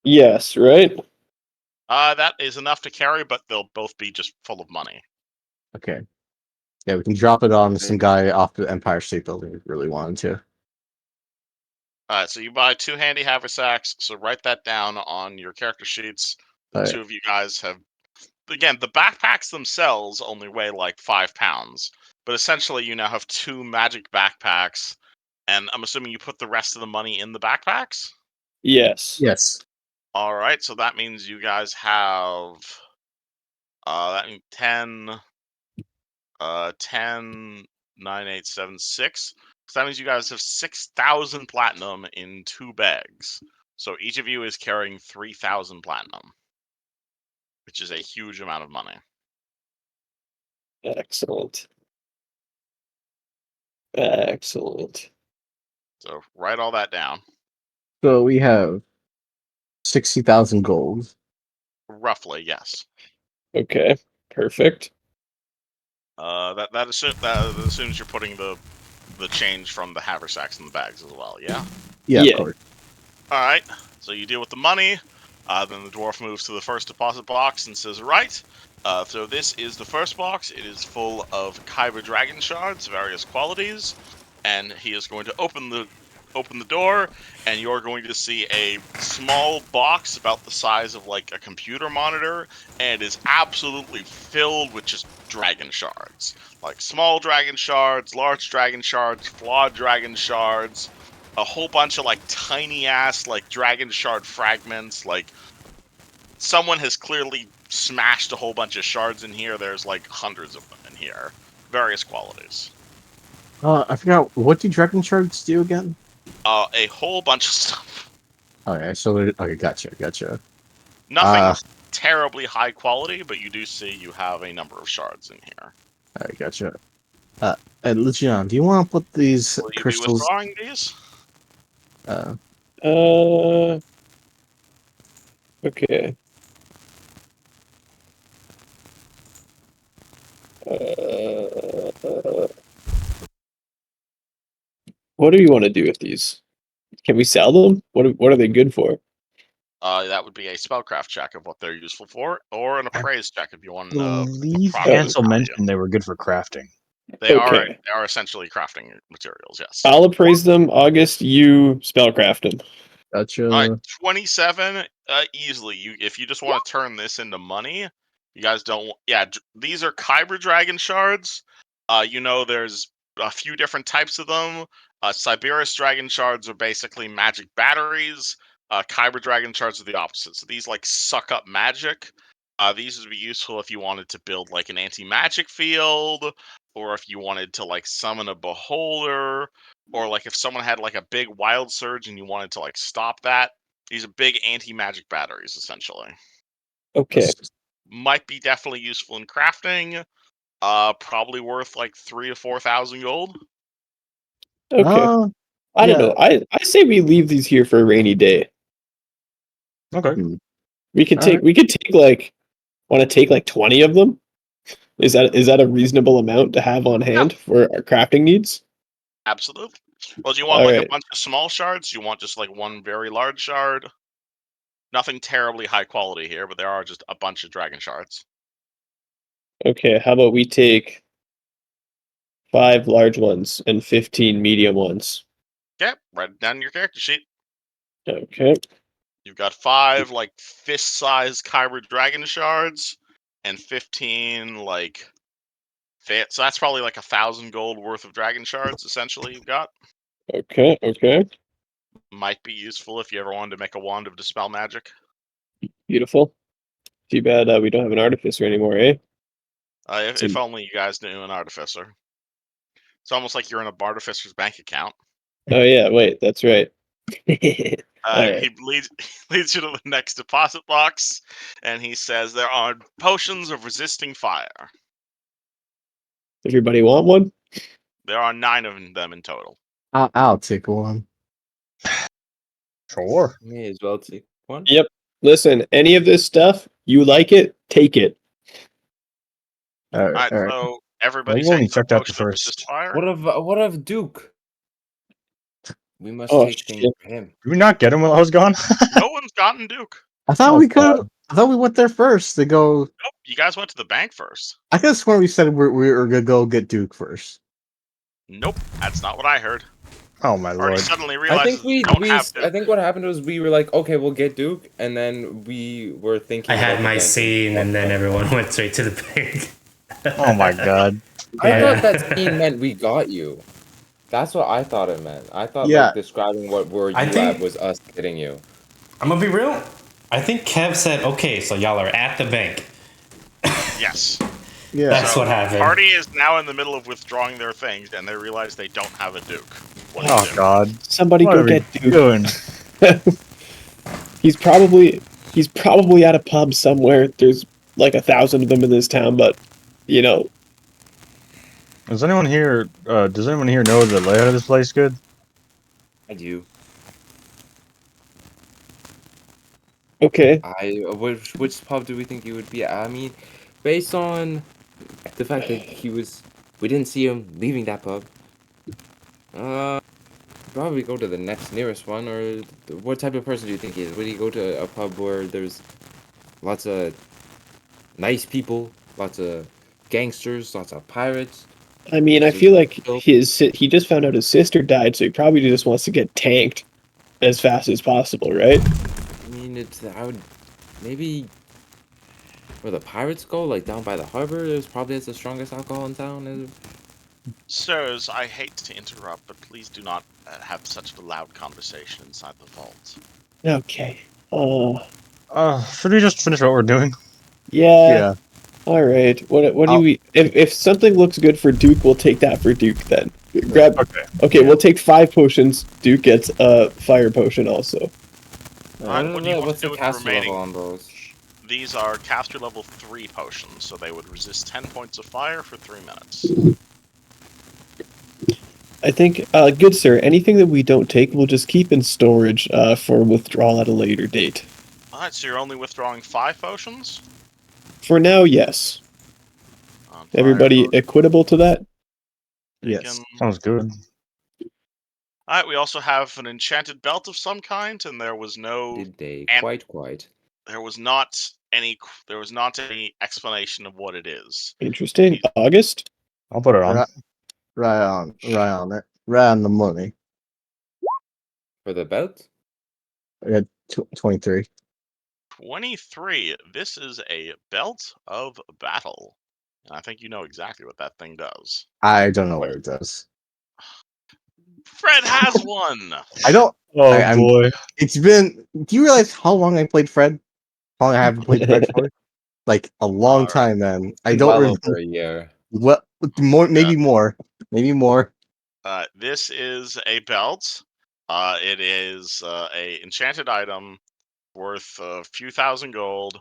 Yes, right? That is enough to carry, but they'll both be just full of money. Okay. Yeah, we can drop it on Okay. some guy off the Empire State Building if we really wanted to. All right, so you buy 2 handy haversacks. So write that down on your character sheets. The Alright. 2 of you guys have. Again, the backpacks themselves only weigh like 5 pounds, but essentially you now have 2 magic backpacks, and I'm assuming you put the rest of the money in the backpacks. Yes. Yes. All right, so that means you guys have that means 10 10 9 8 7 6. So that means you guys have 6,000 platinum in 2 bags. So each of you is carrying 3,000 platinum, which is a huge amount of money. Excellent. Excellent. So write all that down. So we have 60,000 gold. Roughly, yes. Okay. Perfect. That assumes you're putting the change from the haversacks in the bags as well. Yeah. Yeah, Yeah. of course. All right. So you deal with the money. Then the dwarf moves to the first deposit box and says, "Right. So this is the first box. It is full of Kyber dragon shards, various qualities, and he is going to open the door, and you're going to see a small box about the size of like a computer monitor, and it is absolutely filled with just dragon shards, like small dragon shards, large dragon shards, flawed dragon shards, a whole bunch of like tiny ass like dragon shard fragments. Like someone has clearly smashed a whole bunch of shards in here. There's like hundreds of them in here, various qualities. I forgot, what do dragon shards do again? A whole bunch of stuff. Okay, so okay, gotcha. Nothing terribly high quality, but you do see you have a number of shards in here. Alright, gotcha. And Lucian, do you want to put these Will you be crystals? withdrawing these? Okay. What do you want to do with these? Can we sell them? What are they good for? That would be a spellcraft check of what they're useful for, or an appraise check if you want I to know. believe product Hansel value. mentioned they were good for crafting. They Okay. are essentially crafting materials. Yes. I'll appraise them. August, you spellcraft them. Gotcha. All right, 27 easily. You if you just want to turn this into money, you guys don't. Yeah, these are Kyber dragon shards. There's a few different types of them. Siberis dragon shards are basically magic batteries. Kyber Dragon shards are the opposite. So these like suck up magic. These would be useful if you wanted to build like an anti-magic field, or if you wanted to like summon a beholder, or like if someone had like a big wild surge and you wanted to like stop that. These are big anti-magic batteries, essentially. Okay. Might be definitely useful in crafting. Probably worth like 3 to 4,000 gold. Okay. I don't know. I say we leave these here for a rainy day. Okay. We could Alright. take like want to take like 20 of them? Is that a reasonable amount to have on hand for our crafting needs? Absolutely. Well, do you want like a Alright. bunch of small shards? Do you want just like one very large shard? Nothing terribly high quality here, but there are just a bunch of dragon shards. Okay, how about we take 5 large ones and 15 medium ones? Okay, write it down in your character sheet. Okay. You've got 5 like fist-sized Kyber dragon shards, and 15 like. So that's probably like 1,000 gold worth of dragon shards. Essentially, you've got. Okay. Might be useful if you ever wanted to make a wand of dispel magic. Beautiful. Too bad we don't have an artificer anymore, eh? If only you guys knew an artificer. It's almost like you're in a bartificer's bank account. Oh yeah, wait, that's right. Alright. He leads you to the next deposit box, and he says there are potions of resisting fire. Everybody want one? There are 9 of them in total. I'll take one. Sure. May as well take one. Yep. Listen, any of this stuff, you like it, take it. All right, Alright. so everybody Well, you only takes a checked out the potion of first. resist fire. What of Duke? We must Oh, take things shit. for him. Did we not get him while I was gone? No one's gotten Duke. I thought Oh, we could. God. I thought we went there first to go. Nope, you guys went to the bank first. I could have sworn we said we were gonna go get Duke first. Nope, that's not what I heard. Oh my Already lord. suddenly I realized think we don't have Duke. I think what happened was we were like, okay, we'll get Duke, and then we were thinking. I had about the my bank. scene, and then everyone went straight to the bank. Oh my god. I Yeah. thought that scene meant we got you. That's what I thought it meant. I thought Yeah. like describing what were you I think- at was us getting you. I'm gonna be real. I think Kev said, "Okay, so y'all are at the bank." Yes. Yeah. That's what happened. Party is now in the middle of withdrawing their things, and they realize they don't have a Duke. What do you Oh do? god. Somebody What go are we get Duke. doing? He's probably at a pub somewhere. There's like 1,000 of them in this town, but you know, Does anyone here know the layout of this place good? I do. okay. Which pub do we think he would be at? I mean, based on the fact that we didn't see him leaving that pub. Probably go to the next nearest one. Or what type of person do you think he is? Would he go to a pub where there's lots of nice people, lots of gangsters, lots of pirates? I mean, I feel like he just found out his sister died, so he probably just wants to get tanked as fast as possible, right? I mean, I would maybe where the pirates go, like down by the harbor. There's probably the strongest alcohol in town. Sirs, I hate to interrupt, but please do not have such a loud conversation inside the vault. Okay. Should we just finish what we're doing? Yeah. All right. What do we? If something looks good for Duke, we'll take that for Duke. Then grab. Okay. Okay, we'll take 5 potions. Duke gets a fire potion also. Alright, what do you want What's to do the with the caster remaining? level on those? These are caster level 3 potions, so they would resist 10 points of fire for 3 minutes. I think, good sir, anything that we don't take, we'll just keep in storage for withdrawal at a later date. Alright, so you're only withdrawing 5 potions? For now, yes. On fire Everybody potion, equitable to that? Yes. bacon. Sounds good. Alright, we also have an enchanted belt of some kind, and there was no, Did they and- quite? there was not any explanation of what it is. Interesting. August? I'll put it on. Right on it. Right on the money. For the belt? I got 23. 23. This is a belt of battle. And I think you know exactly what that thing does. I don't know what it does. Fred has one. I don't. Oh I'm- boy. It's been. Do you realize how long I played Fred? How long I haven't played Fred for? Like a long Alright. time, man. I don't well remember. over a year. What more? Maybe more. Maybe more. This is a belt. It is a enchanted item worth a few thousand gold.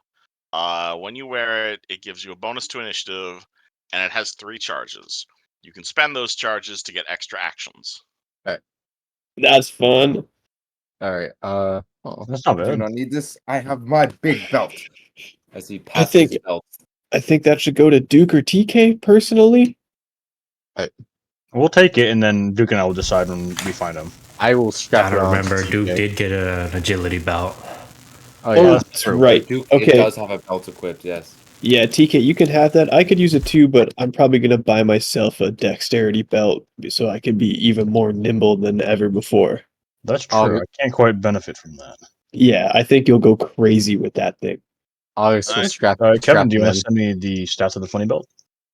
When you wear it, it gives you a bonus to initiative, and it has 3 charges. You can spend those charges to get extra actions. That's fun. All right. That's not I do bad. not need this. I have my big belt. As he I passes think- his belt. I think that should go to Duke or TK personally. We'll take it, and then Duke and I will decide when we find him. I will strap Gotta it on. remember, to Duke TK. did get an agility belt. Oh Oh, yeah. that's right. Duke Okay. does have a belt equipped. Yes. Yeah, TK, you can have that. I could use it too, but I'm probably gonna buy myself a dexterity belt so I can be even more nimble than ever before. That's true. Oh, I can't quite benefit from that. Yeah, I think you'll go crazy with that thing. August will Alright. strap. Kevin, strap do you him want to in. send me the stats of the funny belt?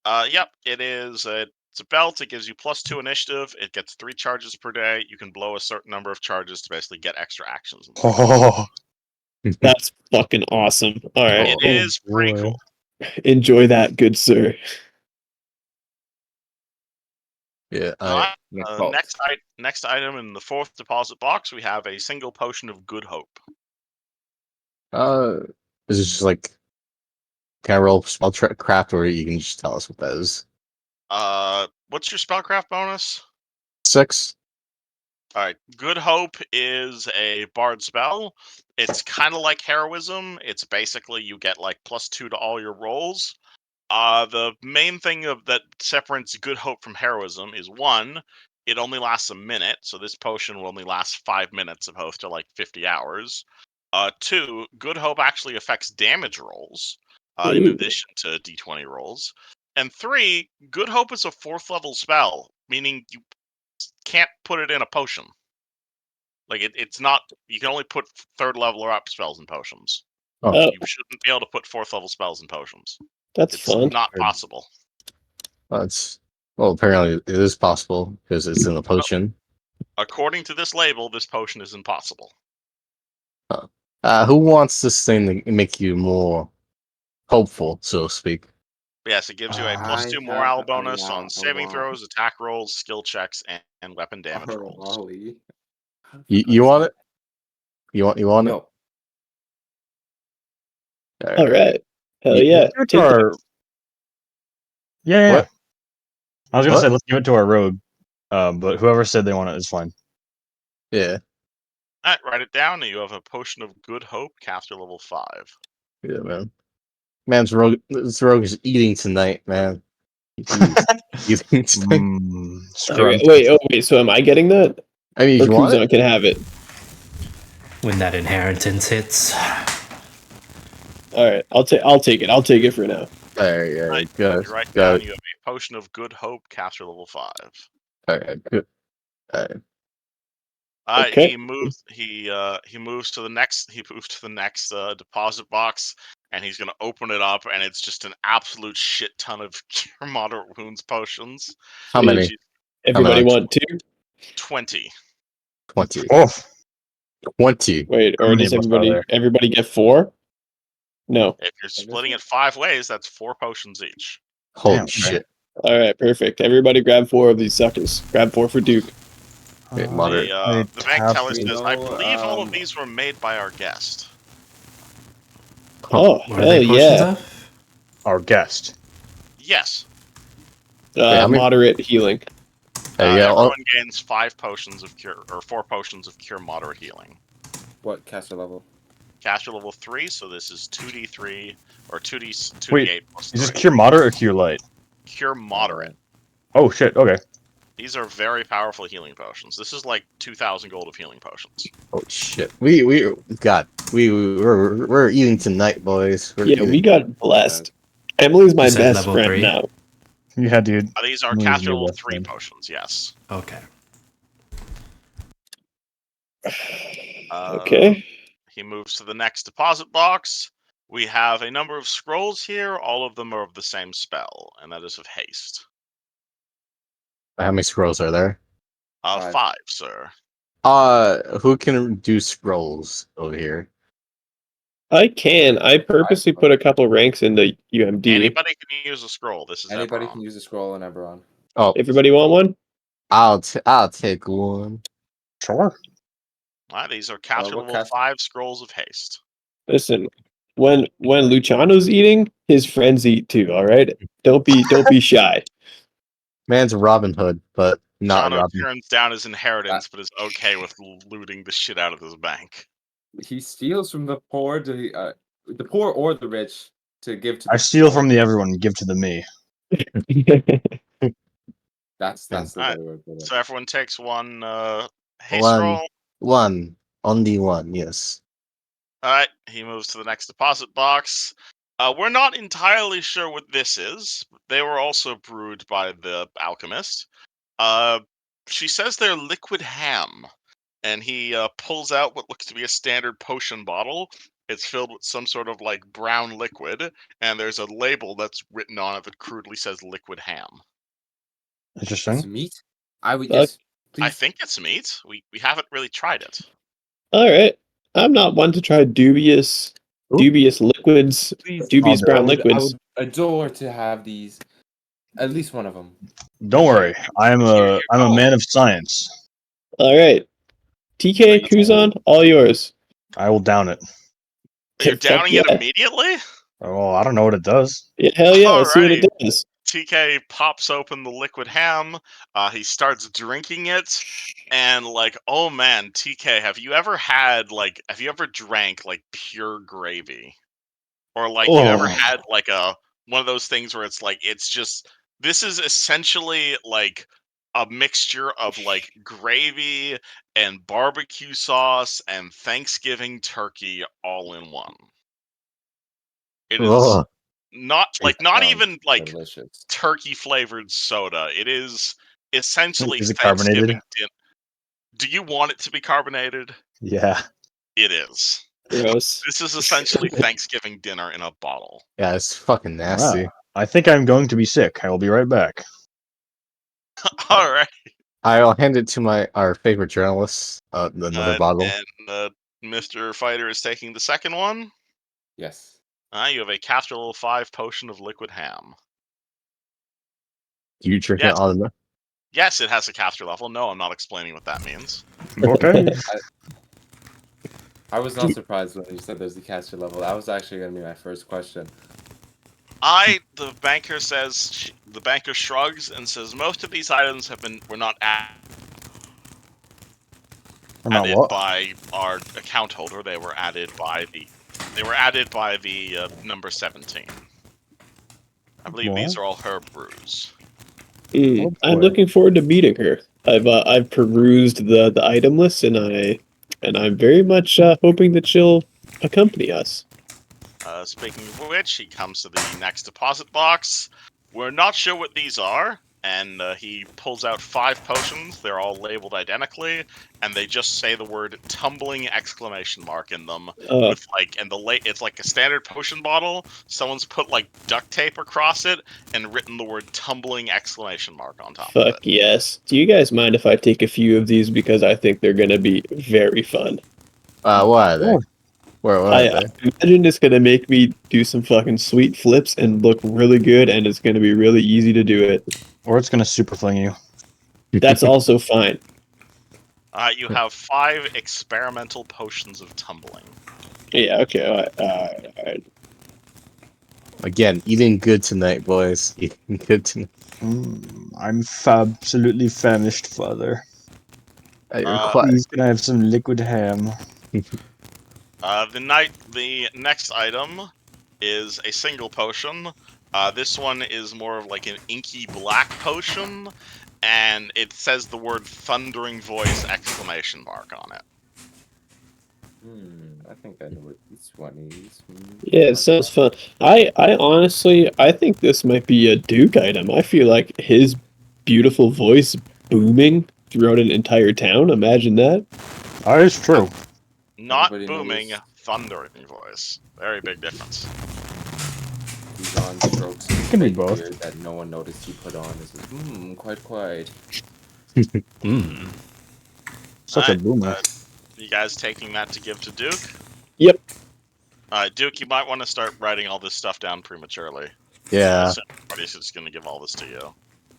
Yep, it is. It's a belt. It gives you +2 initiative. It gets 3 charges per day. You can blow a certain number of charges to basically get extra actions. Oh, That's fucking awesome. All right. It is pretty boy. cool. Enjoy that, good sir. Yeah. Alright, Next belt. next item in the 4th deposit box, we have a single potion of good hope. Is it just like can I roll craft, or you can just tell us what that is? What's your spellcraft bonus? 6. All right, Good Hope is a bard spell. It's kind of like heroism. It's basically you get like +2 to all your rolls. The main thing that separates Good Hope from heroism is 1, it only lasts a minute, so this potion will only last 5 minutes opposed to like 50 hours. 2, Good Hope actually affects damage rolls, in Ooh. addition to d20 rolls. And 3, Good Hope is a 4th level spell, meaning you can't put it in a potion. Like it's not. You can only put 3rd level or up spells in potions. Oh. Oh, You shouldn't be able to put 4th level spells in potions. that's It's fun. not possible. That's apparently it is possible because it's in a potion. According to this label, this potion is impossible. Who wants this thing to make you more hopeful, so to speak? Yes, it gives you a I +2 have morale a bonus lot- on a saving lot. throws, attack rolls, skill checks, and weapon damage Oh, rolls. Ollie. You want it? You want it? No. All right. Hell You- yeah. Give it to Take that. our. Yeah. What? I was gonna What? say let's give it to our rogue, but whoever said they want it is fine. Yeah. All right, write it down. And you have a potion of Good Hope, caster level 5. Yeah, man. This rogue is eating tonight, man. He's eating tonight. Okay, Scrub. wait. So am I getting that? I mean, Or if you want it, Kuzan can have it. When that inheritance hits. All right, I'll take it. I'll take it for now. Alright, Right, good. you write Got down. it. You have a potion of Good Hope, caster level 5. Alright, good. Alright. Okay. He moves. He moves to the next. He moves to the next deposit box, and he's gonna open it up, and it's just an absolute shit ton of cure moderate wounds potions. How Sweet. many? Everybody much? want 2? 20. 20. Oh, 20. Wait, How or many does of us are everybody get 4? No. If you're splitting it 5 ways, that's 4 potions each. Holy Damn, okay. shit. All right, perfect. Everybody grab 4 of these suckers. Grab 4 for Duke. Wait, moderate. The bank teller You says, "I know, believe all of these were made by our guest." Oh, What are hell they potions yeah. of? our guest. Yes. how many- Moderate healing. Hey, yeah, Everyone gains 5 potions of cure, or 4 potions of cure moderate healing. What caster level? Caster level 3, so this is 2d3 or 2d8 Wait, plus Is this 3. cure moderate or cure light? Cure moderate. Oh shit. Okay. These are very powerful healing potions. This is like 2,000 gold of healing potions. holy shit. We're eating tonight, boys. We're Yeah, eating. we got blessed. Emily's my You said best level friend 3? now. Yeah, dude. These are Emily's caster your level best 3 friend. potions, yes. Okay. Okay. He moves to the next deposit box. We have a number of scrolls here. All of them are of the same spell, and that is of haste. How many scrolls are there? Five. 5, sir. Who can do scrolls over here? I can. I purposely put a couple ranks into UMD. Anybody can use a scroll. This is Anybody Everon. can use a scroll in Eberron. Oh, Everybody want one? I'll take one. Sure. These are caster what level cast- 5 scrolls of haste. Listen, when Luciano's eating, his friends eat too. All right, don't be shy. Man's Robin Hood, but not Shano Robin. turns down his inheritance, but is okay with looting the shit out of his bank. He steals from the poor to the poor or the rich to give to. I steal from the everyone and give to the me. That's the Alright, better word for it. So everyone takes one haste One. roll. One. Only one, yes. Alright, he moves to the next deposit box. We're not entirely sure what this is. They were also brewed by the alchemist. She says they're liquid ham. And he pulls out what looks to be a standard potion bottle. It's filled with some sort of like brown liquid, and there's a label that's written on it that crudely says liquid ham. It's Interesting. meat. I would Fuck. yes. I Please. think it's meat. We haven't really tried it. All right, I'm not one to try dubious liquids, Please. dubious I'll brown I liquids. would adore to have these. At least one of them. Don't worry. I'm Here a you I'm go. a man of science. All right, TK Please. Kuzan, all yours. I will down it. You're Fuck downing it yeah. immediately? Oh, I don't know what it does. Yeah, hell yeah, let's see what it Alrighty. does. TK pops open the liquid ham. He starts drinking it, and like, oh man, TK, have you ever drank like pure gravy, or like you ever Oh. had like one of those things where it's like this is essentially like a mixture of like gravy and barbecue sauce and Thanksgiving turkey all in one. It is Oh, not Sounds even like delicious. turkey flavored soda. It is essentially Is it Thanksgiving carbonated? dinner. Do you want it to be carbonated? Yeah. It is. Gross. This is essentially Thanksgiving dinner in a bottle. yeah, it's fucking nasty. Wow. I think I'm going to be sick. I will be right back. All right. I'll hand it to our favorite journalist. Another bottle. And Mr. Fighter is taking the second one. Yes. You have a caster level 5 potion of liquid ham. Do you drink yes. it on the Yes, it has a caster level. No, I'm not explaining what that means. Okay. I was not surprised when you said there's the caster level. That was actually going to be my first question. The banker shrugs and says most of these items were not added I'm not what? by our account holder. They were added by the number 17. I believe these What? are all her brews. Mm, Oh, I'm boy. looking forward to meeting her. I've perused the item list and I'm very much hoping that she'll accompany us. Speaking of which, he comes to the next deposit box. We're not sure what these are, and he pulls out 5 potions. They're all labeled identically, and they just say the word "tumbling!" exclamation mark in them. With like, and it's like a standard potion bottle. Someone's put like duct tape across it and written the word "tumbling!" exclamation mark on top of Fuck it. yes. Do you guys mind if I take a few of these because I think they're gonna be very fun? what are they? Oh. Where are I they? imagine it's gonna make me do some fucking sweet flips and look really good, and it's gonna be really easy to do it. Or it's gonna super fling you. That's also fine. You have 5 experimental potions of tumbling. Yeah. Okay. All right. Again, eating good tonight, boys. Eating good tonight. I'm absolutely famished, father. Please, can I have some liquid ham? The next item is a single potion. This one is more of like an inky black potion, and it says the word "thundering voice!" exclamation mark on it. I think I know what this one is. Yeah, it sounds fun. I honestly, I think this might be a Duke item. I feel like his beautiful voice booming throughout an entire town. Imagine that. That is true. Not Everybody booming, knows. thundering voice. Very big difference. He's on strokes. Can be white both. beard that no one noticed he put on. This is quite quiet. Mm. Such Alright, a boomer. You guys taking that to give to Duke? Yep. Duke, you might want to start writing all this stuff down prematurely. Yeah, So everybody's just going to give all this to you.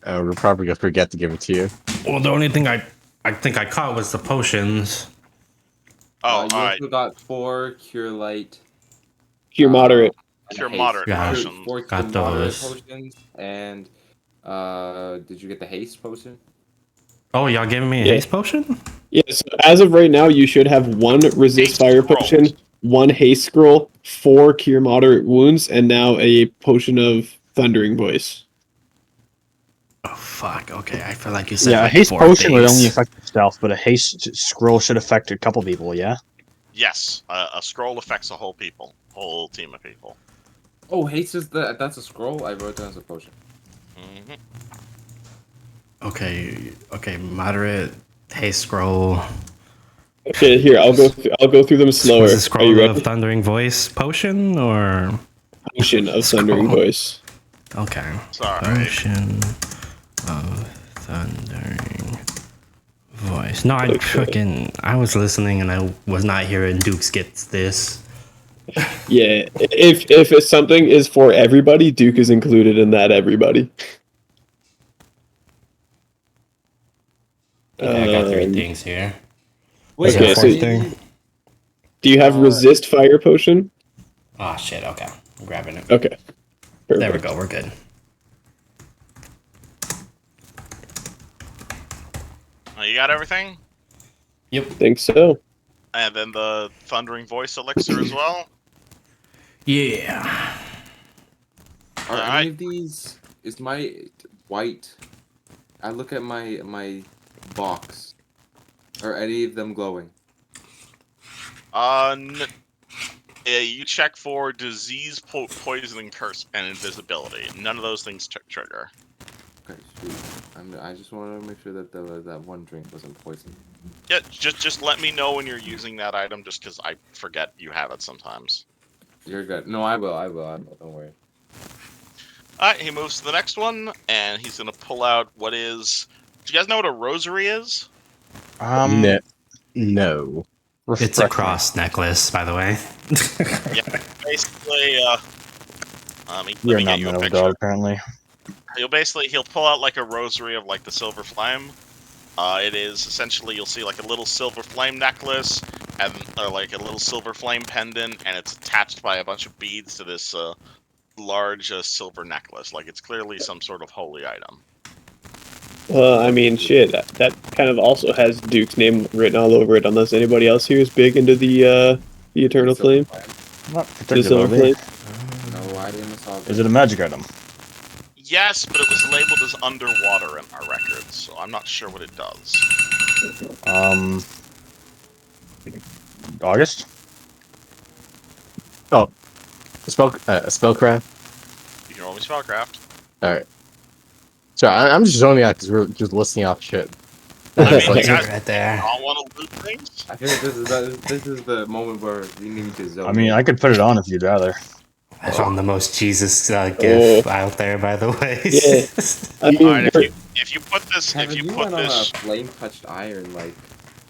we're probably gonna forget to give it to you. Well, the only thing I think I caught was the potions. Oh, you alright. also got 4 Cure Light. Cure moderate. and Cure haste. moderate Yeah. potions. 4 Got Cure moderate those. potions, and did you get the haste potion? Oh, y'all giving me a Yeah. haste potion? Yeah, so as of right now, you should have 1 resist Haste fire scroll. potion, 1 haste scroll, 4 cure moderate wounds, and now a potion of thundering voice. Oh fuck. Okay, I feel like you said Yeah, a like haste 4 potion would things. only affect yourself, but a haste scroll should affect a couple people, yeah? Yes, a scroll affects a whole team of people. Oh, haste is that's a scroll. I wrote it down as a potion. hmm Okay, moderate haste scroll. Okay, here I'll go through them slower. Was it Are you scroll ready? of thundering voice potion or Potion of thundering Scroll. voice. okay? Sorry. Potion of thundering voice. No, I was listening and I was not hearing Dukes gets this. Yeah, if something is for everybody, Duke is included in that everybody. Okay, I got 3 Um, things here. Wait, Okay, so- thing? Do you have resist fire potion? Oh shit. Okay, I'm grabbing it. Okay. Perfect. There we go. We're good. You got everything? Yep. Think so. And then the Thundering Voice elixir as well? Yeah. Are Alright. any of these? Is my white? I look at my box. Are any of them glowing? Yeah, you check for disease, poisoning, curse, and invisibility. None of those things trigger. Okay, sweet. I just want to make sure that that one drink wasn't poisoned. Yeah, just let me know when you're using that item, just because I forget you have it sometimes. You're good. No, I will. Don't worry. Alright, he moves to the next one, and he's gonna pull out what is... Do you guys know what a rosary is? No. It's a refresh me. cross necklace, by the way. Basically, let You're me not get you a metal picture. dog, apparently. He'll pull out like a rosary of like the silver flame. It is essentially, you'll see like a little silver flame necklace and like a little silver flame pendant, and it's attached by a bunch of beads to this large silver necklace. Like it's clearly some sort of holy item. Well, I mean, shit. That kind of also has Duke's name written all over it. Unless anybody else here is big into the Eternal Flame, Not the Silver particularly. Flame. No, I didn't saw Is it a magic item? Yes, but it was labeled as underwater in our records, so I'm not sure what it does. August? Oh, spellcraft. You can roll me spellcraft. All right. So I'm just zoning out because we're just listing off shit. I mean, Put you it guys right there. all want to loot things? I feel like this is the moment where we need to zone. I mean, I could put it on if you'd rather. I found the most Jesus gif out there, by the way. Yeah. I mean, Alright, if you put this, Kevin, if you you put went on a this, flame touched iron like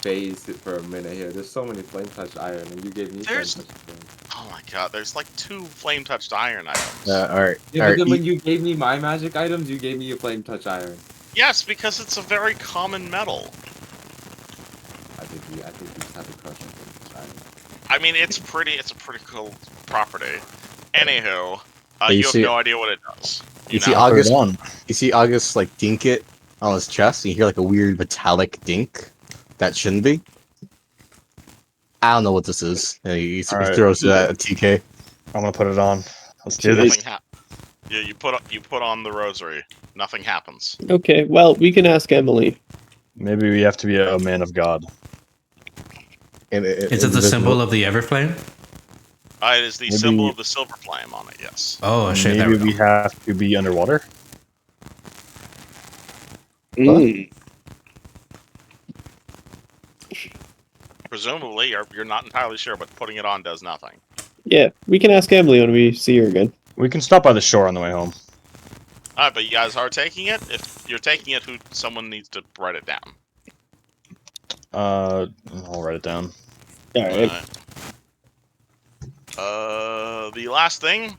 phase for a minute here. There's so many flame touched iron, and you gave me flame There's- touched iron. oh my god, there's like 2 flame touched iron items. All right. Yeah, All but then right. when you gave me my magic items, you gave me a flame touch iron. Yes, because it's a very common metal. I think you just have a crush on flame touch iron. I mean, it's a pretty cool property. Anywho, You you have see- no idea what it does. You see know? August. Put it on. You see August like dink it on his chest, and you hear like a weird metallic dink that shouldn't be. I don't know what this is. And he All right. throws it at TK. I'm gonna put it on. Let's do this. Nothing Yeah, you put on the rosary. Nothing happens. okay. Well, we can ask Emily. Maybe we have to be a man of God. And Is it the symbol of the Everflame? It is the Maybe- symbol of the silver flame on it. Yes. Oh shit! There Maybe we we go. have to be underwater. Mm. Presumably, you're not entirely sure, but putting it on does nothing. Yeah, we can ask Emily when we see her again. We can stop by the shore on the way home. Alright, but you guys are taking it? If you're taking it, someone needs to write it down. I'll write it down. All right. The last thing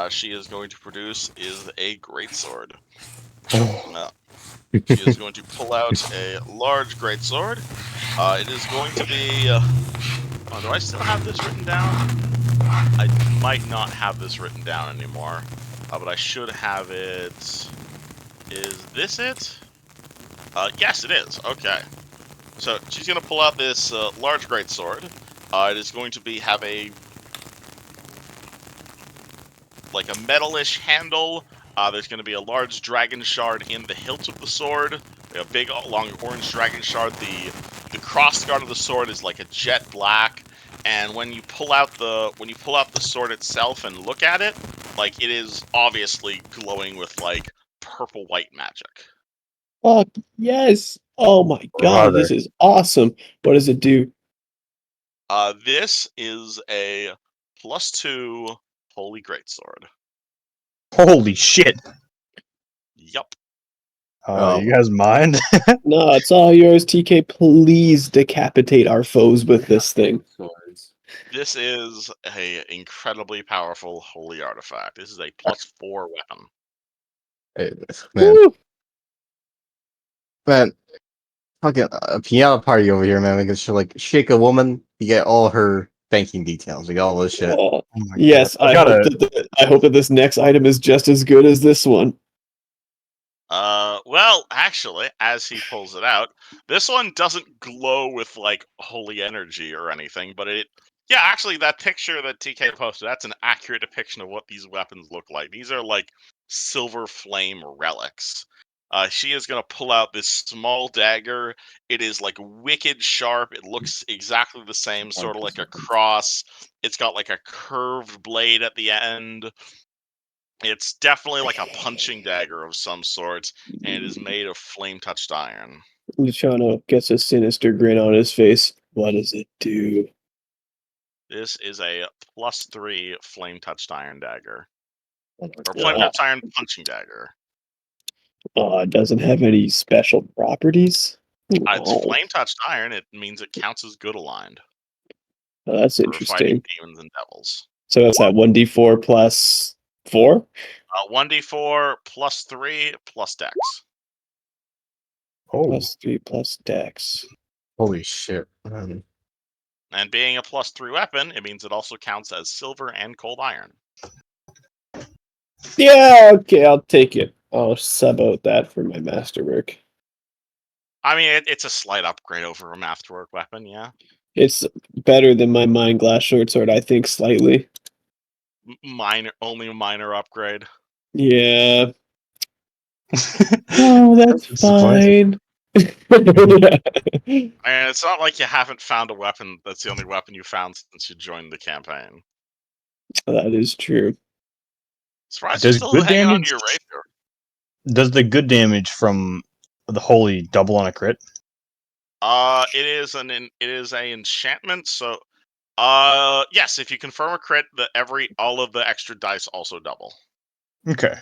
she is going to produce is a greatsword. She is going to pull out a large greatsword. It is going to be... oh, do I still have this written down? I might not have this written down anymore. But I should have it... Is this it? Yes, it is. Okay. So, she's going to pull out this large greatsword. It is going to have a... like a metalish handle. There's going to be a large dragon shard in the hilt of the sword. A big long orange dragon shard. The cross guard of the sword is like a jet black. And when you pull out the sword itself and look at it, like it is obviously glowing with like purple white magic. Fuck yes! Oh my god, this is awesome. What does it do? This is a +2 holy greatsword. Holy shit! Yup. You guys mind? No, it's all yours, TK. Please decapitate our foes with this thing. Swords. This is a incredibly powerful holy artifact. This is a +4 weapon. Hey, man, Woo! man, fucking a piano party over here, man. We can like shake a woman, you get all her banking details. We got all this shit. Oh, Oh my yes, God. I hope that this next item is just as good as this one. Well, actually, as he pulls it out, this one doesn't glow with like holy energy or anything, but yeah, actually, that picture that TK posted, that's an accurate depiction of what these weapons look like. These are like silver flame relics. She is going to pull out this small dagger. It is like wicked sharp. It looks exactly the same, sort of like a cross. It's got like a curved blade at the end. It's definitely like a punching dagger of some sort, and it is made of flame-touched iron. Luciano gets a sinister grin on his face. What does it do? This is a +3 flame-touched iron dagger. Or Ah. flame-touched iron punching dagger. It doesn't have any special properties. It's Oh, flame-touched iron. It means it counts as good aligned that's for fighting interesting. demons and devils. So it's that 1d4 plus 4? 1d4 +3 plus dex. Oh, Plus 3 plus dex. Holy shit. Man. And being a +3 weapon, it means it also counts as silver and cold iron. Yeah, okay, I'll take it. I'll sub out that for my masterwork. I mean, it's a slight upgrade over a masterwork weapon, yeah. It's better than my Mind Glass short sword, I think, slightly. Only a minor upgrade. Yeah. Oh, that's disappointing. fine. And it's not like you haven't found a weapon that's the only weapon you found since you joined the campaign. That is true. Surprised Does you're still good hanging on damage- to your rapier. Does the good damage from the holy double on a crit? It is a enchantment, so yes, if you confirm a crit, all of the extra dice also double. Okay.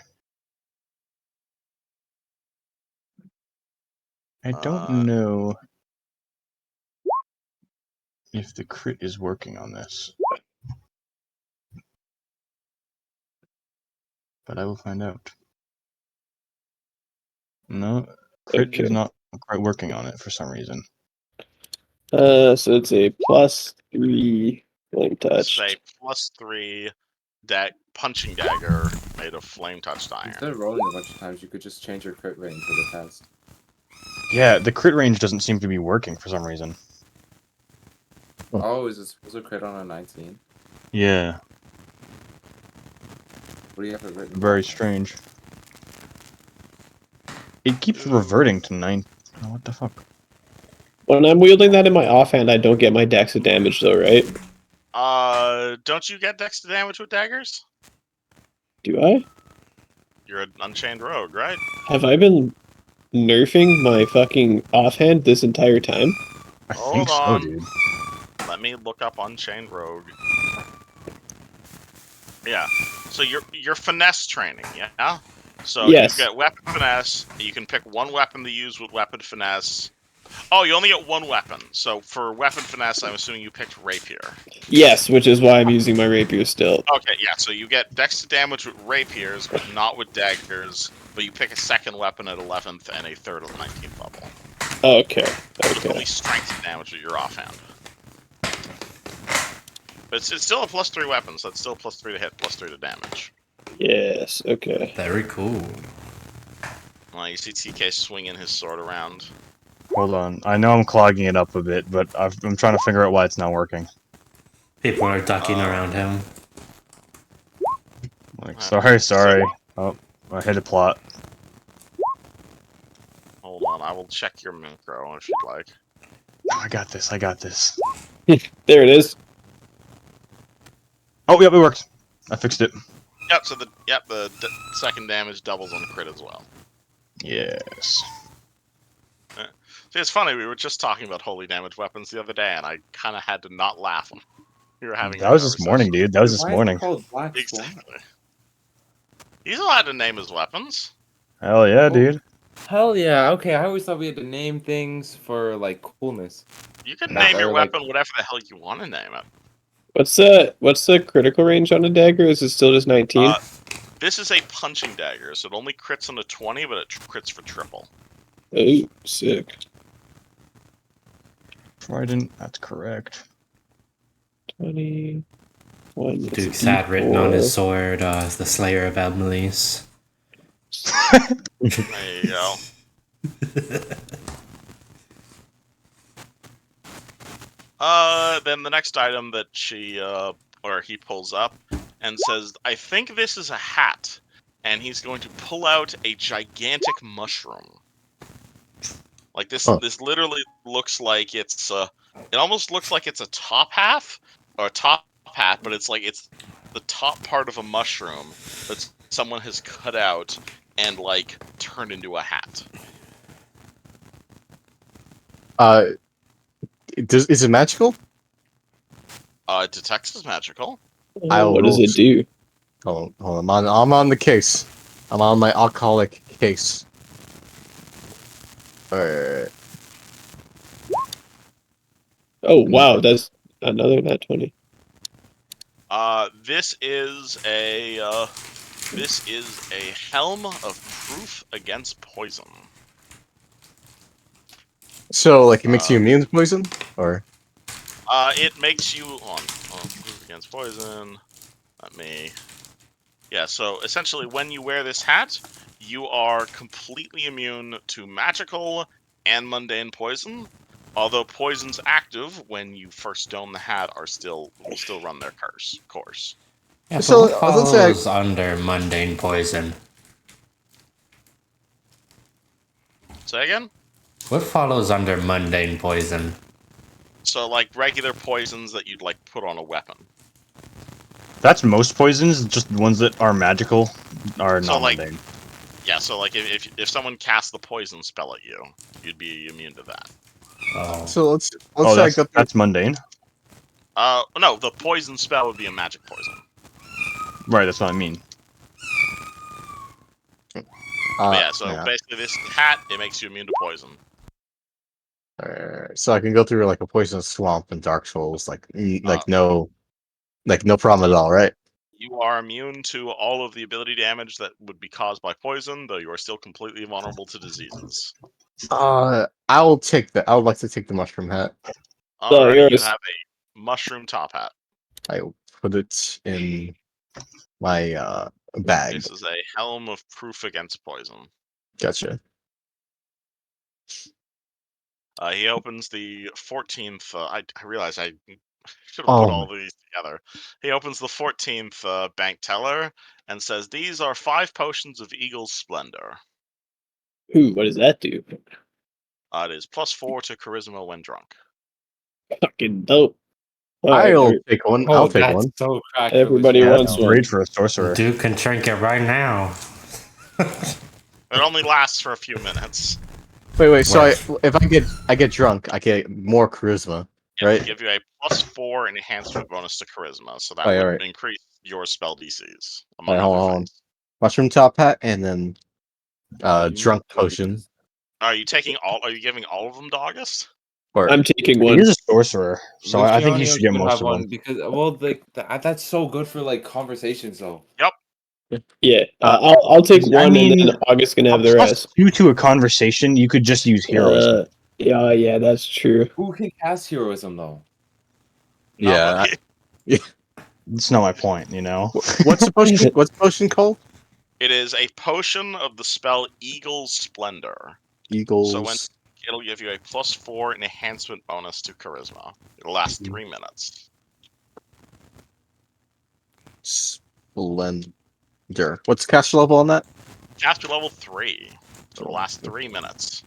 I don't know if the crit is working on this, but I will find out. No, crit Okay. is not quite working on it for some reason. So it's a +3 flame This touch. is a +3 punching dagger made of flame-touched iron. Instead of rolling a bunch of times, you could just change your crit range for the test. Yeah, the crit range doesn't seem to be working for some reason. Oh, is it supposed to crit on a 19? Yeah, What do you have it written? very strange. It keeps reverting to 9. Oh, what the fuck? When I'm wielding that in my offhand, I don't get my dex of damage, though, right? Don't you get dex to damage with daggers? Do I? You're an unchained rogue, right? Have I been nerfing my fucking offhand this entire time? I Hold think so, on. dude. Let me look up Unchained Rogue. Yeah. So you're finesse training, yeah? So Yes. you get weapon finesse. You can pick one weapon to use with weapon finesse. Oh, you only get one weapon. So for weapon finesse, I'm assuming you picked rapier. Yes, which is why I'm using my rapier still. Okay, yeah. So you get dex to damage with rapiers, but not with daggers. But you pick a second weapon at 11th and a third at 19th level. Okay. With only Okay. strength damage with your offhand. But it's still a +3 weapon, so it's still +3 to hit, +3 to damage. Yes. Okay. Very cool. You see TK swinging his sword around. Hold on. I know I'm clogging it up a bit, but I'm trying to figure out why it's not working. People are ducking around him. Like, sorry. Oh, I hit a plot. Hold on, I will check your macro if you'd like. Oh, I got this. There it is. Oh, yep, it worked. I fixed it. Yep. So the second damage doubles on crit as well. Yes. See, it's funny. We were just talking about holy damage weapons the other day, and I kind of had to not laugh when we were having. That was this morning, dude. That was this Why is it morning. called Black Swan? Exactly. He's allowed to name his weapons. Hell yeah, Oh. dude. Hell yeah. Okay, I always thought we had to name things for like coolness. You can Nah, name your or, like- weapon whatever the hell you want to name it. What's the critical range on a dagger? Is it still just 19? This is a punching dagger, so it only crits on a 20, but it crits for triple. Oh, sick. Trident, that's correct. 20. Duke's had written on his sword, the Slayer of Emilys. There you go. Then the next item that he pulls up and says, I think this is a hat. And he's going to pull out a gigantic mushroom. Like this, this literally looks like it's, it almost looks like it's a top half, or a top hat, but it's like it's the top part of a mushroom that someone has cut out and like turned into a hat. Is it magical? It detects as magical. What does it do? Hold on. I'm on the case. I'm on my alcoholic case. Alright. Oh, wow. That's another nat 20. This is a helm of proof against poison. So, like, it makes you immune to poison? Or? It makes you on proof against poison. Let me. Yeah, so essentially, when you wear this hat, you are completely immune to magical and mundane poison. Although poisons active when you first don the hat will still run their course. Yeah, but So, what I was gonna say- follows under mundane poison? Say again? What follows under mundane poison? So like regular poisons that you'd like put on a weapon. That's most poisons, just the ones that are magical are So, not like- mundane. Yeah, so like if someone casts the poison spell at you, you'd be immune to that. Oh, So, let's Oh, say I got that's mundane. No, the poison spell would be a magic poison. Right, that's what I mean. But yeah, so basically this hat, it makes you immune to poison. So I can go through like a poisonous swamp in Dark Souls, no problem at all, right? You are immune to all of the ability damage that would be caused by poison, though you are still completely vulnerable to diseases. I will take that. I would like to take the mushroom hat. Alright, you yours. have a mushroom top hat. I will put it in my bag. This is a helm of proof against poison. Gotcha. He opens the 14th. I realize I should have Oh put all these together. He opens the 14th bank teller and says, "These are 5 potions of Eagle's Splendor. Ooh, what does that do? It is +4 to charisma when drunk." Fucking dope. Alright, I'll take one. I'll take that's one. so crack. Everybody Yeah, wants that's one. great for a sorcerer. Duke can drink it right now. It only lasts for a few minutes. Wait. So Right. if I get drunk, I get more charisma, It right? will give you a +4 enhancement bonus to charisma, so that Oh, yeah, would right. increase your spell DCs. Alright, hold on. mushroom top hat, and then You drunk need to do potion. this. Are you taking all? Are you giving all of them to August? Or I'm taking He one. is a sorcerer, so I think you Luciano should get should most have of them. one because that's so good for like conversations though. Yeah, Uh, I'll take I one, and mean, then August can have a the plus rest. 2 to a conversation, you could just use heroism. Yeah, that's true. Who can cast heroism though? yeah. Nobody. That's not my point, you know. What's the potion? What's the potion called? It is a potion of the spell Eagle's Splendor. Eagles. So when it'll give you a +4 enhancement bonus to charisma. It'll last 3 minutes. Splendor. What's the caster level on that? Caster level 3. So it'll last 3 minutes.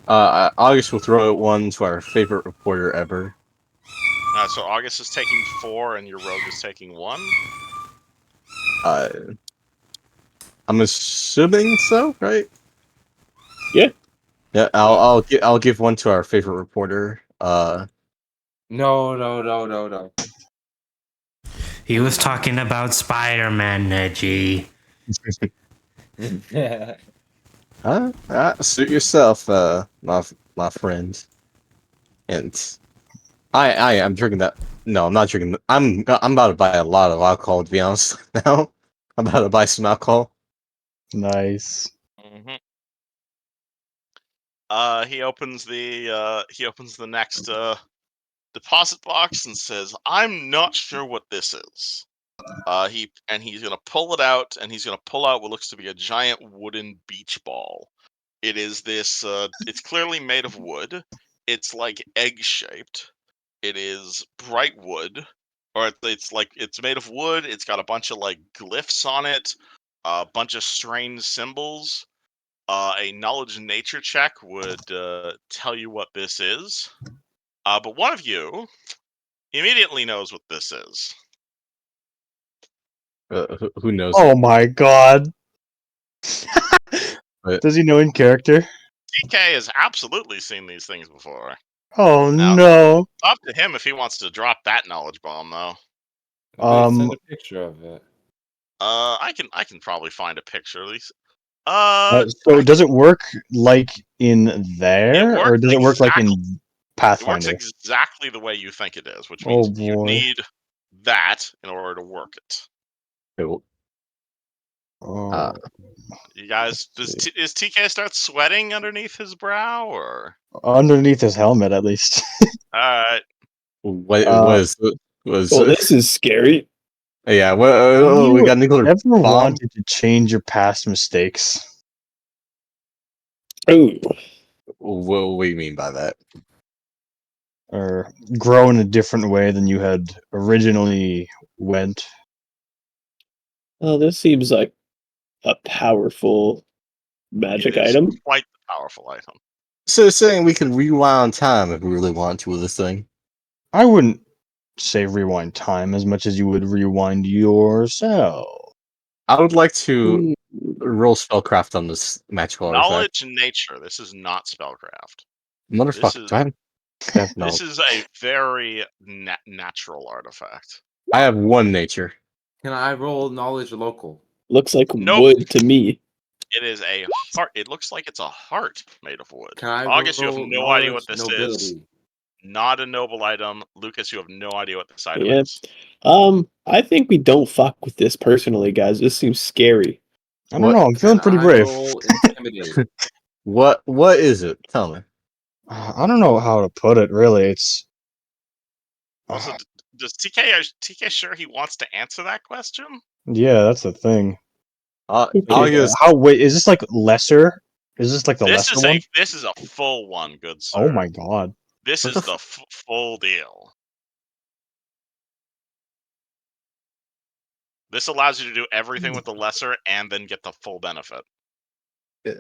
August will throw out one to our favorite reporter ever. So August is taking 4 and your rogue is taking 1. I'm assuming so, right? Yeah. Yeah, I'll give one to our favorite reporter. No. He was talking about Spider-Man, Neji. Suit yourself, my friend. And I am drinking that. No, I'm not drinking. I'm about to buy a lot of alcohol. To be honest, now I'm about to buy some alcohol. Nice. Mm-hmm. He opens the next deposit box and says, "I'm not sure what this is." He's gonna pull it out, and he's gonna pull out what looks to be a giant wooden beach ball. It is this. It's clearly made of wood. It's like egg shaped. It is bright wood, or it's made of wood. It's got a bunch of like glyphs on it, a bunch of strange symbols. A knowledge nature check would tell you what this is. But one of you immediately knows what this is. Who knows? Oh my god. But- Does he know in character? TK has absolutely seen these things before. Oh Now- no. Up to him if he wants to drop that knowledge bomb, though. Send a picture of it. I can probably find a picture at least. So does it work like in there, It or works does it work like in It works Pathfinder? exactly the way you think it is, which Oh, means you boy. need that in order to work it. Cool. Oh. You guys, is TK start sweating underneath his brow, or? Underneath his helmet, at least. All right. What was? Well, this is scary. Yeah. We got nuclear Ever bomb. wanted to change your past mistakes? Oh, What do you mean by that? Or grow in a different way than you had originally went? well, this seems like a powerful magic It is item. quite the powerful item. So saying we can rewind time if we really want to with this thing. I wouldn't say rewind time as much as you would rewind yourself. I would like to roll spellcraft on this magical artifact. Knowledge and nature. This is not spellcraft. Motherfucker, is- do I have no. This is a very natural artifact. I have one nature. Can I roll knowledge local? Looks like Nope. wood to me. It is a heart. It looks like it's a heart made of wood. Can I August, you have roll no idea what knowledge this is. nobility? Not a noble item. Lucas, you have no idea what this item Yeah. is. I think we don't fuck with this personally, guys. This seems scary. I don't know. I'm feeling pretty Can I brave. roll intimidate? What is it? Tell me. I don't know how to put it. Really, it's Also, does TK sure he wants to answer that question? yeah. That's the thing. August. Wait, is this like lesser? Is this like the This lesser is one? this is a full one, good sir. Oh my god. This What is the the full deal. This allows you to do everything with the lesser and then get the full benefit.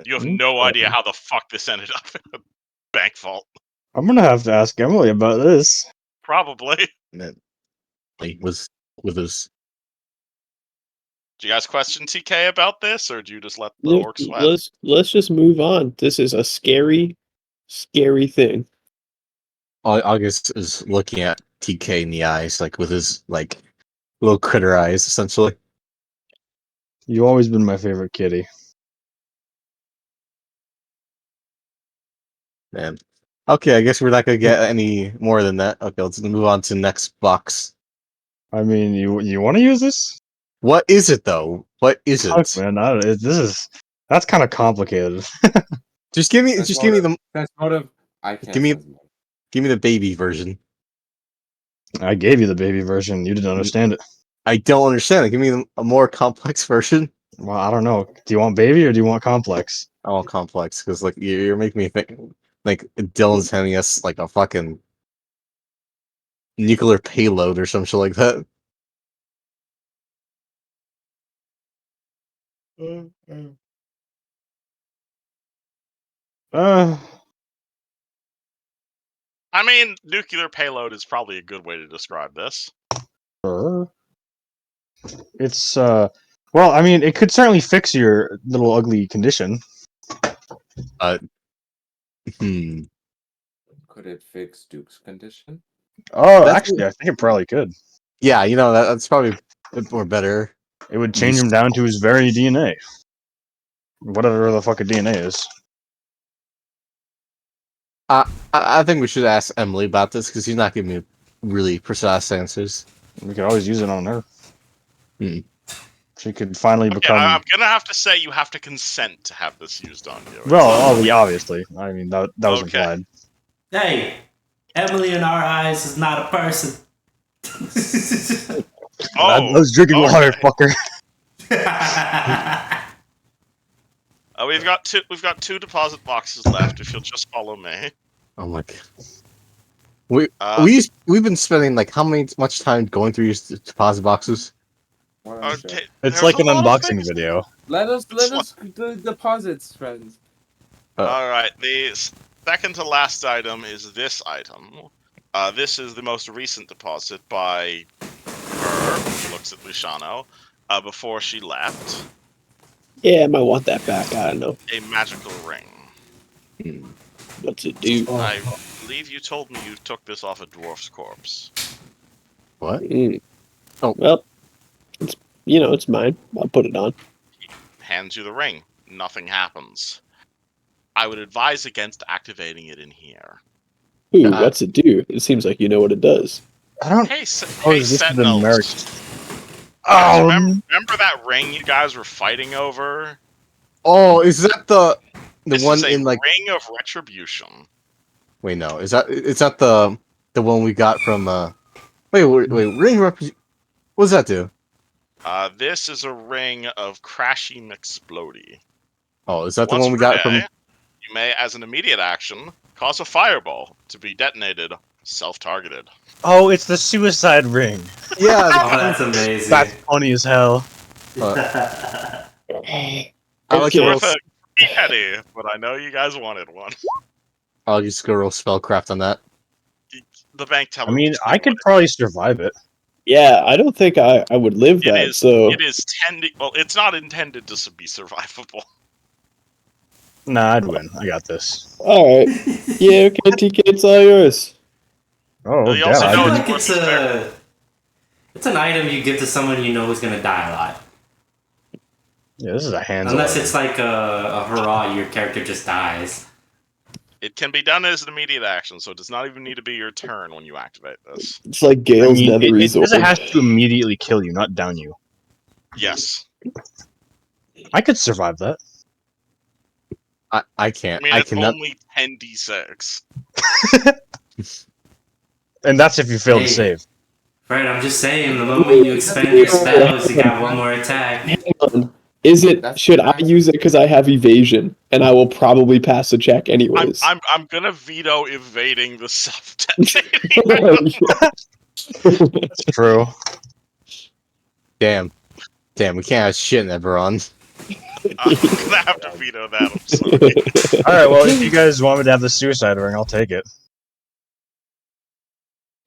You have no idea how the fuck this ended up in a bank vault. I'm gonna have to ask Emily about this. Probably. Man, like, was with his. Do you guys question TK about this, or do you just let the orc sweat? Let's just move on. This is a scary thing. August is looking at TK in the eyes, like with his like little critter eyes, essentially. You always been my favorite kitty. Man. Okay, I guess we're not gonna get any more than that. Okay, let's move on to next box. I mean, you want to use this? What is it though? What is Fuck, it? man, that's kind of complicated. Just give me the Transmotive. I can't. Give me- transmode. give me the baby version. I gave you the baby version. You didn't understand it. I don't understand it. Give me a more complex version. Well, I don't know. Do you want baby or do you want complex? I want complex because like you're making me think like Dylan's handing us like a fucking nuclear payload or some shit like that. Uh, I mean, nuclear payload is probably a good way to describe this. it's well, I mean, it could certainly fix your little ugly condition. Hmm. Could it fix Duke's condition? Oh, That's- actually, I think it probably could. Yeah, you know that's probably more better. It would change him down to his very DNA, whatever the fuck a DNA is. I think we should ask Emily about this because she's not giving me really precise answers. We could always use it on her. Hmm. She could finally Okay, become. I'm gonna have to say you have to consent to have this used on you. Well, obviously. I mean, that was Okay. implied. Hey, Emily in our eyes is not a person. Oh, I was drinking okay. water, fucker. We've got two deposit boxes left. If you'll just follow me. Oh my god. Uh, We've been spending like much time going through these deposit boxes. What okay, else? It's there's like a an lot of unboxing things. video. Let us It's the deposits, friends. All right, the second to last item is this item. This is the most recent deposit by her. Looks at Luciano. Before she left, Yeah, I might want that back. I don't know. a magical ring. What's it do? I believe you told me you took this off a dwarf's corpse. What? Mm. Oh. Well, it's mine. I'll put it on. Hands you the ring. Nothing happens. I would advise against activating it in here. Ooh, what's it do? It seems like you know what it does. I don't. Hey, Oh, hey is this the Sentinels. Oh, Remember that ring you guys were fighting over? Oh, is that the This one is a in like? ring of retribution. Wait, no. Is that the one we got from? Wait. Ring rep. What does that do? This is a ring of Crashy McSplody. Oh, is that the Once one we per got day, from? You may, as an immediate action, cause a fireball to be detonated, self-targeted. oh, it's the suicide ring. Yeah. Oh, that's amazing. That's funny as hell. I like Okay. the Worth little, a penny, but I know you guys wanted one. I'll just go roll spellcraft on that. The bank teller. I mean, will tell I you could what probably survive it. Yeah, I don't think I would live It that. is- So it is tending. Well, it's not intended to be survivable. Nah, I'd win. I got this. all right. Yeah, okay, TK, it's all yours. Oh, You damn. also I I feel know didn't- like it's an item you give to someone you know is gonna die a lot. Yeah, this is a hands. Unless it's like a hurrah, your character just dies. It can be done as an immediate action, so it does not even need to be your turn when you activate this. It's like I Gale's mean, Nether it Resort. says it has to immediately kill you, not down you. Yes. I could survive that. I I can't. mean, I it's cannot. only 10d6. And that's if you fail to Hey. save. Fred, I'm just saying, the moment you expend your spells, you got one more attack. Hang on. Is it? That's Should I use it because I have evasion and I will probably pass a check anyways? I'm gonna veto evading the self-detonating. That's true. Damn. We can't have shit in Eberron. I'm gonna have to veto that. I'm sorry. All right. Well, if you guys want me to have the suicide ring, I'll take it.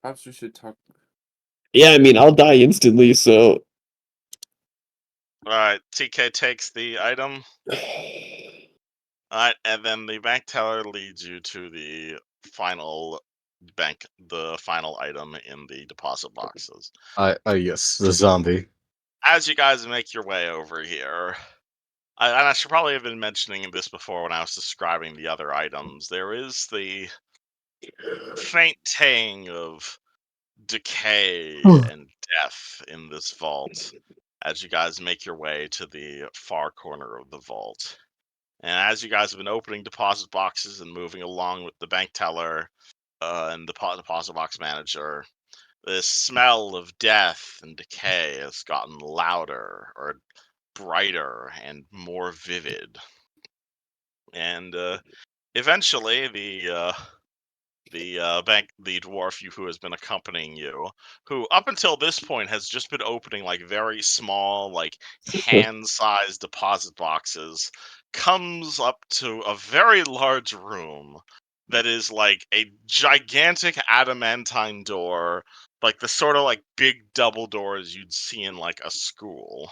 Perhaps we should talk. Yeah, I mean, I'll die instantly, so. Alright, TK takes the item. Alright, and then the bank teller leads you to the final final item in the deposit boxes. Yes, the zombie. as you guys make your way over here, and I should probably have been mentioning this before when I was describing the other items. There is the faint tang of decay and death in this vault as you guys make your way to the far corner of the vault. And as you guys have been opening deposit boxes and moving along with the bank teller and the deposit box manager, the smell of death and decay has gotten louder or brighter and more vivid. And eventually, the dwarf who has been accompanying you, who up until this point has just been opening like very small, like hand-sized deposit boxes, comes up to a very large room that is like a gigantic adamantine door, like the sort of like big double doors you'd see in like a school.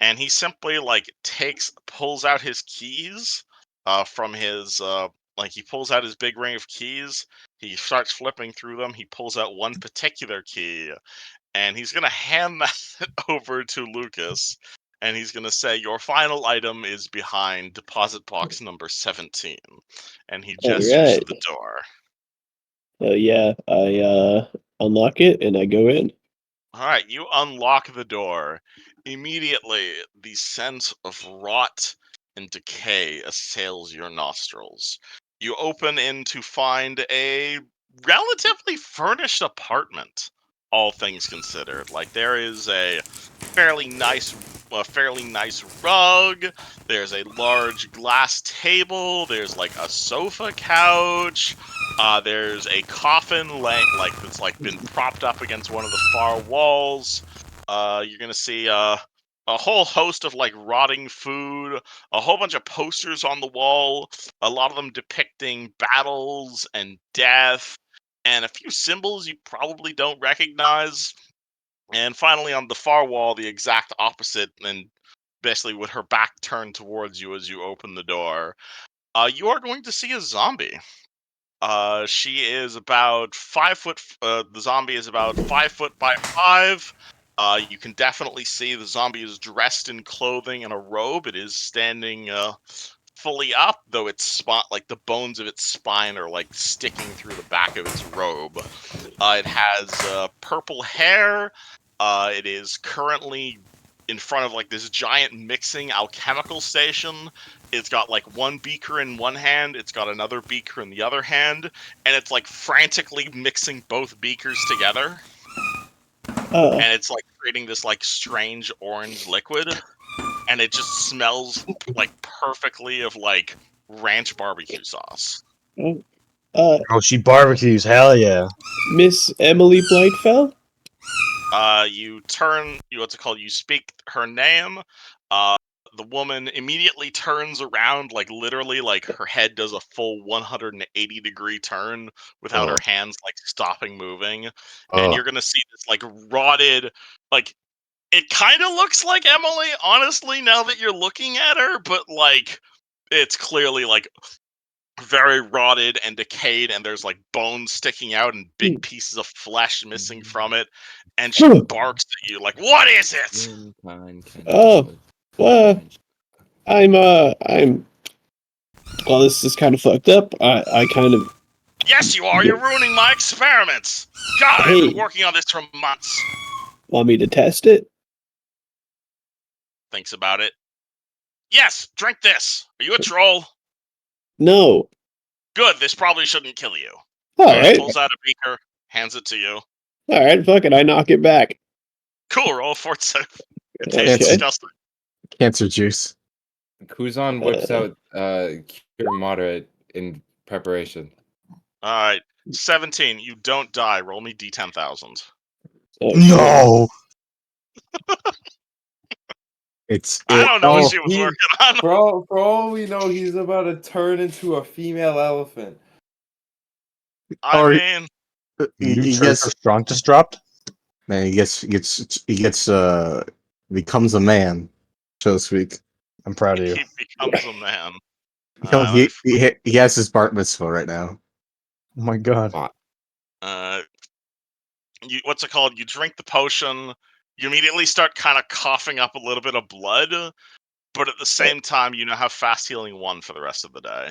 And he simply like pulls out his keys from his like he pulls out his big ring of keys. He starts flipping through them. He pulls out one particular key, and he's gonna hand that over to Lucas. And he's gonna say, "Your final item is behind deposit box number 17." And he gestures to Alright. the door. Yeah, I unlock it and I go in. All right, you unlock the door. Immediately, the scent of rot and decay assails your nostrils. You open in to find a relatively furnished apartment, all things considered. Like there is a fairly nice rug. There's a large glass table. There's like a sofa couch. There's a coffin that's like been propped up against one of the far walls. You're gonna see a whole host of like rotting food, a whole bunch of posters on the wall, a lot of them depicting battles and death, and a few symbols you probably don't recognize. And finally, on the far wall, the exact opposite, and basically with her back turned towards you as you open the door, you are going to see a zombie. She is about 5 foot. The zombie is about 5 foot by 5. You can definitely see the zombie is dressed in clothing and a robe. It is standing fully up, though its spot, like the bones of its spine, are like sticking through the back of its robe. It has purple hair. It is currently in front of like this giant mixing alchemical station. It's got like one beaker in one hand, it's got another beaker in the other hand, and it's like frantically mixing both beakers together. And it's like creating this like strange orange liquid, and it just smells like perfectly of like ranch barbecue sauce. Oh, she barbecues. Hell yeah. Miss Emily Blightfell? You speak her name. The woman immediately turns around, like literally, like her head does a full 180-degree turn without her hands like stopping moving, and you're gonna see this like rotted, like it kind of looks like Emily, honestly, now that you're looking at her, but like it's clearly like very rotted and decayed, and there's like bones sticking out and big pieces of flesh missing from it, and she barks at you like, "What is it?" Oh, well, I'm well, this is kind of fucked up. I kind of, Yes, you are. You're ruining my experiments. God, I've Hey. been working on this for months. want me to test it? Thinks about it. Yes, drink this. Are you a troll? No. Good. This probably shouldn't kill you. Alright. Pulls out a beaker, hands it to you. Alright, fuck it, I knock it back. Cool. Roll for it. It Okay. tastes disgusting. Cancer juice. Kuzan whips out cure moderate in preparation. All right. 17. You don't die. Roll me D10,000. No. I don't know what she was he- working on. For all we know, he's about to turn into a female elephant. I Or- mean, He gets strong just dropped. man. He becomes a man, so to speak. I'm proud of you. he becomes a man. He has his bar mitzvah right now. Oh my god. What's it called? You drink the potion. You immediately start kind of coughing up a little bit of blood, but at the same time, you now have fast healing 1 for the rest of the day.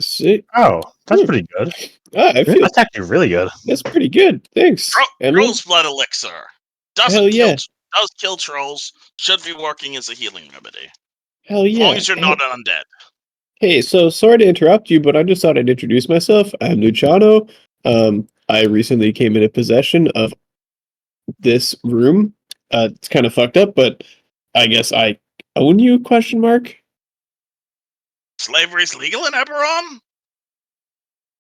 See, Oh, that's pretty good. I feel That's actually really good. that's pretty good. Thanks, Emily. Troll's blood elixir Hell doesn't yeah. does kill trolls. Should be working as a healing remedy, Hell as yeah. long as you're not an undead. Hey, so sorry to interrupt you, but I just thought I'd introduce myself. I'm Luciano. I recently came into possession of this room. It's kind of fucked up, but I guess I own you? Question mark. Slavery's legal in Eberron?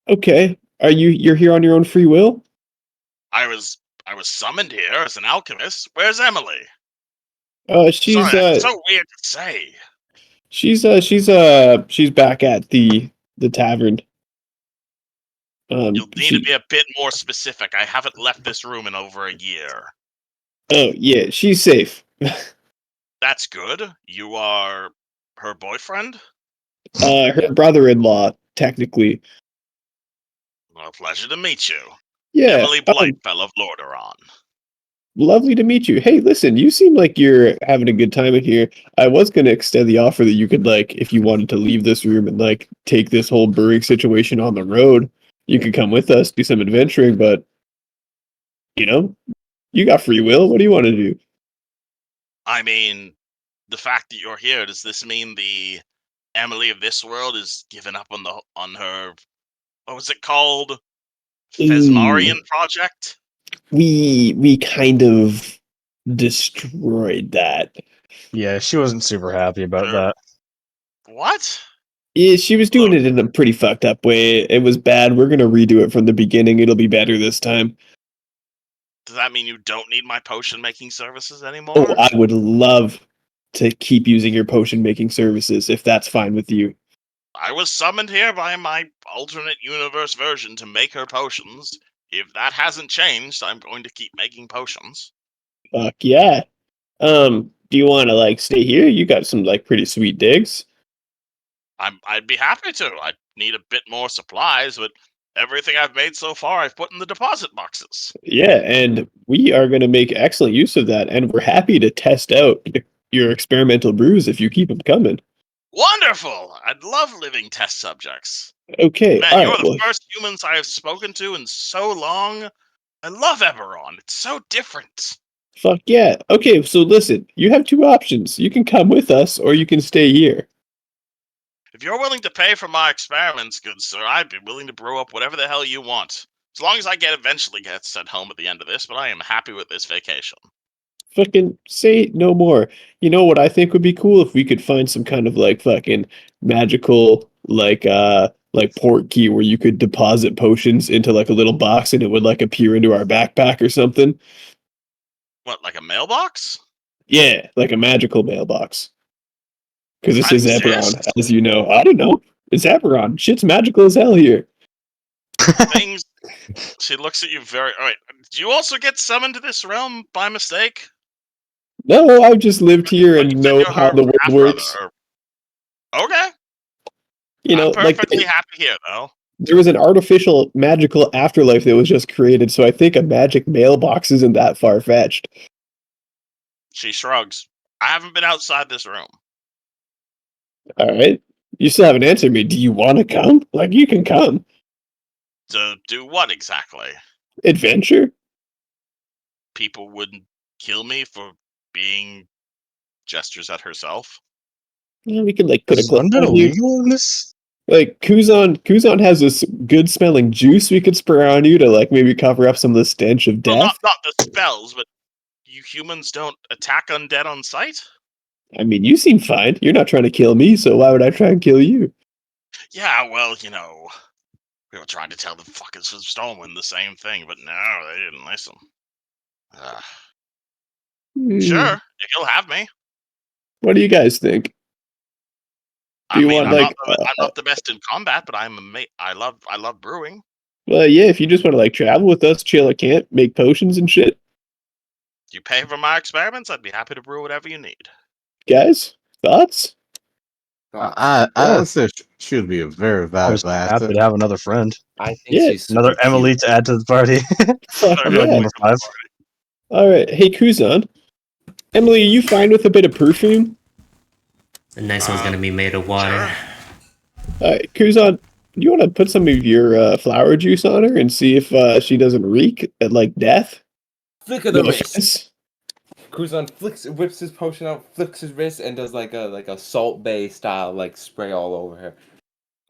Okay. You're here on your own free will? I was summoned here as an alchemist. Where's Emily? She's Sorry, that's so weird to say. she's back at the tavern. You'll need to be a bit more specific. I haven't left this room in over a year. Oh yeah, she's safe. That's good. You are her boyfriend? Her brother-in-law, technically. Well, pleasure to meet you. Yeah. Emily Blightfell of Lordaeron. Lovely to meet you. Hey, listen, you seem like you're having a good time in here. I was going to extend the offer that you could, like, if you wanted to leave this room and, like, take this whole brewing situation on the road, you could come with us, do some adventuring, but, you know, you got free will. What do you want to do? I mean, the fact that you're here, does this mean the Emily of this world is given up on her, what was it called? Fesmarian project? We kind of destroyed that. Yeah, she wasn't super happy about Sure. that. What? Yeah, she was doing it in a pretty fucked up way. It was bad. We're gonna redo it from the beginning. It'll be better this time. Does that mean you don't need my potion making services anymore? Oh, I would love to keep using your potion making services if that's fine with you. I was summoned here by my alternate universe version to make her potions. If that hasn't changed, I'm going to keep making potions. Fuck yeah. Do you want to like stay here? You got some like pretty sweet digs. I'd be happy to. I need a bit more supplies, but everything I've made so far I've put in the deposit boxes. Yeah, and we are going to make excellent use of that, and we're happy to test out your experimental brews if you keep them coming. Wonderful! I'd love living test subjects. Okay, Man, all you're right, the well, first humans I have spoken to in so long. I love Eberron. It's so different. fuck yeah. Okay, so listen, you have two options. You can come with us, or you can stay here. If you're willing to pay for my experiments, good sir, I'd be willing to brew up whatever the hell you want. As long as I eventually get sent home at the end of this, but I am happy with this vacation. Fucking say no more. You know what I think would be cool if we could find some kind of like fucking magical like port key where you could deposit potions into like a little box and it would like appear into our backpack or something. What, like a mailbox? Yeah, like a magical mailbox. Because this is That Eberron, exists. as you know. I don't know. It's Eberron. Shit's magical as hell here. Things. She looks at you very. Alright, do you also get summoned to this realm by mistake? No, I've just lived here Like and you said, know you're how her the world half-brother, works. Okay. You know, I'm like perfectly happy here, though. there was an artificial magical afterlife that was just created, so I think a magic mailbox isn't that far fetched. She shrugs. I haven't been outside this room. All right. You still haven't answered me. Do you want to come? Like, you can come. To do what exactly? Adventure? People wouldn't kill me for being gestures at herself. Yeah, we could, like, put a Is clip London on you. illegal in this? Like, Kuzan has this good smelling juice we could spray on you to, like, maybe cover up some of the stench of Well, death. not the spells, but you humans don't attack undead on sight? I mean, you seem fine. You're not trying to kill me, so why would I try and kill you? Yeah, well, you know, we were trying to tell the fuckers from Stormwind the same thing, but no, they didn't listen. Sure, if you'll have me. What do you guys think? Do you want, like, I'm not the best in combat, but I love brewing. Well, yeah, if you just want to, like, travel with us, chill at camp, make potions and shit. You pay for my experiments, I'd be happy to brew whatever you need. Guys, thoughts? I say she would be a very I was valuable happy asset. to have another friend. I think Yeah, she's Another super cute. Emily to add to the party. Fuck I'd be like yeah. number 5. All right. Hey, Kuzan, Emily, are you fine with a bit of perfume? The next one's gonna be made of water. Sure. Kuzan, you want to put some of your flower juice on her and see if she doesn't reek at like death? Flick of the No wrist. offense. Kuzan whips his potion out, flicks his wrist, and does like a Salt Bay style like spray all over her.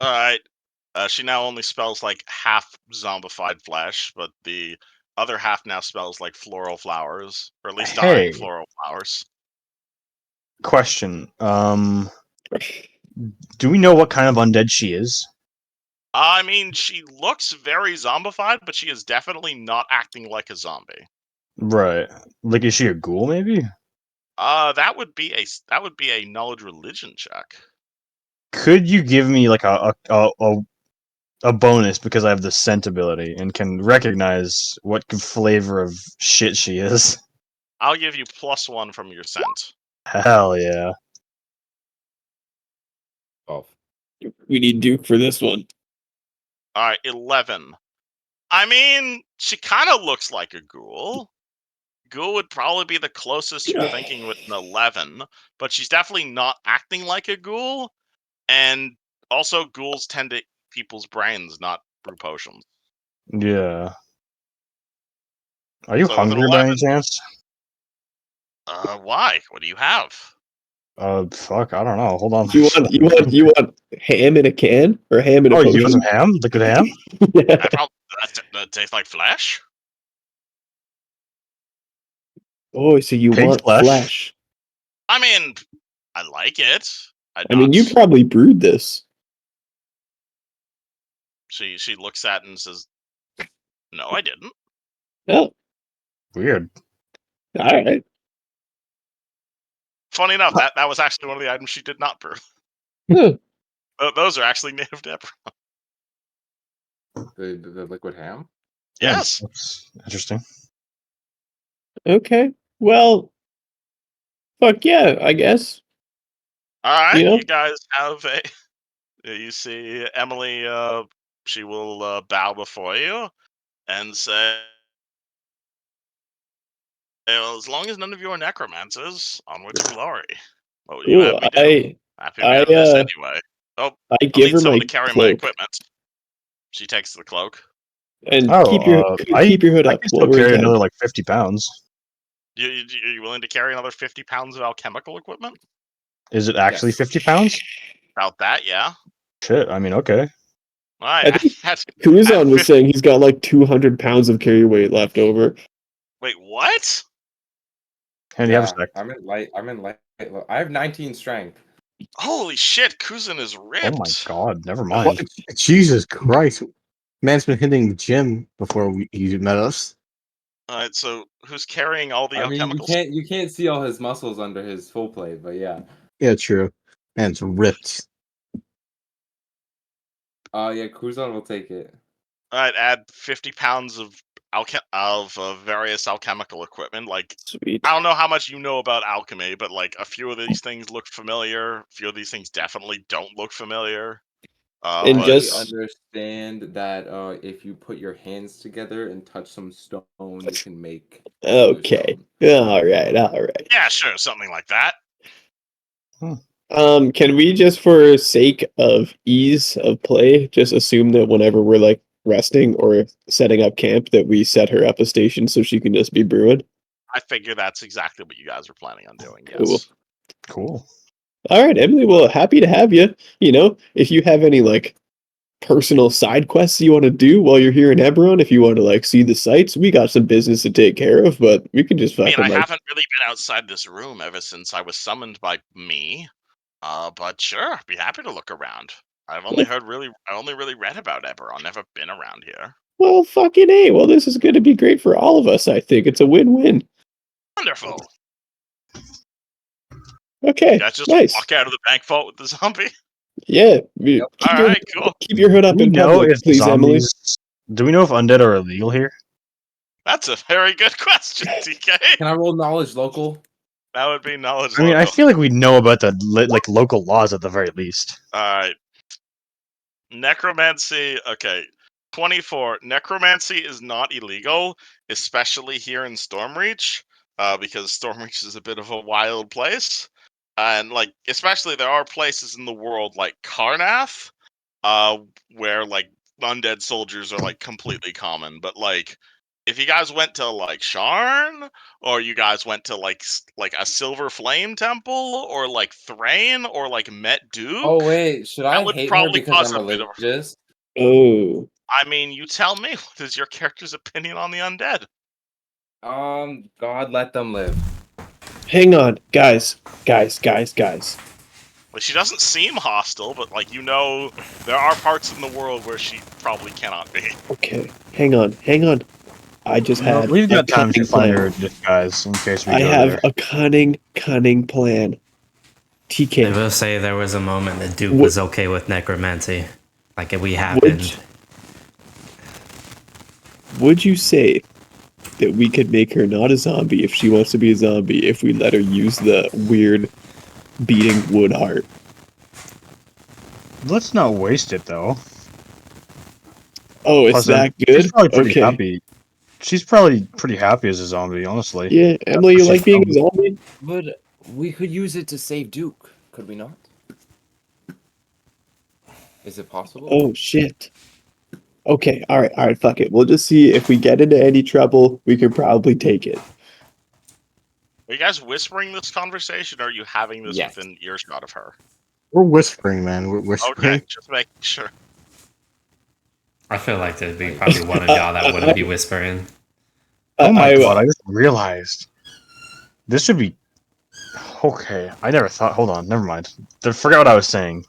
All right. She now only smells like half zombified flesh, but the other half now smells like floral flowers, or at least dying Hey. floral flowers. Question. Do we know what kind of undead she is? I mean, she looks very zombified, but she is definitely not acting like a zombie. Right. Like, is she a ghoul? Maybe. That would be a knowledge religion check. Could you give me like a bonus because I have the scent ability and can recognize what flavor of shit she is? I'll give you +1 from your scent. Hell yeah. Oh, We need Duke for this one. All right, 11. I mean, she kind of looks like a ghoul. Ghoul would probably be the closest you're thinking with an 11, but she's definitely not acting like a ghoul. And also, ghouls tend to eat people's brains, not brew potions. Yeah. Are you So with an hungry by any 11, chance? why? What do you have? Fuck, I don't know. Hold on. You want ham in a can or ham in a Oh, you potion? want some ham? Liquid ham? I probably that tastes like flesh. Oh, so you Pig want flesh? flesh? I mean, I like it. I mean, you probably brewed this. She looks at it and says, "No, I didn't." Oh, Weird. all right. Funny enough, that was actually one of the items she did not brew. Huh. Those are actually native to Eberron. The liquid ham. Yes. That's interesting. Okay. Well, fuck yeah, I guess. All right, You know? you guys have a. You see Emily. She will bow before you and say, "Well, as long as none of you are necromancers, onward to glory." What would you have Cool. me do? Happy to be I out of this anyway. Oh, I I'll give need her someone my to carry my cloak equipment. She takes the cloak. and Oh, keep your hood I up can while still we're in carry town. another like 50 pounds. Are you willing to carry another 50 pounds of alchemical equipment? Is it actually Yes. 50 pounds? About that, yeah. Shit, I mean, okay. All right, I think that's Kuzan was 50 saying he's got like 200 pounds of carry weight left over. Wait, what? And you have a sec. I'm in light. I have 19 strength. Holy shit, Kuzan is ripped. Oh my god, never mind. What? Jesus Christ. Man's been hitting the gym before he met us. All right, so who's carrying all the I mean, alchemical? you can't see all his muscles under his full plate, but yeah. Yeah, true. Man's ripped. Yeah, Kuzan will take it. All right, add 50 pounds of various alchemical equipment. Like, Sweet. I don't know how much you know about alchemy, but like a few of these things look familiar. A few of these things definitely don't look familiar. And But just- understand that if you put your hands together and touch some stone, you can make Okay. All right. yeah, sure, something like that. Can we just, for sake of ease of play, just assume that whenever we're like resting or setting up camp, that we set her up a station so she can just be brewing? I figure that's exactly what you guys are planning on doing. Cool. Yes. Cool. All right, Emily. Well, happy to have you. You know, if you have any like personal side quests you want to do while you're here in Eberron, if you want to like see the sights, we got some business to take care of. But we can just I fucking mean, I like. haven't really been outside this room ever since I was summoned by me. But sure, be happy to look around. I've only really read about Eberron, never been around here. Well, fucking A. Well, this is going to be great for all of us, I think. It's a win-win. Wonderful. Okay, You guys just nice. walk out of the bank vault with the zombie. Yeah. All right, cool. Keep your hood up Do we in know public, if please, Emily. zombies? Do we know if undead are illegal here? That's a very good question, TK. Can I roll knowledge local? That would be knowledge. I mean, I local. feel like we know about the like local laws at the very least. All right. Necromancy. Okay. 24. Necromancy is not illegal, especially here in Stormreach. because Stormreach is a bit of a wild place, and like especially there are places in the world like Karnath, uh, where like undead soldiers are like completely common. But like, if you guys went to like Sharn, or you guys went to like like a Silver Flame Temple, or like Thrain, or like Met Duke, Oh wait, should I that would hate her probably because cause I'm a bit of. religious? Oh, I mean, you tell me. What is your character's opinion on the undead? God let them live. hang on, guys. Like, she doesn't seem hostile, but like there are parts in the world where she probably cannot be. Okay, hang on. I just had We've got a time to cunning find plan. her disguise in case we I go have there. a cunning plan. I TK, will say there was a moment that Duke What- was okay with necromancy. Like we happened. would you say that we could make her not a zombie if she wants to be a zombie if we let her use the weird beating wood heart? Let's not waste it though. Oh, it's Plus, that She's good? probably pretty Okay. happy. She's probably pretty happy as a zombie, honestly. Yeah, Emily, you She's like being a probably- zombie? But we could use it to save Duke, could we not? Is it possible? Oh shit. Okay, alright, fuck it. We'll just see if we get into any trouble, we could probably take it. Are you guys whispering this conversation, or are you having this Yes. within earshot of her? We're whispering, man. We're whispering. Okay, just making sure. I feel like there'd be probably one of y'all that wouldn't be whispering. Oh my I- god! I just realized this should be okay. I never thought. Hold on, never mind. Forgot what I was saying.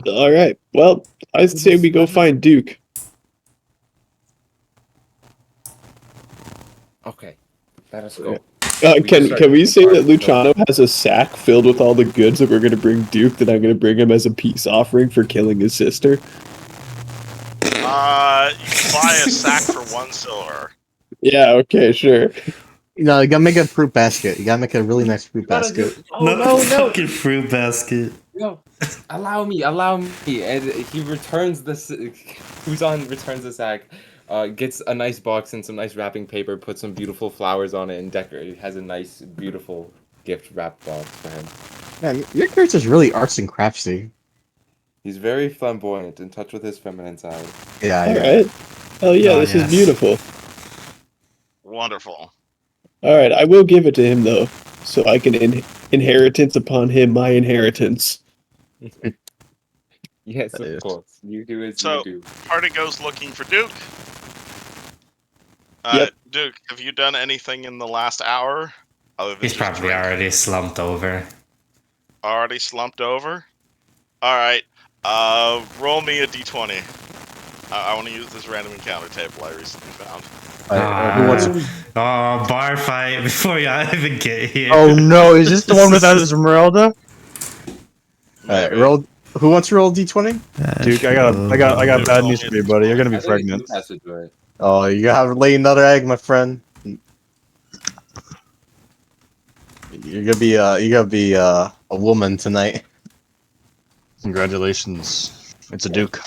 Alright, well, I say we go find Duke. Okay, let us go. Can we say that Luciano has a sack filled with all the goods that we're gonna bring Duke that I'm gonna bring him as a peace offering for killing his sister? You can buy a sack for 1 silver. Yeah, okay, sure. You know, you gotta make a fruit basket. You gotta make a really nice fruit basket. Oh no! Fucking fruit basket. No, allow me. And he returns this. Kuzan returns the sack, gets a nice box and some nice wrapping paper, puts some beautiful flowers on it, and has a nice, beautiful gift wrap box for him. Man, your character's really arts and craftsy. He's very flamboyant, in touch with his feminine side. Yeah, Alright. Hell yeah, Oh, this yes. is beautiful. Wonderful. Alright, I will give it to him though, so I can inheritance upon him my inheritance. Yes, That of is. course. You do as So- you do. Party goes looking for Duke. Yep. Duke, have you done anything in the last hour? Other than He's just probably drink? already slumped over. Already slumped over? Alright. Roll me a d20. I want to use this random encounter table I recently found. Who wants? Oh, bar fight before y'all even get here. Oh no! Is this the one without Esmeralda? Alright, roll. Who wants to roll D20? Duke, I got bad news for you, buddy. You're gonna be I think pregnant. Duke has to do it. Oh, you gotta lay another egg, my friend. You're gonna be a woman tonight. Congratulations! It's a Duke.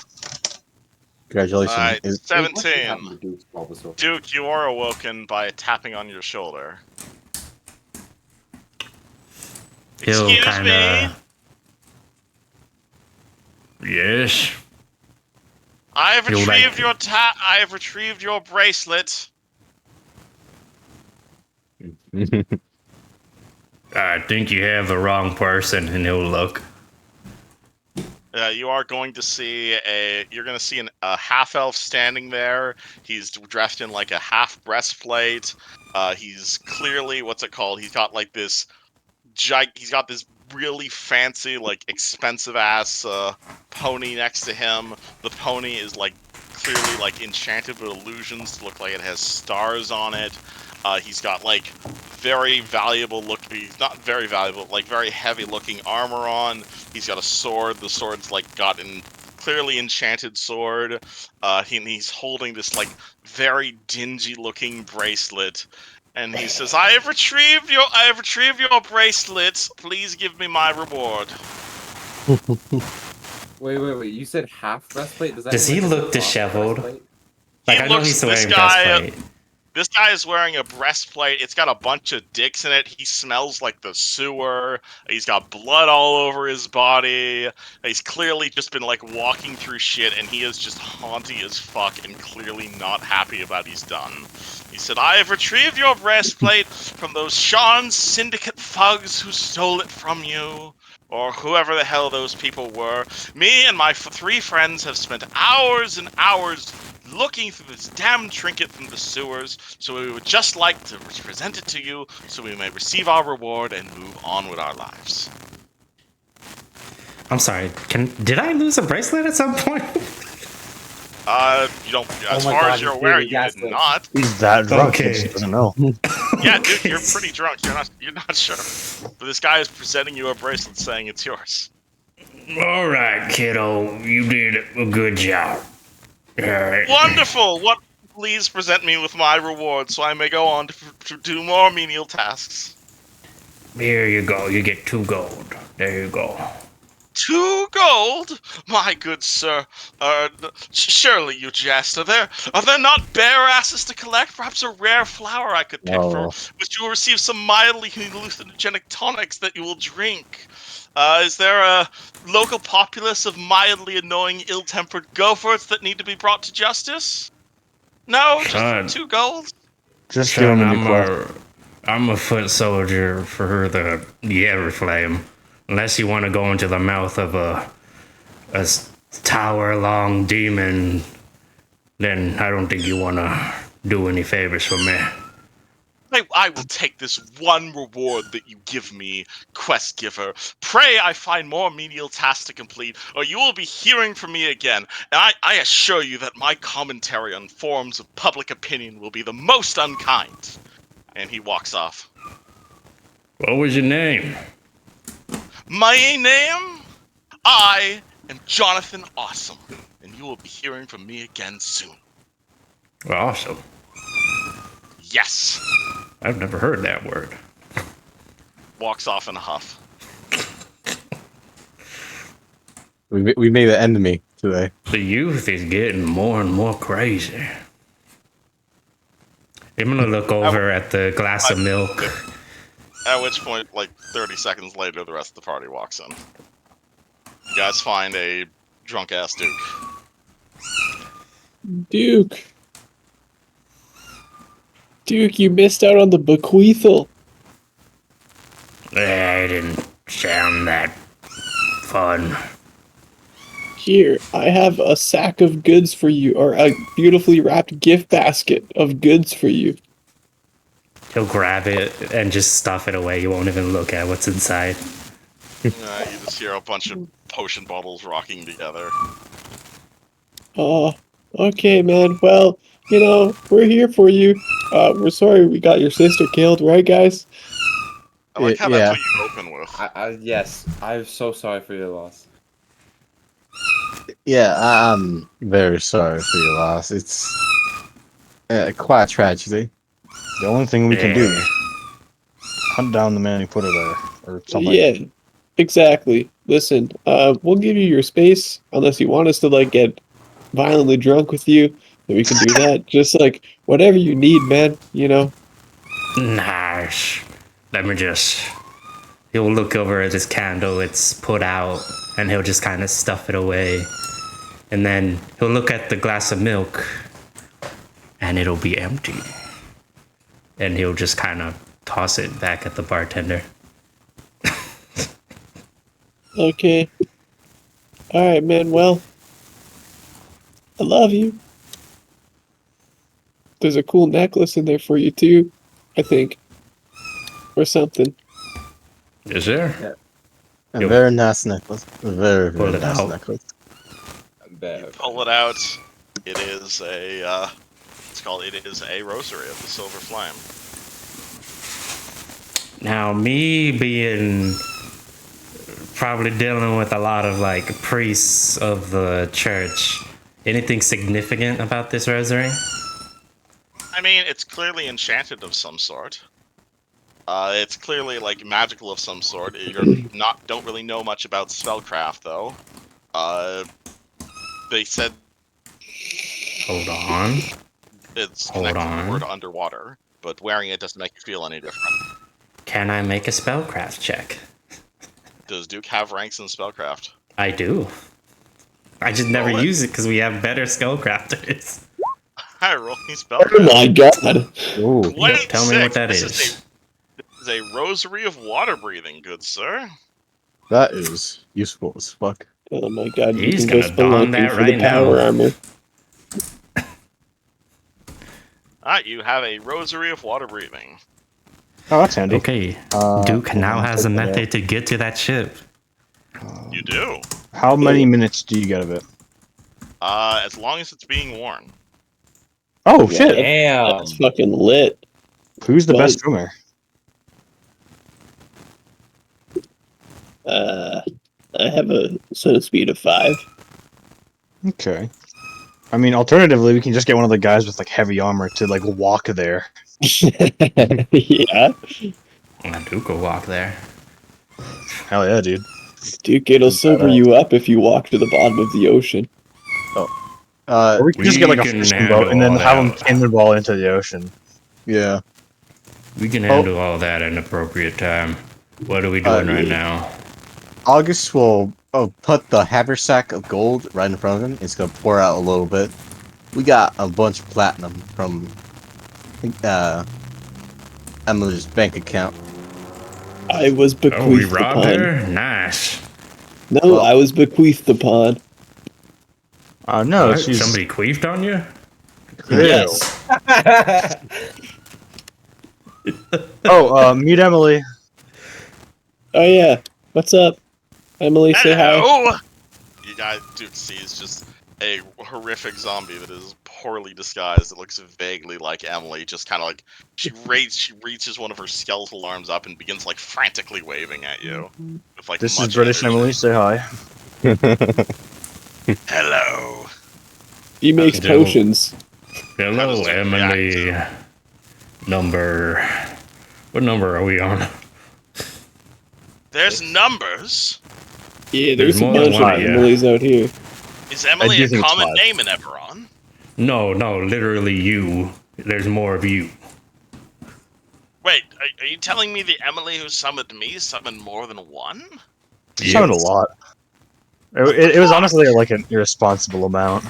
Congratulations. Alright, Is- Wait, what should happen 17. to Duke's Bulbasaur? Duke, you are awoken by a tapping on your shoulder. He'll Excuse kind me? of. Yes. I have You'll retrieved like- I have retrieved your bracelet. I think you have the wrong person, and he'll look. You are going to see a half elf standing there. He's dressed in like a half breastplate. He's clearly what's it called? He's got like this he's got this really fancy, like expensive ass pony next to him. The pony is like clearly like enchanted with illusions to look like it has stars on it. He's got like very valuable he's not very valuable, like very heavy looking armor on. He's got a sword. The sword's like got an clearly enchanted sword. He's holding this like very dingy looking bracelet. And he says, I have retrieved your bracelet. Please give me my reward. Wait. You said half breastplate? Does he mean like look a soft disheveled? breastplate? Like, He I know looks- he's this wearing guy- breastplate. This guy is wearing a breastplate. It's got a bunch of dicks in it. He smells like the sewer. He's got blood all over his body. He's clearly just been like walking through shit, and he is just haunty as fuck and clearly not happy about what he's done. He said, "I have retrieved your breastplate from those Sean Syndicate thugs who stole it from you." Or whoever the hell those people were. Me and my 3 friends have spent hours and hours looking through this damn trinket from the sewers, so we would just like to present it to you so we may receive our reward and move on with our lives. I'm sorry. Did I lose a bracelet at some point? You don't. As my far God, as you're he's aware, really you did gaslit. not. He's that drunk. Okay. He just doesn't know. Yeah, dude, you're pretty drunk. You're not sure. But this guy is presenting you a bracelet saying it's yours. All right, kiddo. You did a good job. All right. Wonderful. What? Please present me with my reward so I may go on to do more menial tasks. Here you go. You get 2 gold. There you go. 2 gold? My good sir. Surely you jest. Are there not bear asses to collect? Perhaps a rare flower I could pick for which you will receive some mildly hallucinogenic tonics that you will drink. Is there a local populace of mildly annoying, ill-tempered gophers that need to be brought to justice? No? Just 2 gold? Just give him a new quest. I'm a foot soldier for the Everflame. Unless you want to go into the mouth of a tower-long demon, then I don't think you want to do any favors for me. I will take this one reward that you give me, quest giver. Pray I find more menial tasks to complete, or you will be hearing from me again. And I assure you that my commentary on forms of public opinion will be the most unkind. And he walks off. What was your name? My name? I am Jonathan Awesome, and you will be hearing from me again soon. Awesome. Yes. I've never heard that word. Walks off in a huff. We made an enemy today. The youth is getting more and more crazy. I'm gonna look over at the glass of milk. At which point, like 30 seconds later, the rest of the party walks in. You guys find a drunk-ass Duke. Duke, you missed out on the bequeathal. It didn't sound that fun. Here, I have a sack of goods for you, or a beautifully wrapped gift basket of goods for you. He'll grab it and just stuff it away. You won't even look at what's inside. You just hear a bunch of potion bottles rocking together. Oh, okay, man. Well, we're here for you. We're sorry we got your sister killed, right, guys? I like how that's what you open with. Yes, I'm so sorry for your loss. Yeah, I'm very sorry for your loss. It's quite a tragedy. The only thing we can do is hunt down the man who put her there, or something. Yeah, exactly. Listen, we'll give you your space unless you want us to get violently drunk with you. Then we can do that. Just whatever you need, man. Nice. Let me just. He'll look over at his candle. It's put out, and he'll just kind of stuff it away. And then he'll look at the glass of milk, and it'll be empty. And he'll just kind of toss it back at the bartender. Okay. All right, man. Well, I love you. There's a cool necklace in there for you too, I think, or something. Is there? A very nice necklace. A very, very Pull it nice out. necklace. You pull it out. It is a, it is a rosary of the Silver Flame. Now, me being probably dealing with a lot of priests of the church, anything significant about this rosary? I mean, it's clearly enchanted of some sort. It's clearly magical of some sort. Don't really know much about spellcraft though. They said. Hold on. It's Hold connected to on. the word underwater, but wearing it doesn't make you feel any different. Can I make a spellcraft check? Does Duke have ranks in spellcraft? I do. I just never Roll it. use it because we have better spellcrafters. Hi, rolling Oh spellcraft. my god. Ooh. Tell me what that This is. is a rosary of water breathing, good sir. That is useful as fuck. Oh my god, you He's can go gonna don spelunking that for the right power now. armor. You have a rosary of water breathing. Oh, that's handy. Okay, Uh, Duke now has a check that out. method to get to that ship. You do. How many minutes do you get of it? As long as it's being worn. Oh Yeah. shit! Damn. That's fucking lit. Who's the Well- best swimmer? I have a set of speed of 5. Okay. I mean, alternatively, we can just get one of the guys with like heavy armor to like walk there. Yeah. Duke will walk there. Hell yeah, dude. Duke, it'll sober you up if you walk to the bottom of the ocean. Or we can just We get like a can fishing boat and then handle have all them that. cannonball into the ocean. Yeah. We can handle all that at an appropriate time. What are we doing right now? August will put the haversack of gold right in front of him. It's gonna pour out a little bit. We got a bunch of platinum from Emily's bank account. I was Oh, we bequeathed robbed upon. her? Nice. No, I was bequeathed upon. No, What? she's Somebody queefed on you? Yes. Meet Emily. Oh yeah. What's up? Emily, say hi. Hello! You guys, Duke sees just a horrific zombie that is poorly disguised. It looks vaguely like Emily. Just kind of like she reaches one of her skeletal arms up and begins like frantically waving at you. With, like, This is much British energy. Emily. Say hi. Hello. He makes Still- potions. How Hello, does Duke Emily. What number are we on? There's numbers. Yeah, There's there's a more than bunch of one, yeah. Emily's out here. Is Emily do a think it's common 5. name in Eberron? No, literally you. There's more of you. Wait, are you telling me the Emily who summoned me summoned more than one? She summoned a lot. It was honestly like an irresponsible amount.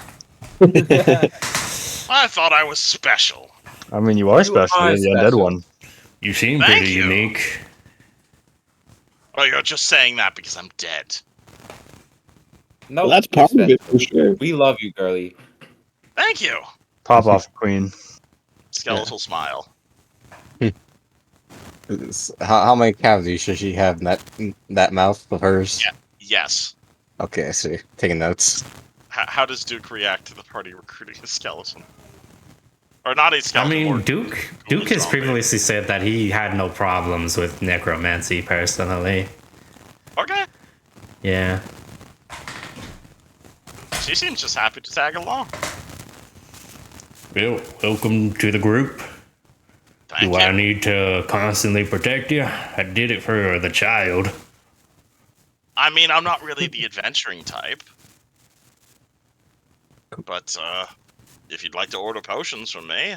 I thought I was special. I mean, you are special. are You're the undead special. one. You seem Thank pretty you. unique. Oh, you're just saying that because I'm dead. No, Well, that's part of it for sure. We love you, girly. Thank you. Pop off, Queen. Skeletal smile. How many cavities should she have in that mouth of hers? Yeah. Yes. Okay, I see. Taking notes. How does Duke react to the party recruiting a skeleton? Or not a I skeleton. mean, more Duke golden has zombie. previously said that he had no problems with necromancy personally. Okay. Yeah. She seems just happy to tag along. Well, welcome to the group. Thank Do you. I need to constantly protect you? I did it for the child. I mean, I'm not really the adventuring type. But, if you'd like to order potions from me,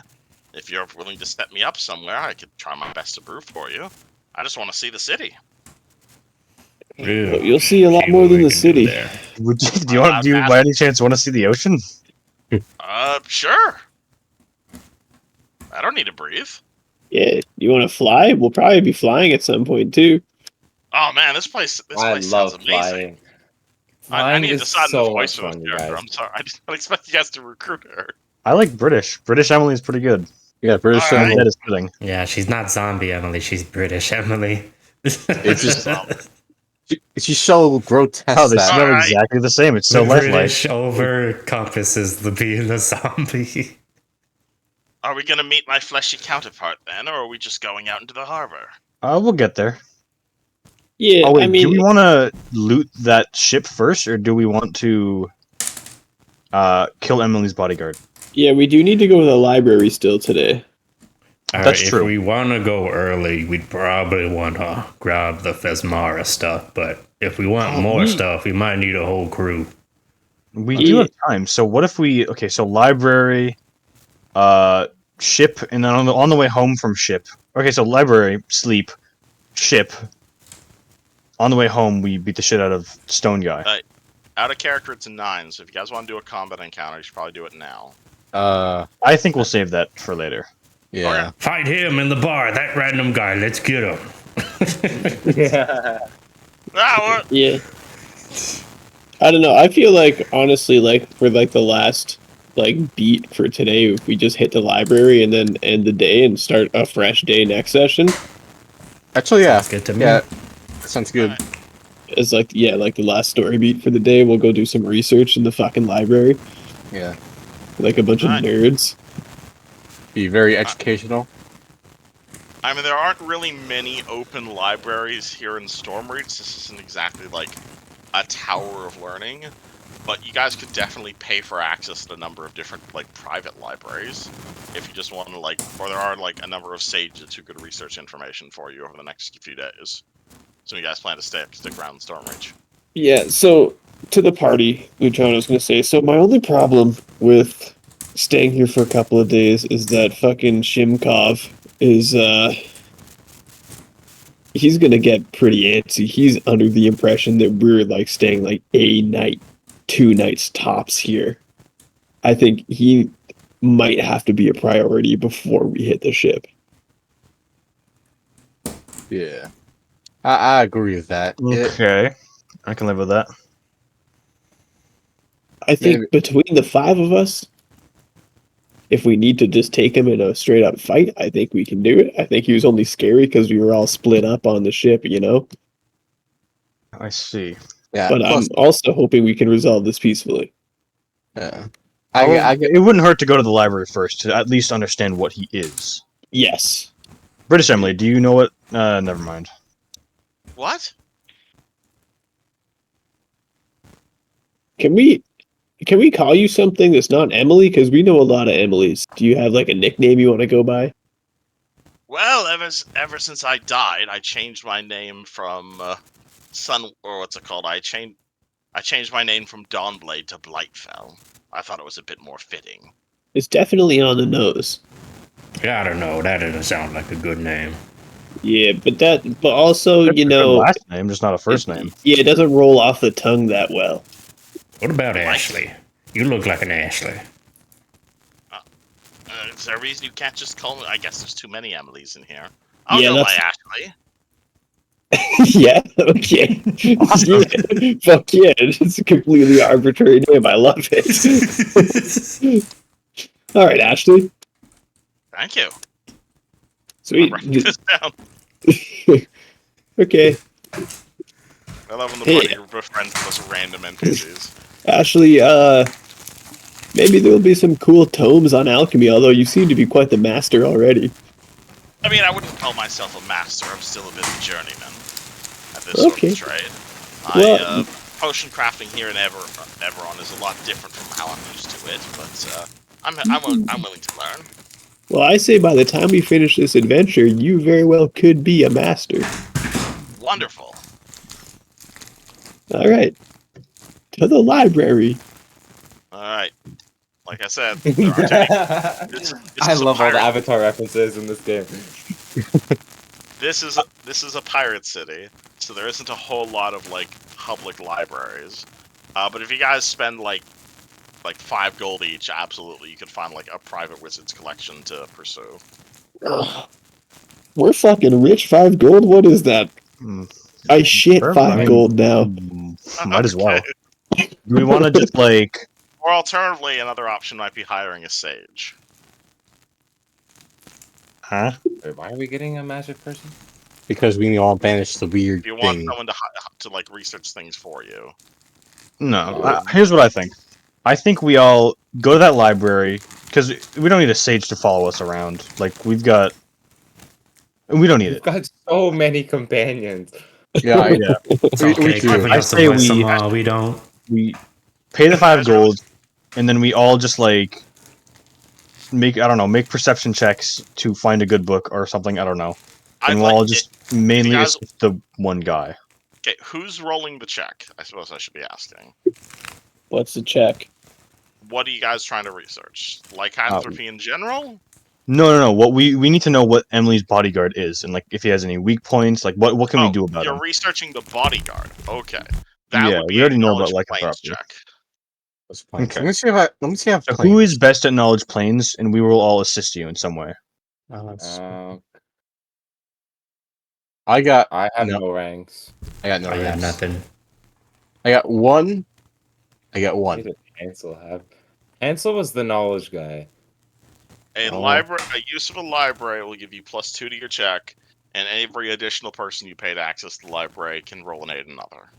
if you're willing to set me up somewhere, I could try my best to brew for you. I just want to see the city. Well, You'll see a lot see more what than we the can do city. there. Do you by any chance want to see the ocean? Sure. I don't need to breathe. Yeah, you want to fly? We'll probably be flying at some point too. Oh man, this place I sounds love amazing. flying. I Flying need to is decide so the voice much for fun, this you character. guys. I'm sorry. I did not expect you guys to recruit her. I like British. British Emily is pretty good. Yeah, British Alright. That is fitting. Yeah, she's not zombie Emily, she's British Emily. It's just she's so grotesque. Oh, they that- smell Alright. exactly the same. It's so the lifelike. British overcompasses the being a zombie. Are we gonna meet my fleshy counterpart then, or are we just going out into the harbor? We'll get there. Yeah, Oh wait, I mean, do we want to loot that ship first, or do we want to kill Emily's bodyguard? yeah, we do need to go to the library still today. That's If true. we want to go early, we'd probably want to grab the Fesmara stuff. But if we want Oh, more we- stuff, we might need a whole crew. We do Yeah. have time. So what if we? Okay, so library, ship, and then on the way home from ship. Okay, so library, sleep, ship. On the way home, we beat the shit out of Stone Guy. Out of character, it's a 9. So if you guys want to do a combat encounter, you should probably do it now. I think we'll save that for later. Yeah. Fight him in the bar, that random guy. Let's get him. Yeah. I don't know. I feel like honestly, like for like the last like beat for today, if we just hit the library and then end the day and start a fresh day next session, Actually, yeah. Sounds good to me. Yeah. Sounds good. is like like the last story beat for the day. We'll go do some research in the fucking library, Yeah. like a bunch of Alright. nerds. Be very educational. I mean, there aren't really many open libraries here in Stormreach. This isn't exactly like a tower of learning, but you guys could definitely pay for access to a number of different like private libraries if you just want to like, or there are like a number of sages who could research information for you over the next few days. So you guys plan to stick around in Stormreach. Yeah. So to the party, Luciano was gonna say. So my only problem with staying here for a couple of days is that fucking Shimkov is he's gonna get pretty antsy. He's under the impression that we're like staying like a night, 2 nights tops here. I think he might have to be a priority before we hit the ship. Yeah. I agree with that. Okay, I can live with that. I think Maybe. between the 5 of us, if we need to just take him in a straight up fight, I think we can do it. I think he was only scary because we were all split up on the ship, you know? I see. Yeah. But plus, I'm also hoping we can resolve this peacefully. yeah. It wouldn't hurt to go to the library first to at least understand what he is. Yes. British Emily, do you know what? Never mind. What? Can we call you something that's not Emily? Because we know a lot of Emilys. Do you have like a nickname you want to go by? Well, ever since I died, I changed my name from Sun, or what's it called? I changed my name from Dawnblade to Blightfell. I thought it was a bit more fitting. It's definitely on the nose. Yeah, I don't know. That doesn't sound like a good name. Yeah, but also, That's you a good know, last name, just not a first name. yeah, it doesn't roll off the tongue that well. What about Ashley? You look like an Ashley. Is there a reason you can't just call me? I guess there's too many Emilys in here. I'll Yeah, go by that's- Ashley. Yeah, okay. Yeah, fuck yeah, it's a completely arbitrary name. I love it. All right, Ashley. Thank you. Sweet. I'm writing this down. Okay, I love when the Hey. party befriends those random NPCs. Ashley, maybe there'll be some cool tomes on alchemy, although you seem to be quite the master already. I mean, I wouldn't call myself a master. I'm still a bit of a journeyman at this Okay. sort of trade. Well- Potion crafting here in Everon is a lot different from how I'm used to it, but I'm willing to learn. Well, I say by the time we finish this adventure, you very well could be a master. Wonderful. All right. To the library. All right. Like I said, there aren't any- this I is a love all the pirate- Avatar references in this game. This is a pirate city, so there isn't a whole lot of like public libraries. But if you guys spend like 5 gold each, absolutely, you could find like a private wizard's collection to pursue. Ugh. We're fucking rich. 5 gold? What is that? Hmm. I shit Sure, 5 I mean- gold now. Might as well. Okay. Do we want to just like? Or alternatively, another option might be hiring a sage. Huh? Wait, why are we getting a magic person? Because we all banished the weird If you want thing. someone to like research things for you. No. Here's what I think. I think we all go to that library because we don't need a sage to follow us around. Like we don't need We've it. got so many companions. Yeah, Yeah. It's We- okay. we do. Griffin I has to say bless them we- all. We don't. We pay the 5 gold, and then we all just like make perception checks to find a good book or something. I don't know. And we'll all just mainly guys- assist the one guy. Okay, who's rolling the check? I suppose I should be asking. What's the check? What are you guys trying to research? Lycanthropy in general? No. What we need to know what Emily's bodyguard is, and like if he has any weak points. Like what can we do about You're him? researching the bodyguard. Okay. That Yeah, would be we already a know about knowledge planes lycanthropy. check. That's planes. Okay. Let me see if I have So planes. who is best at knowledge planes, and we will all assist you in some way. I got I have no. no ranks. I got no I got ranks. nothing. I got one. I got What one. did Hansel have? Hansel was the knowledge guy. A use of a library will give you +2 to your check, and every additional person you paid access to the library can roll an 8 another.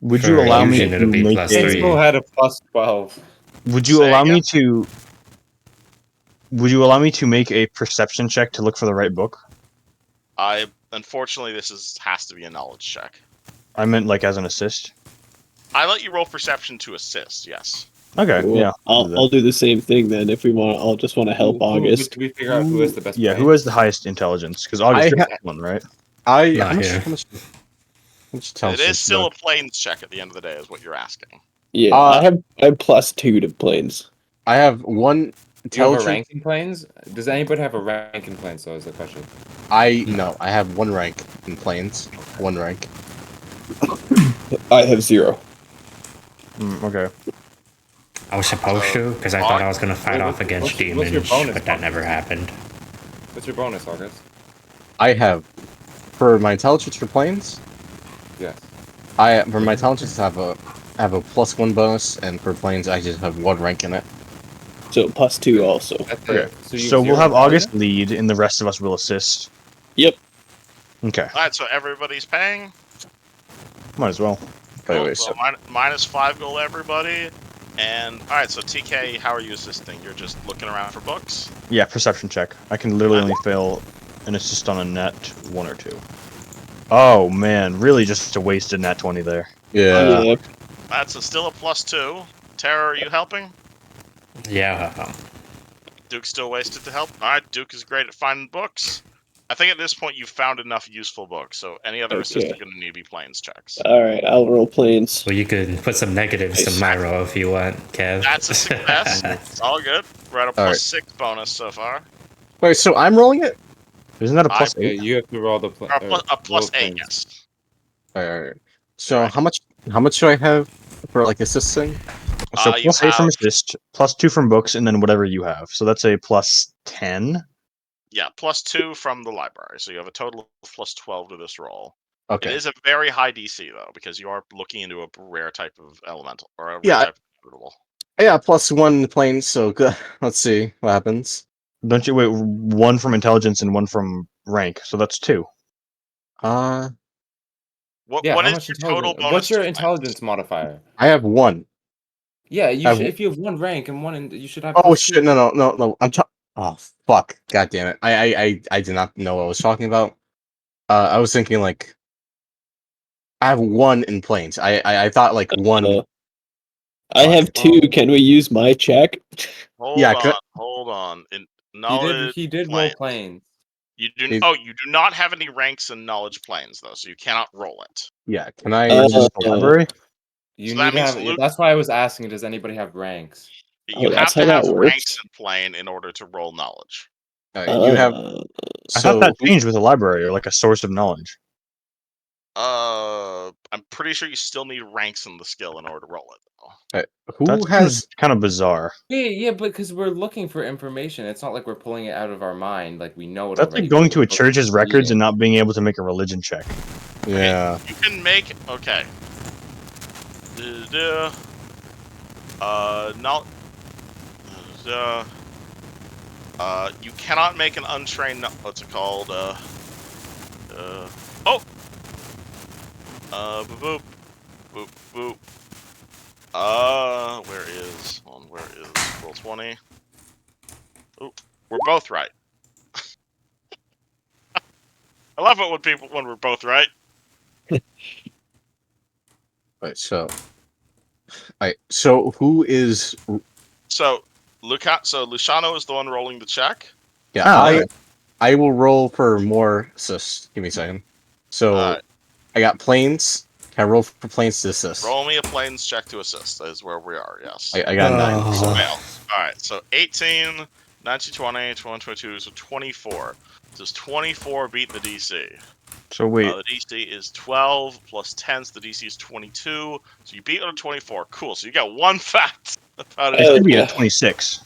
Would For you allow me illusion, to it'll be make plus a? three. Hansel had a +12. Would you Say allow me again? to? Would you allow me to make a perception check to look for the right book? Unfortunately, has to be a knowledge check. I meant like as an assist. I let you roll perception to assist. Yes. Okay, Well, yeah. I'll do the same thing then if we want. I'll just want to help August. We figure out who is the best. Yeah, who player? has the highest intelligence? Because August I is one, right? How Not much? here. How much? It is still a planes check at the end of the day, is what you're asking. Yeah, I have +2 to planes. I have one Do you have a intelligence. rank in planes? Does anybody have a rank in planes? So is the question. No, I have one rank in planes. One rank. I have 0. Okay. I was supposed to, because I thought I was going to fight off against what's your demons, bonus, but that August? never happened. What's your bonus, August? I have for my intelligence for planes. Yes. For my intelligence I have a +1 bonus, and for planes I just have 1 rank in it. So +2 also. That's Okay. it. So, you So we'll zero have intelligence? August lead, and the rest of us will assist. Yep. Okay. All right, so everybody's paying. Might as well. By the Cool. way, So -5 gold, everybody. And all right, so TK, how are you assisting? You're just looking around for books. Yeah, perception check. I can literally only fail an assist on a net 1 or 2. Oh man, really just a wasted nat 20 there. yeah. Yeah. That's still a +2. Tara, are you helping? Yeah. Duke's still wasted to help. All right, Duke is great at finding books. I think at this point you've found enough useful books, so any other assists are going to need to be planes checks. All right, I'll roll planes. Well, you could put some negatives to my roll if you want, Kev. That's a success. It's all good. We're at a All right. +6 bonus so far. Wait, so I'm rolling it? Isn't that a I- +8? Yeah, you have to roll the Or a roll +8, planes. yes. Alright. So how much do I have for like assisting? So You +8 from have- assist, +2 from books, and then whatever you have. So that's a +10. Yeah, +2 from the library, so you have a total of +12 to this roll. It Okay. is a very high DC though, because you are looking into a rare type of elemental or a rare Yeah. type of inevitable. Yeah, +1 planes, so good. Let's see what happens. Don't you wait? 1 from intelligence and 1 from rank. So that's 2. What Yeah, what how is much your total intelligence? bonus? What's your to intelligence modifier? I have 1. Yeah, you I've- should, if you have 1 rank and 1, you should have. Oh +2. shit! No! Oh fuck! God damn it! I did not know what I was talking about. I was thinking like I have 1 in planes. I thought like 1. I have 2. Can we use my check? Hold Yeah, on, hold on. In knowledge, He did roll planes. You do. He's- Oh, you do not have any ranks in knowledge planes though, so you cannot roll it. Yeah. Can I? Uh, Is it the library? You So need that to means have. Luke- That's why I was asking. Does anybody have ranks? You have that's to how that have works? ranks in plane in order to roll knowledge. you have. I thought that So changed with the library, or like a source of knowledge. I'm pretty sure you still need ranks in the skill in order to roll it. Though. who That has? seems kind of bizarre. Yeah, but because we're looking for information, it's not like we're pulling it out of our mind. Like we know it That's already. like going to a We're church's looking records for and not being able to make a religion check. Yeah. You can make okay. Not. You cannot make an untrained. What's it called? Oh. Boop boop boop. Where is roll 20? Oh, we're both right. I love it when we're both right. Right. So. Right. So who is? So Luciano is the one rolling the check. Yeah. Ah, okay. I will roll for more assists. Give me a second. So Alright. I got planes. Can I roll for planes to assist? Roll me a planes check to assist. That is where we are. Yes. I got a 9. Oh. So. Fail. All right. So 18, 19, 20, 21, 22, so 24. Does 24 beat the DC? So wait, The DC is 12 plus 10, so the DC is 22. So you beat it on 24. Cool. So you got one fact about it it. should be a 26.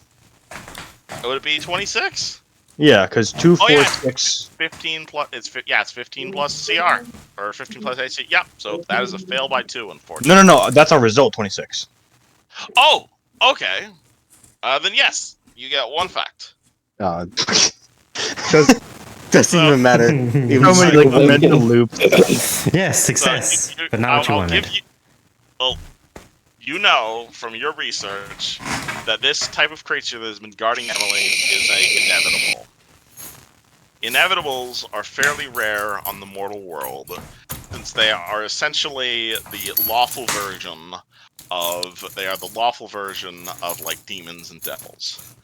Would it be 26? Yeah, because 2, 4, Oh, yeah. 6. 15 plus. It's 15 plus CR or 15 plus AC. Yep. So that is a fail by 2, unfortunately. No. That's our result. 26. Oh. Okay. Then yes, you get one fact. Doesn't even matter. It So was many like, like mental loop. Yes, success, but not what you I'll wanted. give you. Well, you know from your research that this type of creature that has been guarding Emily is a inevitable. Inevitables are fairly rare on the mortal world, since they are essentially the lawful version of. They are the lawful version of like demons and devils.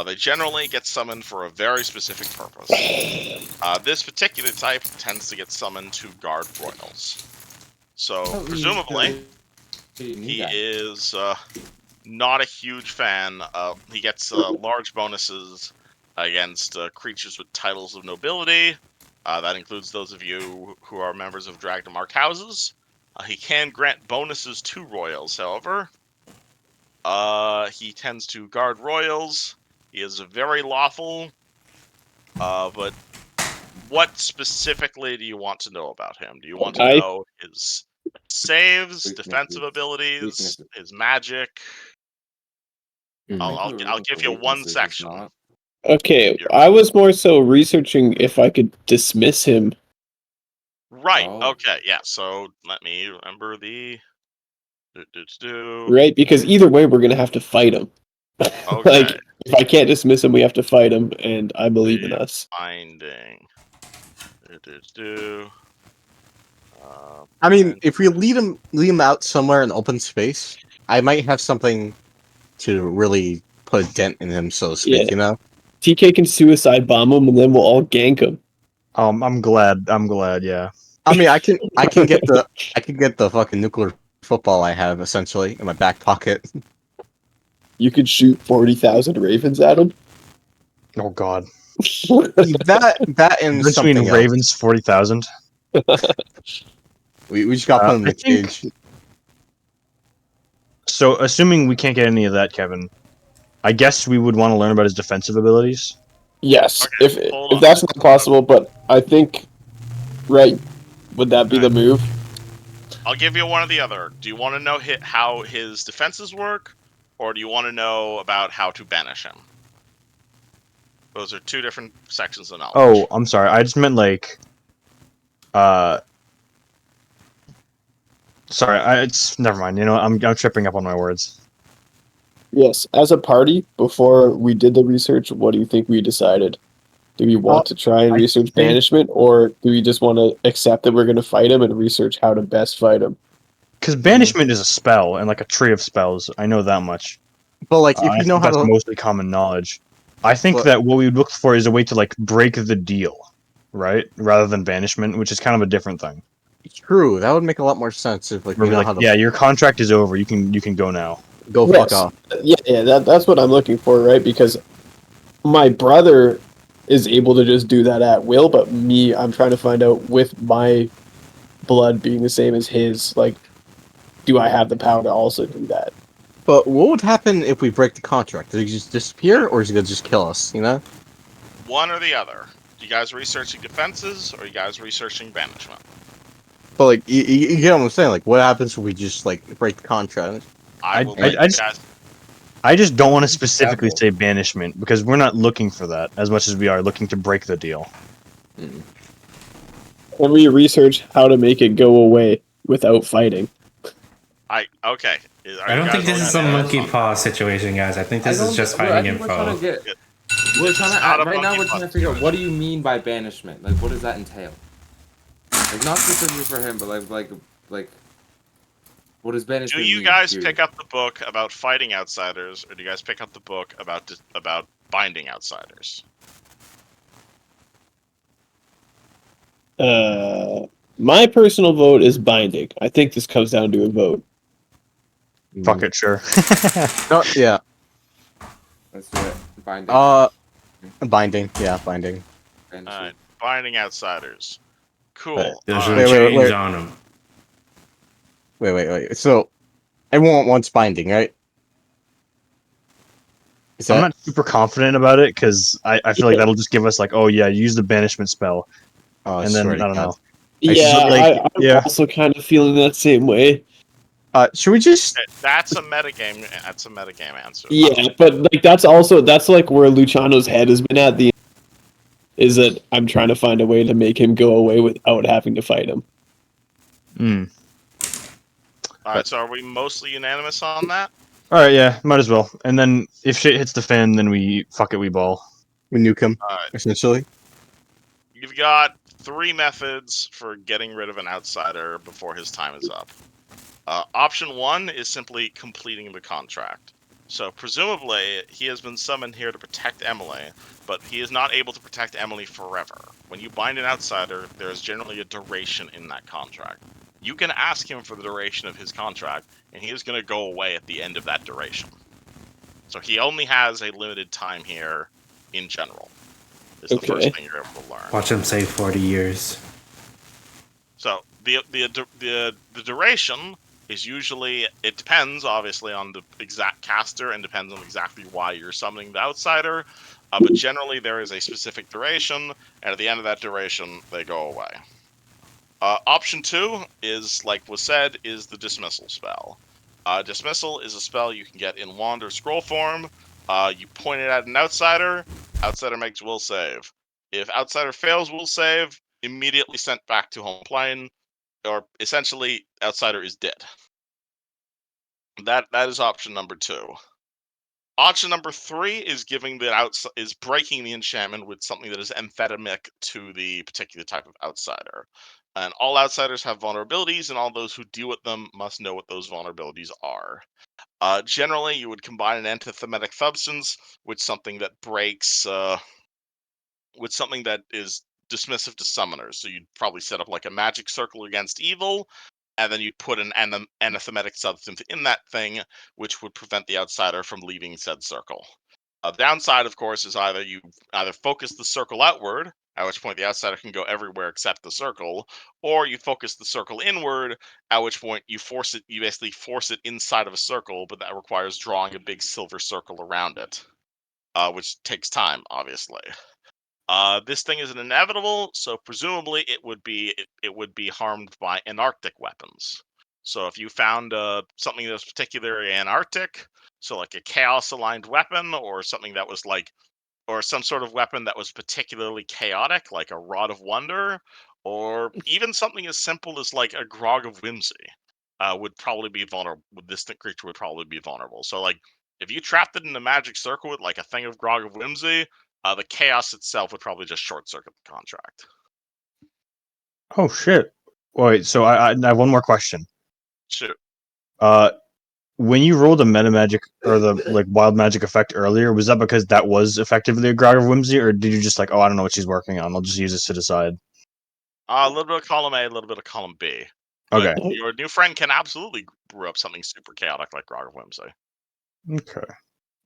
They generally get summoned for a very specific purpose. This particular type tends to get summoned to guard royals. So, presumably, he is not a huge fan. He gets large bonuses against creatures with titles of nobility. That includes those of you who are members of Dragnamark houses. He can grant bonuses to royals, however. He tends to guard royals. He is very lawful, but what specifically do you want to know about him? Do you want to know his saves, defensive abilities, his magic? I'll give you one section. Okay, I was more so researching if I could dismiss him. Right. Oh. Okay. Yeah. So let me remember the. Right, because either way, we're gonna have to fight him. Okay. Like, if I can't dismiss him, we have to fight him, and I believe in us. Finding. I mean, if we lead him out somewhere in open space, I might have something to really put a dent in him, so to speak. Yeah. You know, TK can suicide bomb him, and then we'll all gank him. I'm glad. Yeah. I mean, I can get the fucking nuclear football I have essentially in my back pocket. You could shoot 40,000 ravens at him. Oh God. that and Between something else. Ravens 40,000. We just got put in the cage. So, assuming we can't get any of that, Kevin, I guess we would want to learn about his defensive abilities. Yes, Okay, hold if on. that's not possible, but I think, right, would that be the move? I'll give you one or the other. Do you want to know how his defenses work, or do you want to know about how to banish him? Those are two different sections of knowledge. Oh, I'm sorry. I just meant like, sorry. It's never mind. You know, I'm tripping up on my words. Yes, as a party, before we did the research, what do you think we decided? Do we want to try and research banishment, or do we just want to accept that we're going to fight him and research how to best fight him? Because banishment is a spell and like a tree of spells. I know that much. But like, if I you know think how that's to, mostly common knowledge. I think But- that what we would look for is a way to like break the deal, right? Rather than banishment, which is kind of a different thing. true, that would make a lot more sense if like Where we we're know like, how to yeah, your contract is over. You can go now. go Yes. fuck off. Yeah, that's what I'm looking for, right? Because my brother is able to just do that at will, but me, I'm trying to find out with my blood being the same as his, like, do I have the power to also do that? But what would happen if we break the contract? Does he just disappear, or is he gonna just kill us? You know? One or the other. You guys researching defenses, or you guys researching banishment? But like, you get what I'm saying? Like, what happens if we just like break the contract? I will I let you just- guys. I just don't want to specifically say banishment because we're not looking for that as much as we are looking to break the deal. Can we research how to make it go away without fighting? Okay. I don't think this is a monkey paw situation, guys. I think this is just fighting info. We're trying not a to right now. monkey We're trying to paw figure out what do you mean by banishment? Like, what does that entail? Like, not specifically for him, but like, what is banishment? Do you mean, guys period? pick up the book about fighting outsiders, or do you guys pick up the book about binding outsiders? My personal vote is binding. I think this comes down to a vote. Fuck it, sure. No, yeah. Let's do it. Binding. Binding. Yeah, binding. And Alright, binding outsiders. Cool. Right. There's Alright, no Wait, wait, chains wait. on them. Wait. So, everyone wants binding, right? Is I'm that not super confident about it because I feel like that'll just give us like, oh yeah, use the banishment spell, and then I don't know. Yeah, like, I'm yeah. also kind of feeling that same way. Should we just? that's a metagame. That's a metagame answer. Yeah, but like that's like where Luciano's head has been at. Is that I'm trying to find a way to make him go away without having to fight him. Mm. Alright, so are we mostly unanimous on that? All right, yeah, might as well. And then if shit hits the fan, then we ball. We nuke him, Alright. essentially. You've got 3 methods for getting rid of an outsider before his time is up. Option 1 is simply completing the contract. So presumably, he has been summoned here to protect Emily, but he is not able to protect Emily forever. When you bind an outsider, there is generally a duration in that contract. You can ask him for the duration of his contract, and he is going to go away at the end of that duration. So he only has a limited time here in general. Is the first thing you're able to learn. Watch him say 40 years. So the duration is usually, it depends obviously on the exact caster and depends on exactly why you're summoning the outsider, but generally there is a specific duration, and at the end of that duration they go away. Option 2 is, like was said, is the dismissal spell. Dismissal is a spell you can get in wand or scroll form. You point it at an outsider, outsider makes will save. If outsider fails will save, immediately sent back to home plane, or essentially outsider is dead. That is option number 2. Option number 3 is giving the is breaking the enchantment with something that is amphetaminic to the particular type of outsider. And all outsiders have vulnerabilities, and all those who deal with them must know what those vulnerabilities are. Generally, you would combine an antithematic substance with something that breaks, with something that is dismissive to summoners. So you'd probably set up like a magic circle against evil, and then you'd put an anathematic substance in that thing, which would prevent the outsider from leaving said circle. The downside, of course, is either you focus the circle outward, at which point the outsider can go everywhere except the circle, or you focus the circle inward, at which point you basically force it inside of a circle, but that requires drawing a big silver circle around it, which takes time, obviously. This thing is an inevitable, so presumably it would be harmed by anarctic weapons. So if you found something that was particularly anarctic, so like a chaos-aligned weapon, or something that was like, or some sort of weapon that was particularly chaotic, like a Rod of Wonder, or even something as simple as like a Grog of Whimsy, would probably be vulnerable. This creature would probably be vulnerable. So like, if you trapped it in a magic circle with like a thing of Grog of Whimsy, the chaos itself would probably just short circuit the contract. Oh shit! Wait, so I have one more question. Shoot. When you rolled the meta magic or the like wild magic effect earlier, was that because that was effectively a Grog of Whimsy, or did you just like, oh, I don't know what she's working on, I'll just use this to decide? A little bit of column A, a little bit of column B. Okay. But your new friend can absolutely brew up something super chaotic like Grog of Whimsy. Okay.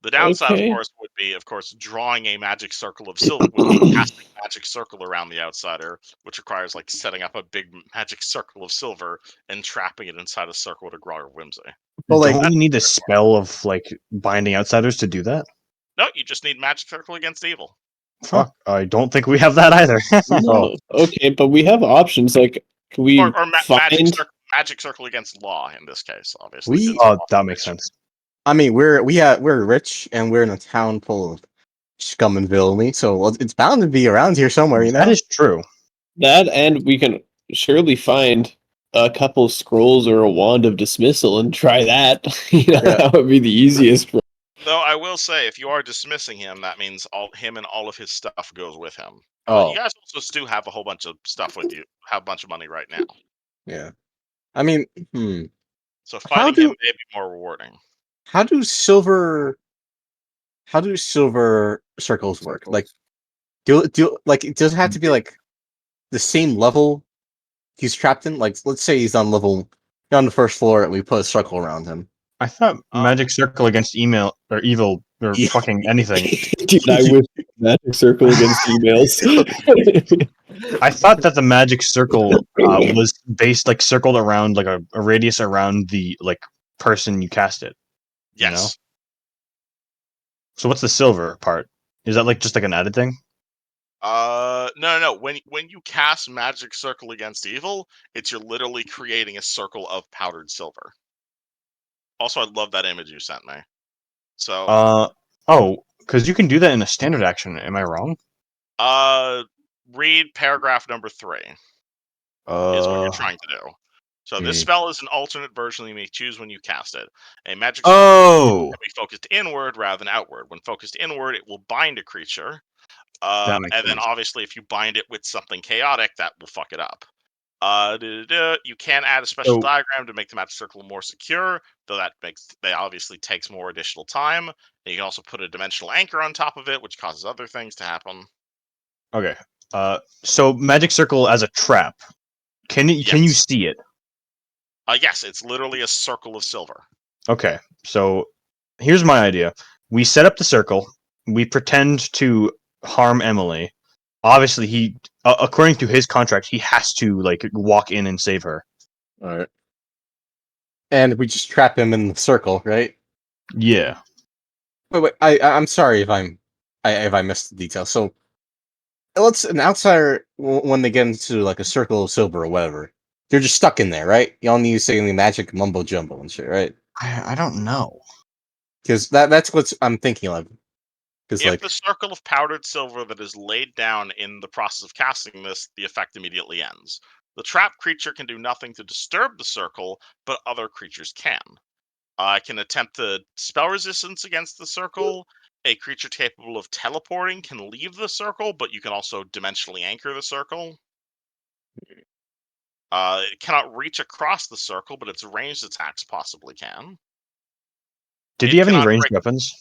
The downside, Okay. of course, would be, drawing a magic circle of silver, casting a magic circle around the outsider, which requires like setting up a big magic circle of silver and trapping it inside a circle with a Grog of Whimsy. But like, Don't we need a spell of like binding outsiders to do that? No, you just need magic circle against evil. Fuck, I don't think we have that either. No. Okay, but we have options. Like, can we Or find? magic circle against law in this case, obviously. We- since Oh, law that is makes rich. sense. I mean, we're rich and we're in a town full of scum and villainy, so it's bound to be around here somewhere. You know, That is true. That, and we can surely find a couple scrolls or a wand of dismissal and try that. Yeah. That would be the easiest. Though I will say, if you are dismissing him, that means him and all of his stuff goes with him. But Oh, you guys also do have a whole bunch of stuff with you. Have a bunch of money right now, yeah. I mean, so How fighting do- him may be more rewarding. how do silver circles work? Like, do like does it have to be like the same level he's trapped in? Like, let's say he's on the first floor, and we put a circle around him. I thought magic circle against email or evil or Yeah. fucking anything. Dude, I wish magic circle against emails. I thought that the magic circle was based like circled around like a radius around the like person you cast it. You know? Yes. So what's the silver part? Is that like just like an added thing? No. When you cast Magic Circle against evil, you're literally creating a circle of powdered silver. Also, I love that image you sent me. So, because you can do that in a standard action. Am I wrong? read paragraph number 3 is what you're trying to do. So this spell is an alternate version you may choose when you cast it. A magic circle can be focused inward rather than outward. When focused inward, it will bind a creature. That makes and then sense. obviously if you bind it with something chaotic, that will fuck it up. You can add a special diagram to make the magic circle more secure, though that obviously takes more additional time. And you can also put a dimensional anchor on top of it, which causes other things to happen. Okay. So magic circle as a trap. Can you see it? Yes, it's literally a circle of silver. Okay. So here's my idea. We set up the circle. We pretend to harm Emily. Obviously, he, according to his contract, he has to like walk in and save her. All right. And we just trap him in the circle, right? Yeah. Wait. I'm sorry if I missed the detail. So, let's an outsider when they get into like a circle of silver or whatever, they're just stuck in there, right? Y'all need to say any magic mumbo jumbo and shit, right? I don't know. Because that's what I'm thinking of. Because If like the circle of powdered silver that is laid down in the process of casting this, the effect immediately ends. The trapped creature can do nothing to disturb the circle, but other creatures can. Can attempt to spell resistance against the circle. A creature capable of teleporting can leave the circle, but you can also dimensionally anchor the circle. It cannot reach across the circle, but its ranged attacks possibly can. Did It he have any cannot ranged break- weapons?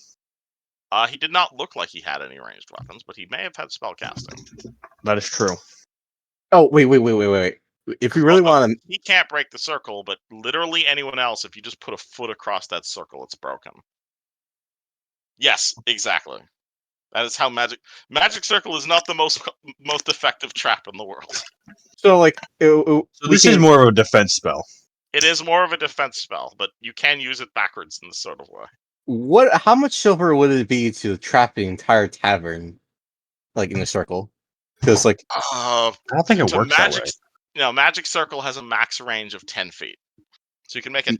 He did not look like he had any ranged weapons, but he may have had spell casting. That is true. oh wait. If we really want to, He can't break the circle, but literally anyone else, if you just put a foot across that circle, it's broken. Yes, exactly. That is how magic circle is not the most effective trap in the world. so like So this is more of a defense spell. It is more of a defense spell, but you can use it backwards in this sort of way. How much silver would it be to trap the entire tavern, like in a circle? Because like I don't think it so works that way. Magic Circle has a max range of 10 feet, so you can make a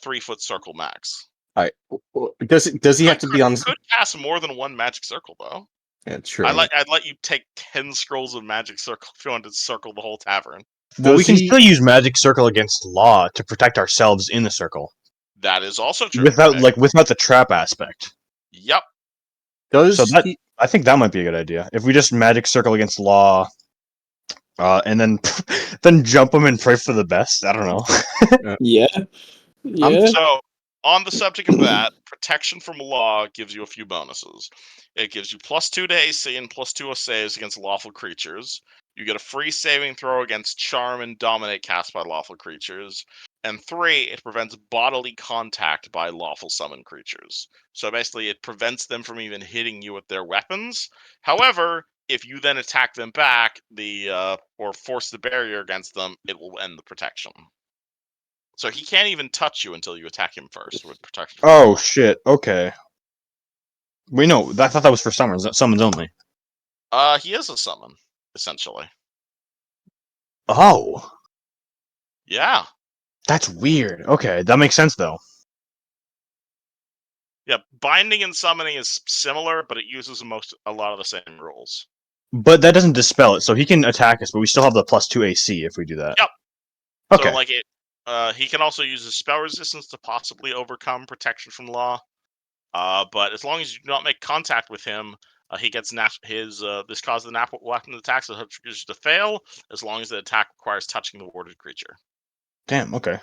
3-foot circle max. all right, does he have to be on? Could cast more than one Magic Circle though. Yeah, true. I'd let you take 10 scrolls of Magic Circle if you wanted to circle the whole tavern. Well, we Does can he- still use magic circle against law to protect ourselves in the circle That is also true. without without the trap aspect. Yep. Does So that he- I think that might be a good idea. If we just magic circle against law, and then then jump them and pray for the best. I don't know. Yeah. Yeah. So, on the subject of that, protection from law gives you a few bonuses. It gives you +2 to AC and +2 saves against lawful creatures. You get a free saving throw against charm and dominate cast by lawful creatures. And 3, it prevents bodily contact by lawful summon creatures. So basically, it prevents them from even hitting you with their weapons. However, if you then attack them back, or force the barrier against them, it will end the protection. So he can't even touch you until you attack him first with protection. Oh shit. Okay. Wait, no. I thought that was for summons. Summons only. He is a summon, essentially. Oh, Yeah. that's weird. Okay, that makes sense though. Yeah, binding and summoning is similar, but it uses a lot of the same rules. But that doesn't dispel it. So he can attack us, but we still have the +2 AC if we do that. Yep. Okay. So like he can also use his spell resistance to possibly overcome protection from law. But as long as you do not make contact with him, he gets this causes the weapon attacks to fail as long as the attack requires touching the warded creature. Damn. Okay.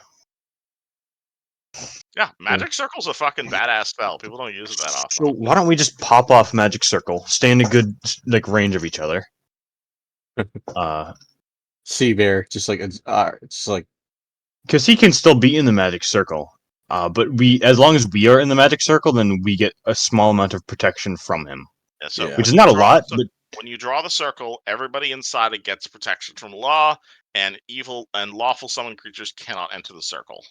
Yeah, Magic Circle's a fucking badass spell. People don't use it that often. So why don't we just pop off magic circle, stay in a good range of each other, Sea Bear, just like just like because he can still be in the magic circle. But as long as we are in the magic circle, then we get a small amount of protection from him, Yeah, so Yeah. which is when not a you draw lot. the- But when you draw the circle, everybody inside it gets protection from law, and evil and lawful summoned creatures cannot enter the circle.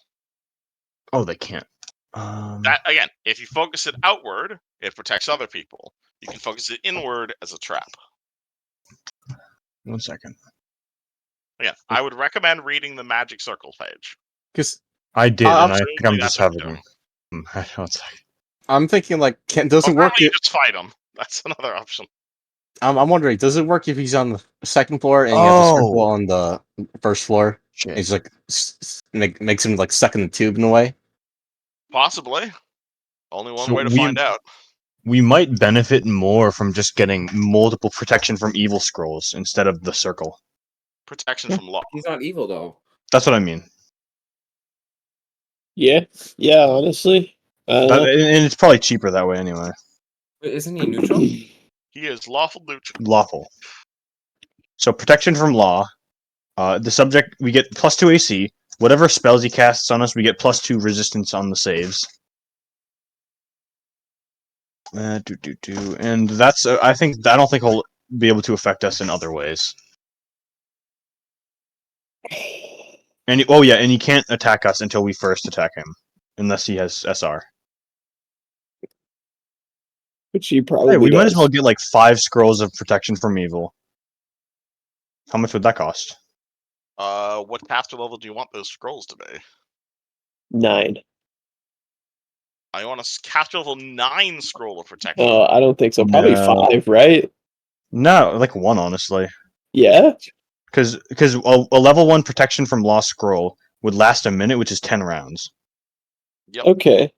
they can't. That again, if you focus it outward, it protects other people. You can focus it inward as a trap. 1 second. Again, I would recommend reading the Magic Circle page. because I did, and I think I'm Presumably just that's what having. you're doing. 1 second. I'm thinking like does it Or work? you just fight him. That's another option. I'm wondering, does it work if he's on the second floor and he has a circle Oh. on the first floor? Shit. He's like makes him like stuck in the tube in a way. Possibly. Only one So way to we- find out. We might benefit more from just getting multiple protection from evil scrolls instead of the circle. Protection from law. He's not evil though. That's what I mean. Yeah, honestly. And it's probably cheaper that way anyway. Wait, isn't he neutral? He is lawful neutral. Lawful. So protection from law. The subject, we get +2 AC. Whatever spells he casts on us, we get +2 resistance on the saves. And that's I don't think he'll be able to affect us in other ways. And and he can't attack us until we first attack him, unless he has SR. Which he probably Hey, we might does. as well get like 5 scrolls of protection from evil. How much would that cost? What caster level do you want those scrolls to be? 9. I want a caster level 9 scroll of protection. I don't think so. Probably No. 5, right? No, like 1, honestly. Yeah. Because a level 1 protection from lost scroll would last a minute, which is 10 rounds. Yep. Okay.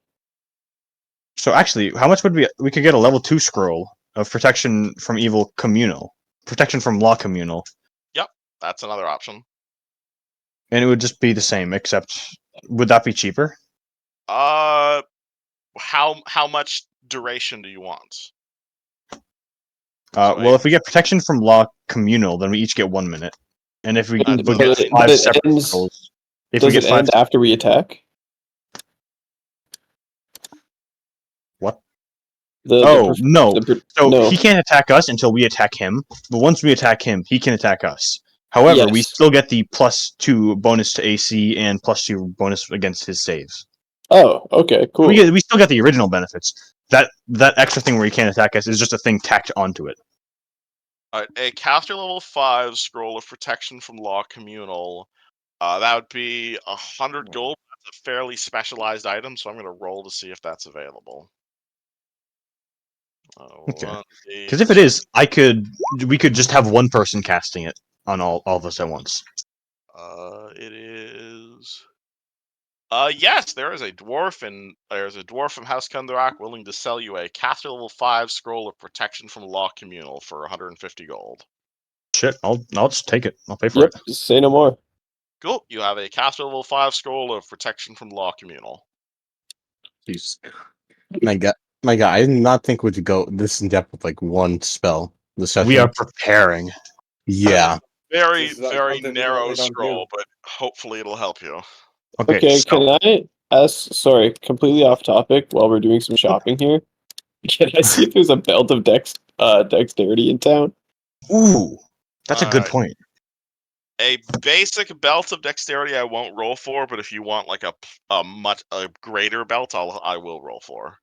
So actually, how much would we could get a level 2 scroll of protection from evil communal, protection from law communal, That's another option. and it would just be the same. Except, would that be cheaper? How much duration do you want? Well, if we get protection from law communal, then we each get 1 minute, and if we And would but get it- 5 it separate ends- scrolls, if we Does get it 5, end after we attack? What? The No. So no. he can't attack us until we attack him. But once we attack him, he can attack us. However, we Yes. still get the +2 bonus to AC and +2 bonus against his saves. Oh, okay, cool. We still get the original benefits. That extra thing where he can't attack us is just a thing tacked onto it. A caster level 5 scroll of protection from law communal. That would be 100 gold. That's a fairly specialized item, so I'm going to roll to see if that's available. Okay. Because if it is, we could just have one person casting it on all of us at once. It is. Yes, there's a dwarf from House Kundarak willing to sell you a caster level 5 scroll of protection from law communal for 150 gold. Shit, I'll just take it. I'll pay for Yep, it. just say no more. Cool. You have a caster level 5 scroll of protection from law communal. Jeez. My God, I did not think we could go this in depth with like one spell. The session. We are preparing. Yeah. Very, This is very something we narrow normally don't scroll, do. but hopefully it'll help you. Okay, so, can I ask? Sorry, completely off topic. While we're doing some shopping here, can I see if there's a belt of dexterity in town? ooh, that's a good Alright. point. A basic belt of dexterity I won't roll for, but if you want like a greater belt, I will roll for.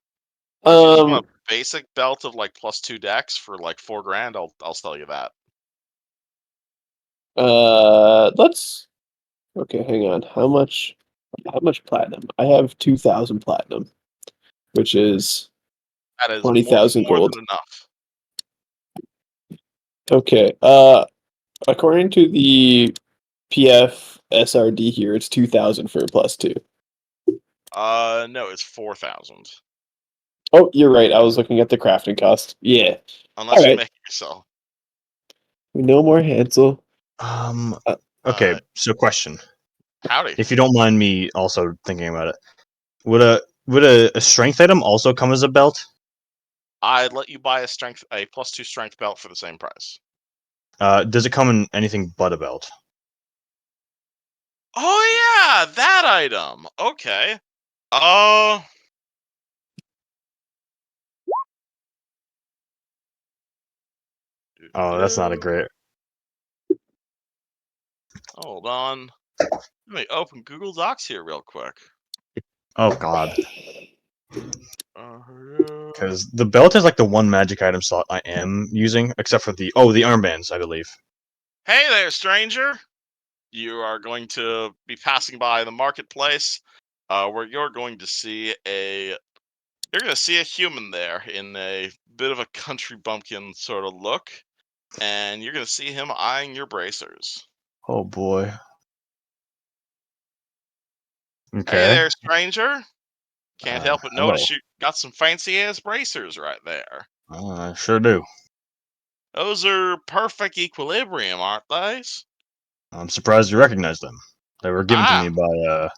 If you want a basic belt of like +2 dex for like $4 grand, I'll sell you that. Let's. Okay, hang on. How much platinum? I have 2,000 platinum, which is That is 20,000 more gold. than enough. Okay. According to the PF SRD here, it's 2,000 for a +2. No, it's 4,000. Oh, you're right. I was looking at the crafting cost. Yeah. Unless you Alright. make it yourself. No more Hansel. Okay, Uh, so question. Howdy. If you don't mind me also thinking about it, would a strength item also come as a belt? I'd let you buy a +2 strength belt for the same price. Does it come in anything but a belt? Oh yeah, that item. Okay. Oh, that's not a great. Hold on. Let me open Google Docs here real quick. Oh God, Uh, because the belt is like the one magic item slot I am using, except for the armbands, I believe. Hey there, stranger. You are going to be passing by the marketplace, where you're going to see a human there in a bit of a country bumpkin sort of look, and you're going to see him eyeing your bracers. Oh boy. Hey Okay. there, stranger. Can't help but Hello. notice you got some fancy ass bracers right there. I sure do. Those are perfect equilibrium, aren't they? I'm surprised you recognize them. They were given to me by a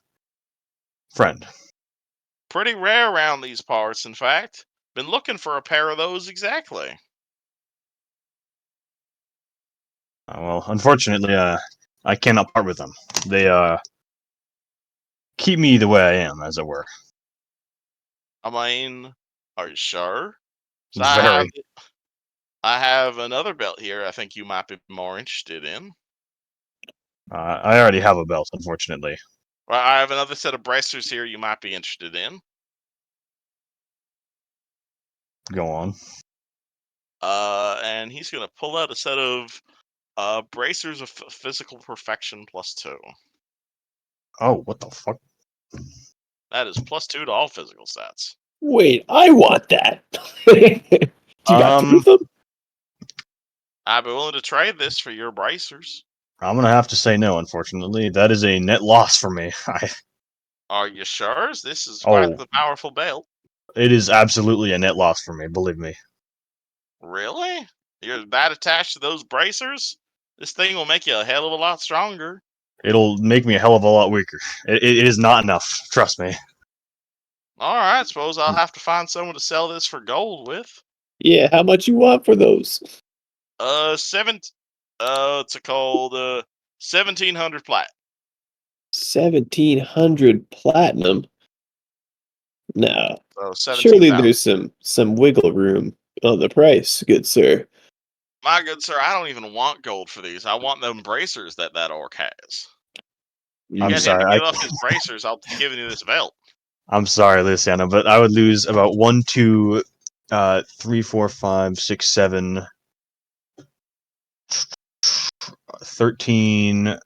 friend. Pretty rare around these parts, in fact. Been looking for a pair of those exactly. Well, unfortunately, I cannot part with them. They keep me the way I am, as it were. I mean, are you sure? So Very. I have another belt here I think you might be more interested in. I already have a belt, unfortunately. Well, I have another set of bracers here you might be interested in. Go on. And he's gonna pull out a set of bracers of physical perfection +2. Oh, what the fuck? That is +2 to all physical stats. Wait, I want that. Do you got two of them? I'd be willing to trade this for your bracers. I'm gonna have to say no, unfortunately. That is a net loss for me. Are you sure? This is quite the powerful belt. It is absolutely a net loss for me, believe me. Really? You're that attached to those bracers? This thing will make you a hell of a lot stronger. It'll make me a hell of a lot weaker. It is not enough, trust me. Alright, suppose I'll have to find someone to sell this for gold with. Yeah, how much you want for those? It's called 1700 plat. 1,700 platinum. No, So surely 17,000. there's some wiggle room on the price, good sir. My good sir, I don't even want gold for these. I want them bracers that orc has. You I'm get him to sorry. give up his bracers, I'll be giving you this belt. I'm sorry, Luciano, but I would lose about 1, 2, 3, 4, 5, 6, 7, 13,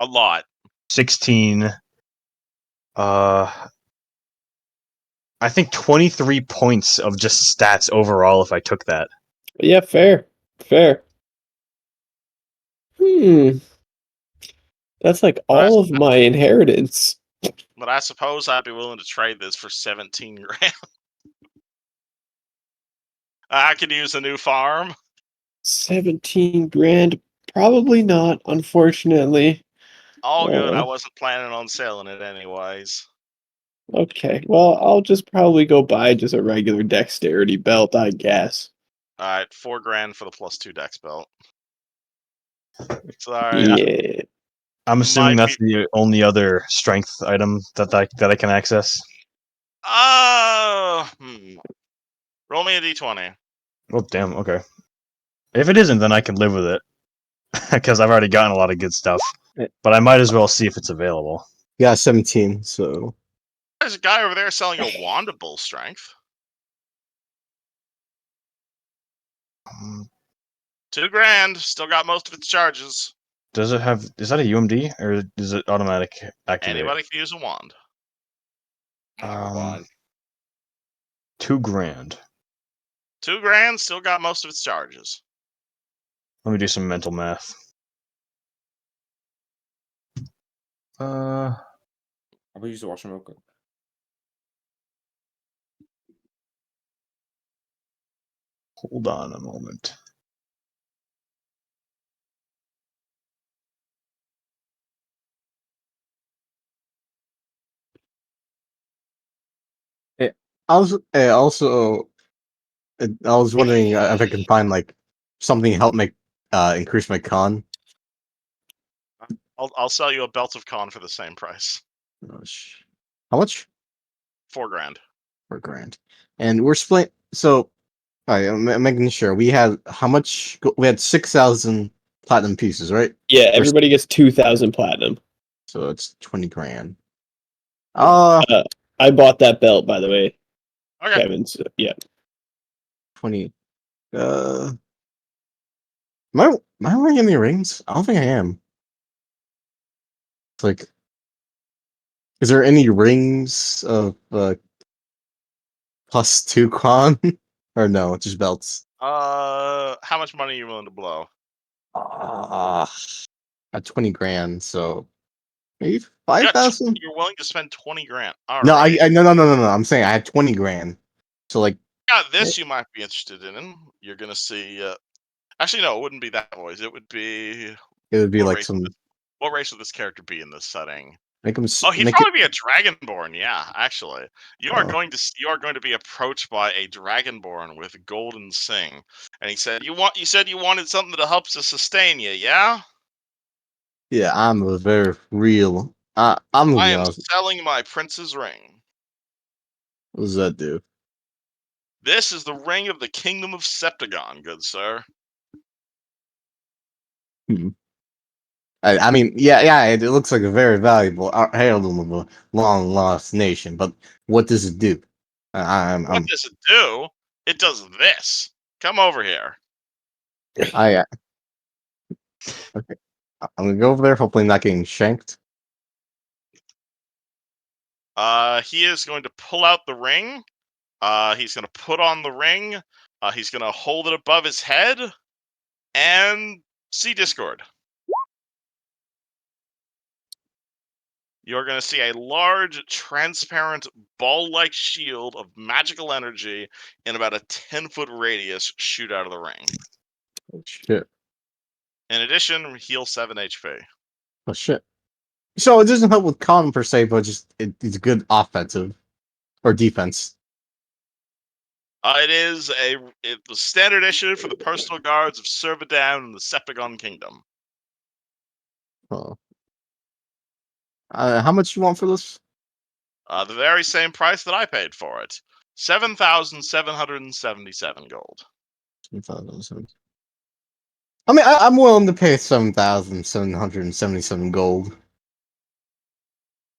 A lot. 16. I think 23 points of just stats overall if I took that. Yeah, fair. Fair. That's like all of my inheritance. But I suppose I'd be willing to trade this for 17 grand. I could use a new farm. 17 grand? Probably not, unfortunately. All good. I wasn't planning on selling it anyways. Okay, well, I'll just probably go buy just a regular dexterity belt, I guess. Alright, 4 grand for the +2 dex belt. Sorry. Yeah. I'm assuming Might that's the only other strength item that I can access. Roll me a d20. Oh, damn, okay. If it isn't, then I can live with it. Because I've already gotten a lot of good stuff. But I might as well see if it's available. Yeah, 17. So There's a guy over there selling a wand of bull strength. 2 grand. Still got most of its charges. Does it have? Is that a UMD or is it automatic activate? Anybody can use a wand. 2 grand. 2 grand. Still got most of its charges. Let me do some mental math. How about use the washroom real quick? Hold on a moment. I was also I was wondering if I can find like something to help make increase my con. I'll sell you a belt of con for the same price. How much? $4,000. $4,000. And we're split. So, all right, I'm making sure. We had how much? We had 6,000 platinum pieces, right? Yeah, everybody gets 2,000 platinum. So it's 20,000. I bought that belt, by the way, Okay. Kevin. So, yeah. 20. Am I wearing any rings? I don't think I am. It's like, is there any rings of +2 con? Or no, just belts? How much money are you willing to blow? At 20,000, so maybe You got 5,000? You're willing to spend $20,000. All No, right. no. I'm saying I had 20,000. So like, Yeah, this you might be interested in. You're gonna see. Actually, no, it wouldn't be that voice. It would be. it would be What like race? some What race would this character be in this setting? make them Oh, he'd make it. probably be a dragonborn. Yeah, actually, you are Oh. going to be approached by a dragonborn with a golden sing, and he said, You said you wanted something that helps to sustain you. Yeah, Yeah, I'm a very real. I'm I gonna be am honest. selling my prince's ring. What does that do? This is the ring of the kingdom of Septagon, good sir. I mean, yeah, it looks like a very valuable heirloom of a long lost nation. But what does it do? What does it do? It does this. Come over here. Okay. I'm gonna go over there. Hopefully, not getting shanked. He is going to pull out the ring. He's going to put on the ring. He's going to hold it above his head and see Discord. You're going to see a large, transparent, ball-like shield of magical energy in about a 10-foot radius shoot out of the ring. Oh shit! In addition, heal 7 HP. Oh shit! So it doesn't help with con per se, but just it's good offensive or defense. It is the standard issue for the personal guards of Servadan and the Septagon Kingdom. Oh. How much you want for this? The very same price that I paid for it. 7,777 gold. 7,000. I mean, I'm willing to pay 7,777 gold.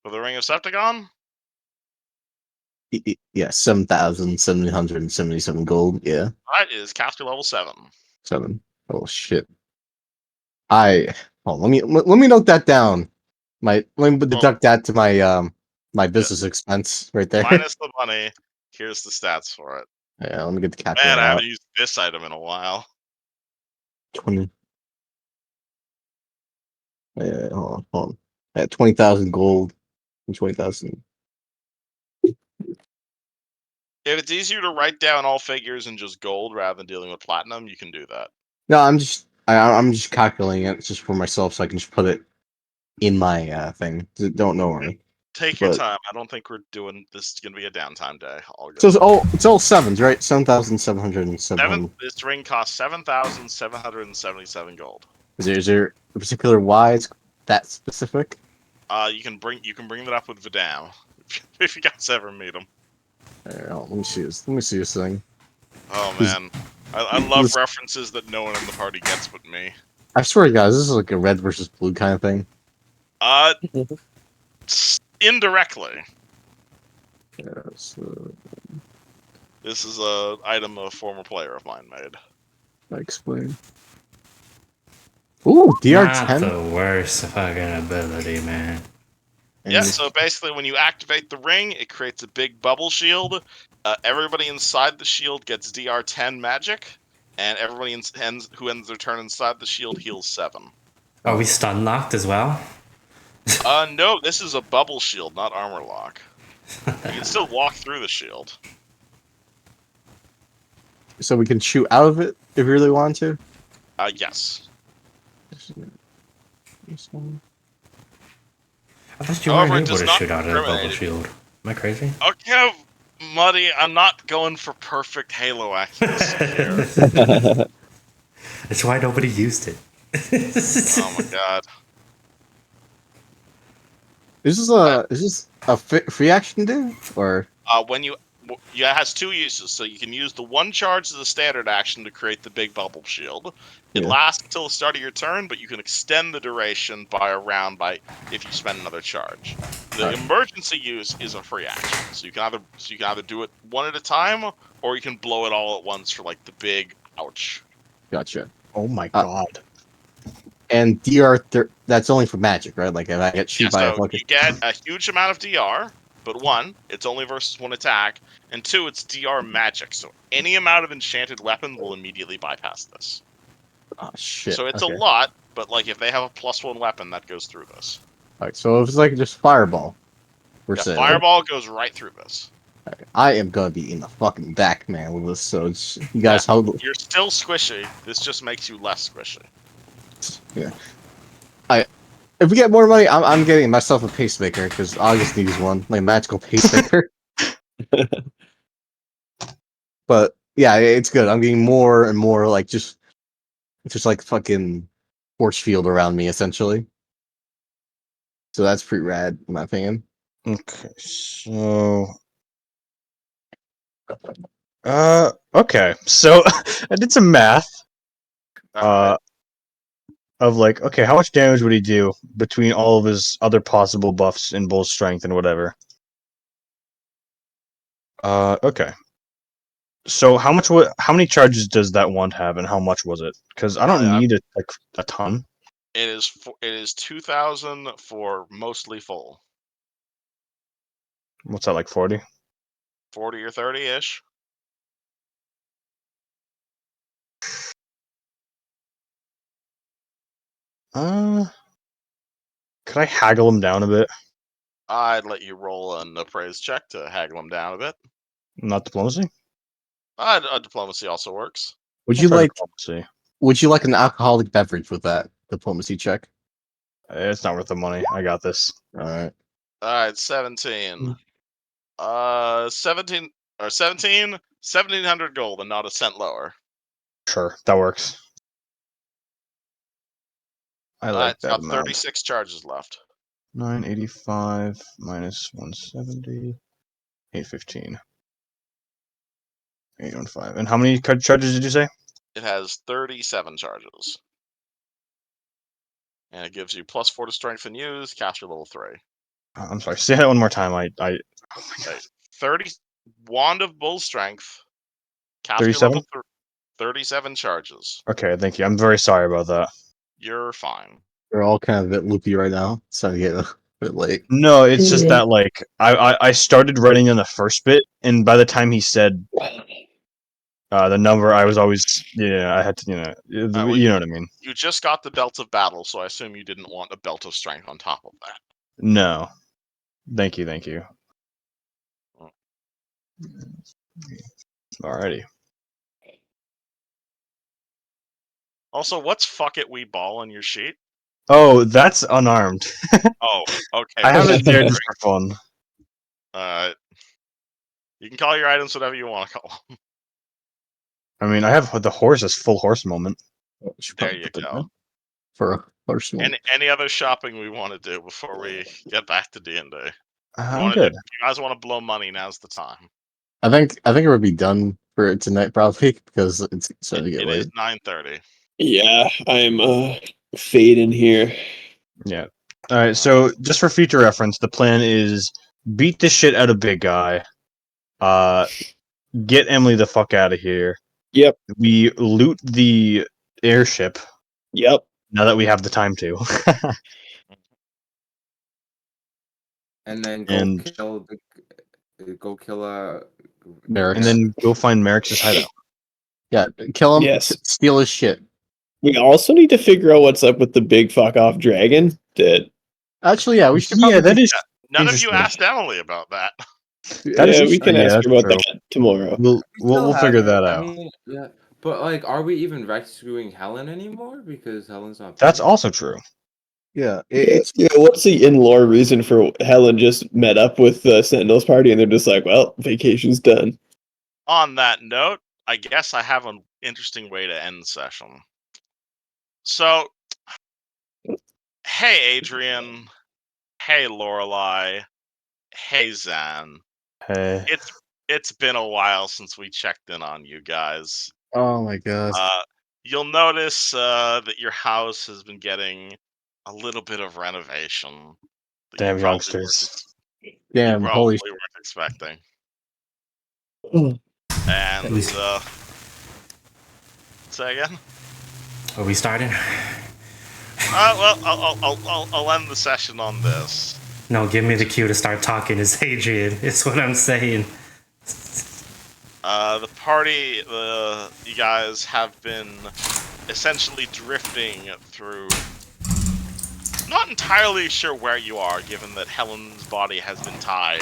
For the Ring of Septagon? Yeah, 7,777 gold. Yeah, That is caster level 7. 7. Oh shit! Let me note that down. Let me deduct that to my my business expense right there. Minus the money. Here's the stats for it. Yeah, let me get the Man, calculator I out. haven't used this item in a while. 20. Hold on. 20,000 gold and 20,000. If it's easier to write down all figures in just gold rather than dealing with platinum, you can do that. No, I'm just calculating it just for myself, so I can just put it in my thing. Don't worry. Take your But- time. I don't think we're doing this. Is going to be a downtime day. All good. So it's all sevens, right? 7,707. This ring costs 7,777 gold. Is there a particular why it's that specific? You can bring that up with Vidam if you guys ever meet him. Let me see this. Let me see this thing. Oh man, I love references that no one in the party gets but me. I swear, guys, this is like a red versus blue kind of thing. Indirectly. Yeah, so This is a item a former player of mine made. I explain. Ooh, Not DR10. the worst fucking ability, man. Yeah, so basically when you activate the ring, it creates a big bubble shield. Everybody inside the shield gets DR10 magic, and everybody who ends their turn inside the shield heals 7. Are we stun locked as well? No, this is a bubble shield, not armor lock. You can still walk through the shield. So we can shoot out of it if we really want to. Yes. I thought you However, weren't it able does to not shoot out of the bubble discriminate. shield. Am I crazy? Okay, Muddy, I'm not going for perfect Halo accuracy here. That's why nobody used it. Oh my god. Is this a free action there or? Yeah, it has two uses. So you can use the one charge as a standard action to create the big bubble shield. It Yeah. lasts until the start of your turn, but you can extend the duration by a round if you spend another charge. The emergency use is a free action, so you can either do it one at a time, or you can blow it all at once for like the big ouch. Gotcha. Oh my Uh, god. And DR, that's only for magic, right? Like if I get shoot by a So fucking. you get a huge amount of DR, but one, it's only versus one attack, and two, it's DR magic. So any amount of enchanted weapon will immediately bypass this. Oh shit. So it's okay. a lot, but like if they have a +1 weapon, that goes through this. Alright, so if it's like just fireball, we're Yeah, saying. fireball goes right through this. I am gonna be in the fucking back, man, with this. So it's, you guys hold. You're still squishy. This just makes you less squishy. Yeah. If we get more money, I'm getting myself a pacemaker because August needs one, like a magical pacemaker. But yeah, it's good. I'm getting more and more like just like fucking force field around me essentially. So that's pretty rad in my opinion. Okay, so okay. So I did some math of like, okay, how much damage would he do between all of his other possible buffs in bull strength and whatever? Okay. So how many charges does that wand have, and how much was it? Because I don't need a ton. It is 2,000 for mostly full. What's that, like 40? 40 or 30-ish. Could I haggle him down a bit? I'd let you roll an appraise check to haggle him down a bit. Not diplomacy? Diplomacy also works. Would you Try like diplomacy. would you like an alcoholic beverage with that diplomacy check? It's not worth the money. I got this. Alright. Alright, 17. 17 or 17, 1,700 gold and not a cent lower. Sure, that works. I like It's that got amount. 36 charges left. 985 minus 170. 815. 815. And how many charges did you say? It has 37 charges. And it gives you +4 to strength and use, caster level 3. I'm sorry. Say that one more time. Oh my God. 30 Wand of Bull Strength. Caster 37? level 37 charges. Okay, thank you. I'm very sorry about that. You're fine. We're all kind of a bit loopy right now. It's starting to get a bit late. No, it's just that like I started writing in the first bit, and by the time he said the number, I was always I had to you know what I mean. You just got the Belt of Battle, so I assume you didn't want a Belt of Strength on top of that. No, thank you. Alrighty. Also, what's fuck it we ball on your sheet? Oh, that's unarmed. Oh, okay. I have it there just for fun. You can call your items whatever you want to call them. I mean, I have the horse as full horse moment. There you go. For a horse moment. Any other shopping we want to do before we get back to D&D? I'm good. If you guys want to blow money, now's the time. I think it would be done for tonight probably because it's starting to get It late. is 9:30. Yeah, I'm fading here. Yeah. All right. So just for future reference, the plan is beat the shit out of big guy. Get Emily the fuck out of here. Yep. We loot the airship. Yep. Now that we have the time to. And then go kill Merrick. And then go find Merrick's hideout. Yeah, kill him. Yes. Steal his shit. We also need to figure out what's up with the big fuck off dragon. Actually, yeah, we should. Yeah, that is. None of you interesting. asked Emily about that. We can ask her about that tomorrow. We'll figure that out. I mean, yeah, but like, are we even rescuing Helen anymore? Because Helen's not. That's there. also true. Yeah, what's the in-lore reason for Helen just met up with the Sentinels party and they're just like, well, vacation's done. On that note, I guess I have an interesting way to end the session. So, hey Adrian, hey Lorelai, hey Zan. Hey. It's been a while since we checked in on you guys. Oh my god. You'll notice that your house has been getting a little bit of renovation. That Damn you probably youngsters. Damn, weren't holy expecting. Oh, And least- say again. Are we starting? Well, I'll end the session on this. No, give me the cue to start talking. Is Adrian? Is what I'm saying. The party, you guys have been essentially drifting through. Not entirely sure where you are, given that Helen's body has been tied,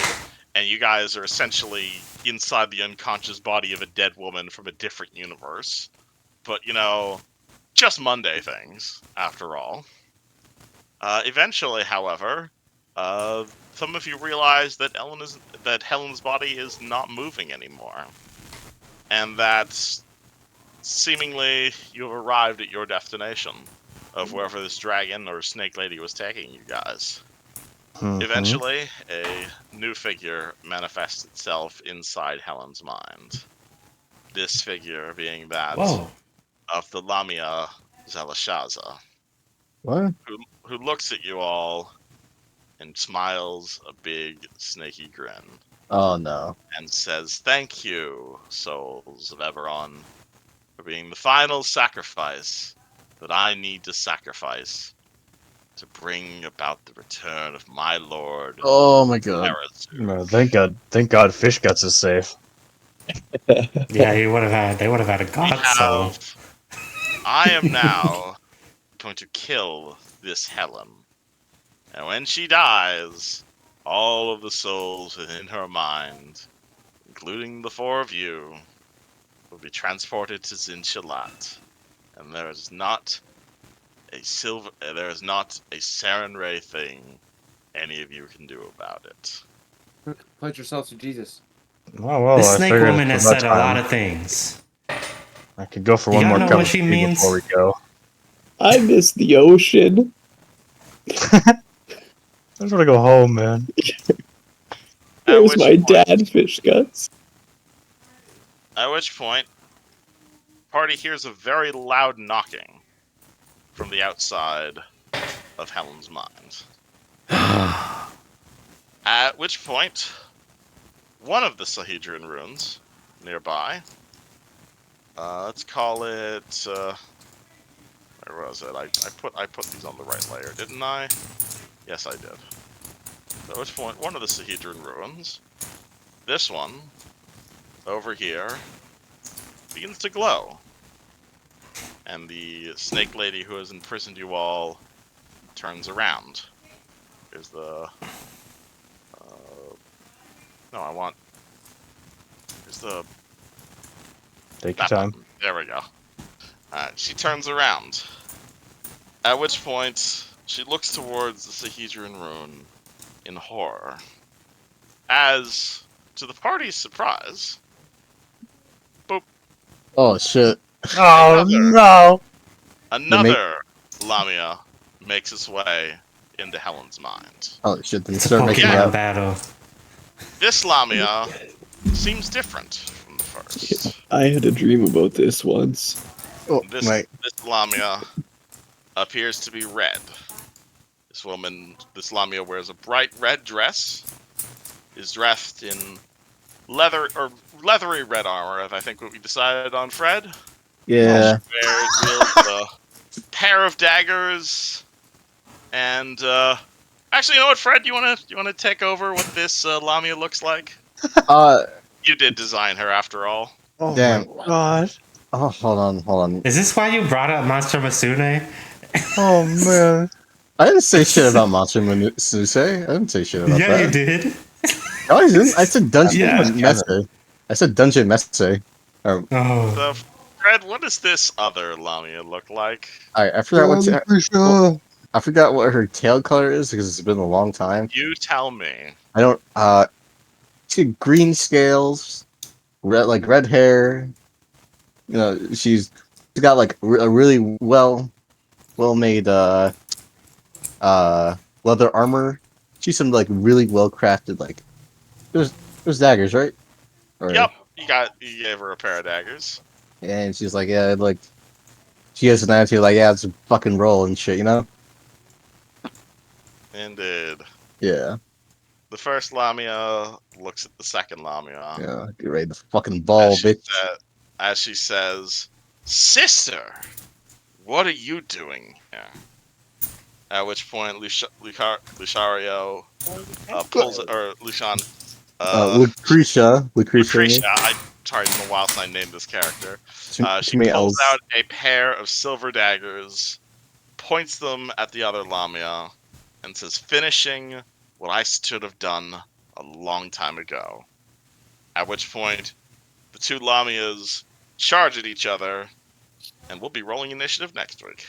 and you guys are essentially inside the unconscious body of a dead woman from a different universe. But, just Monday things, after all. Eventually, however, some of you realize that Helen's body is not moving anymore. And that seemingly you've arrived at your destination of wherever this dragon or snake lady was taking you guys. Mhm. Eventually, a new figure manifests itself inside Helen's mind. This figure being that Whoa. of the Lamia Zelashaza, what? who looks at you all and smiles a big snaky grin Oh no. and says, "Thank you, souls of Eberron, for being the final sacrifice that I need to sacrifice to bring about the return of my lord, Oh my god. Arazu." No, thank God Fish Guts is safe. Yeah, they would have had a We god soul. have. I am now going to kill this Helen. And when she dies, all of the souls within her mind, including the four of you, will be transported to Zinshalat. And there is not a Saren Ray thing any of you can do about it. Pledge yourself to Jesus. Oh well, This I snake figured woman it's has about said a lot time. of things. I could go for You one gotta more know cup what of she tea means? before we go. I miss the ocean. I just want to go home, man. Where's which my point- dad, Fish Guts? At which point, party hears a very loud knocking from the outside of Helen's mind. At which point, one of the Sahedron runes nearby, let's call it, where was it? I put these on the right layer, didn't I? Yes, I did. At which point, one of the Sahedron runes, this one, over here, begins to glow. And the snake lady who has imprisoned you all turns around. Here's the... no, I want... Here's the... Take your that time. button. There we go. She turns around. At which point, she looks towards the Sahedron rune in horror. As, to the party's surprise, Oh shit. Oh Another. no! another Lamia makes its way into Helen's mind. Oh shit, then It's a start making Pokemon out. battle. This Lamia seems different from the first. I had a dream about this once. Oh, This Lamia appears to be red. This Lamia wears a bright red dress, is dressed in leathery red armor, I think what we decided on, Fred. Yeah. Wields a pair of daggers, and actually, you know what, Fred? You wanna take over what this Lamia looks like? You did design her, after all. Oh Damn. my God! Oh, hold on. Is this why you brought up Monster Masune? Oh man! I didn't say shit about Monster Susei. I didn't say shit about Yeah, that. you did. No, I didn't. I said Dungeon Yeah. Messe. I said Dungeon Messe. Or, Oh, So, Fred, what does this other Lamia look like? I forgot I forgot what her tail color is because it's been a long time. You tell me. I don't. She had green scales, red hair. You know, she's got like a really well made leather armor. she's some like really well crafted like. It was daggers, right? Or, Yep, you gave her a pair of daggers. And she's like, yeah, like she has an attitude like, yeah, it's a fucking roll and shit, you know? Indeed. Yeah, The first Lamia looks at the second Lamia. yeah. Get ready to fucking ball, bitch. As she says, "Sister, what are you doing here?" At which point, Lucario pulls it, or Lushan. Lucretia. Lucretia. Sorry, it's been a while since I named this character. She pulls out a pair of silver daggers, points them at the other Lamia, and says, "Finishing what I should have done a long time ago." At which point, the two Lamias charge at each other, and we'll be rolling initiative next week.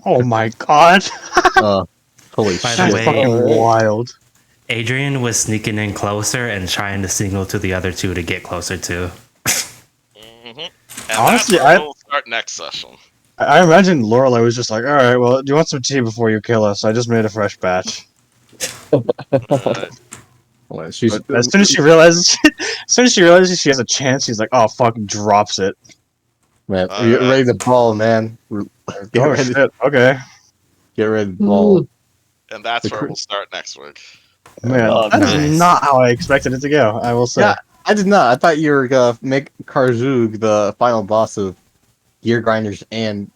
Oh my god. Holy By shit. the way, Fucking wild. Adrian was sneaking in closer and trying to signal to the other two to get closer too. And Honestly, that's where we'll start next session. I imagine Lorelei was just like, all right, well, do you want some tea before you kill us? I just made a fresh batch. Alright. Well, she's, As soon as she realizes she has a chance, she's like, oh fuck, drops it. man, get ready to ball, man. Get Oh ready, shit, okay. get ready to ball. And that's where we'll start next week. Man, Oh, that nice. is not how I expected it to go, I will say. Yeah, I did not. I thought you were gonna make Karzug the final boss of Gear Grinders and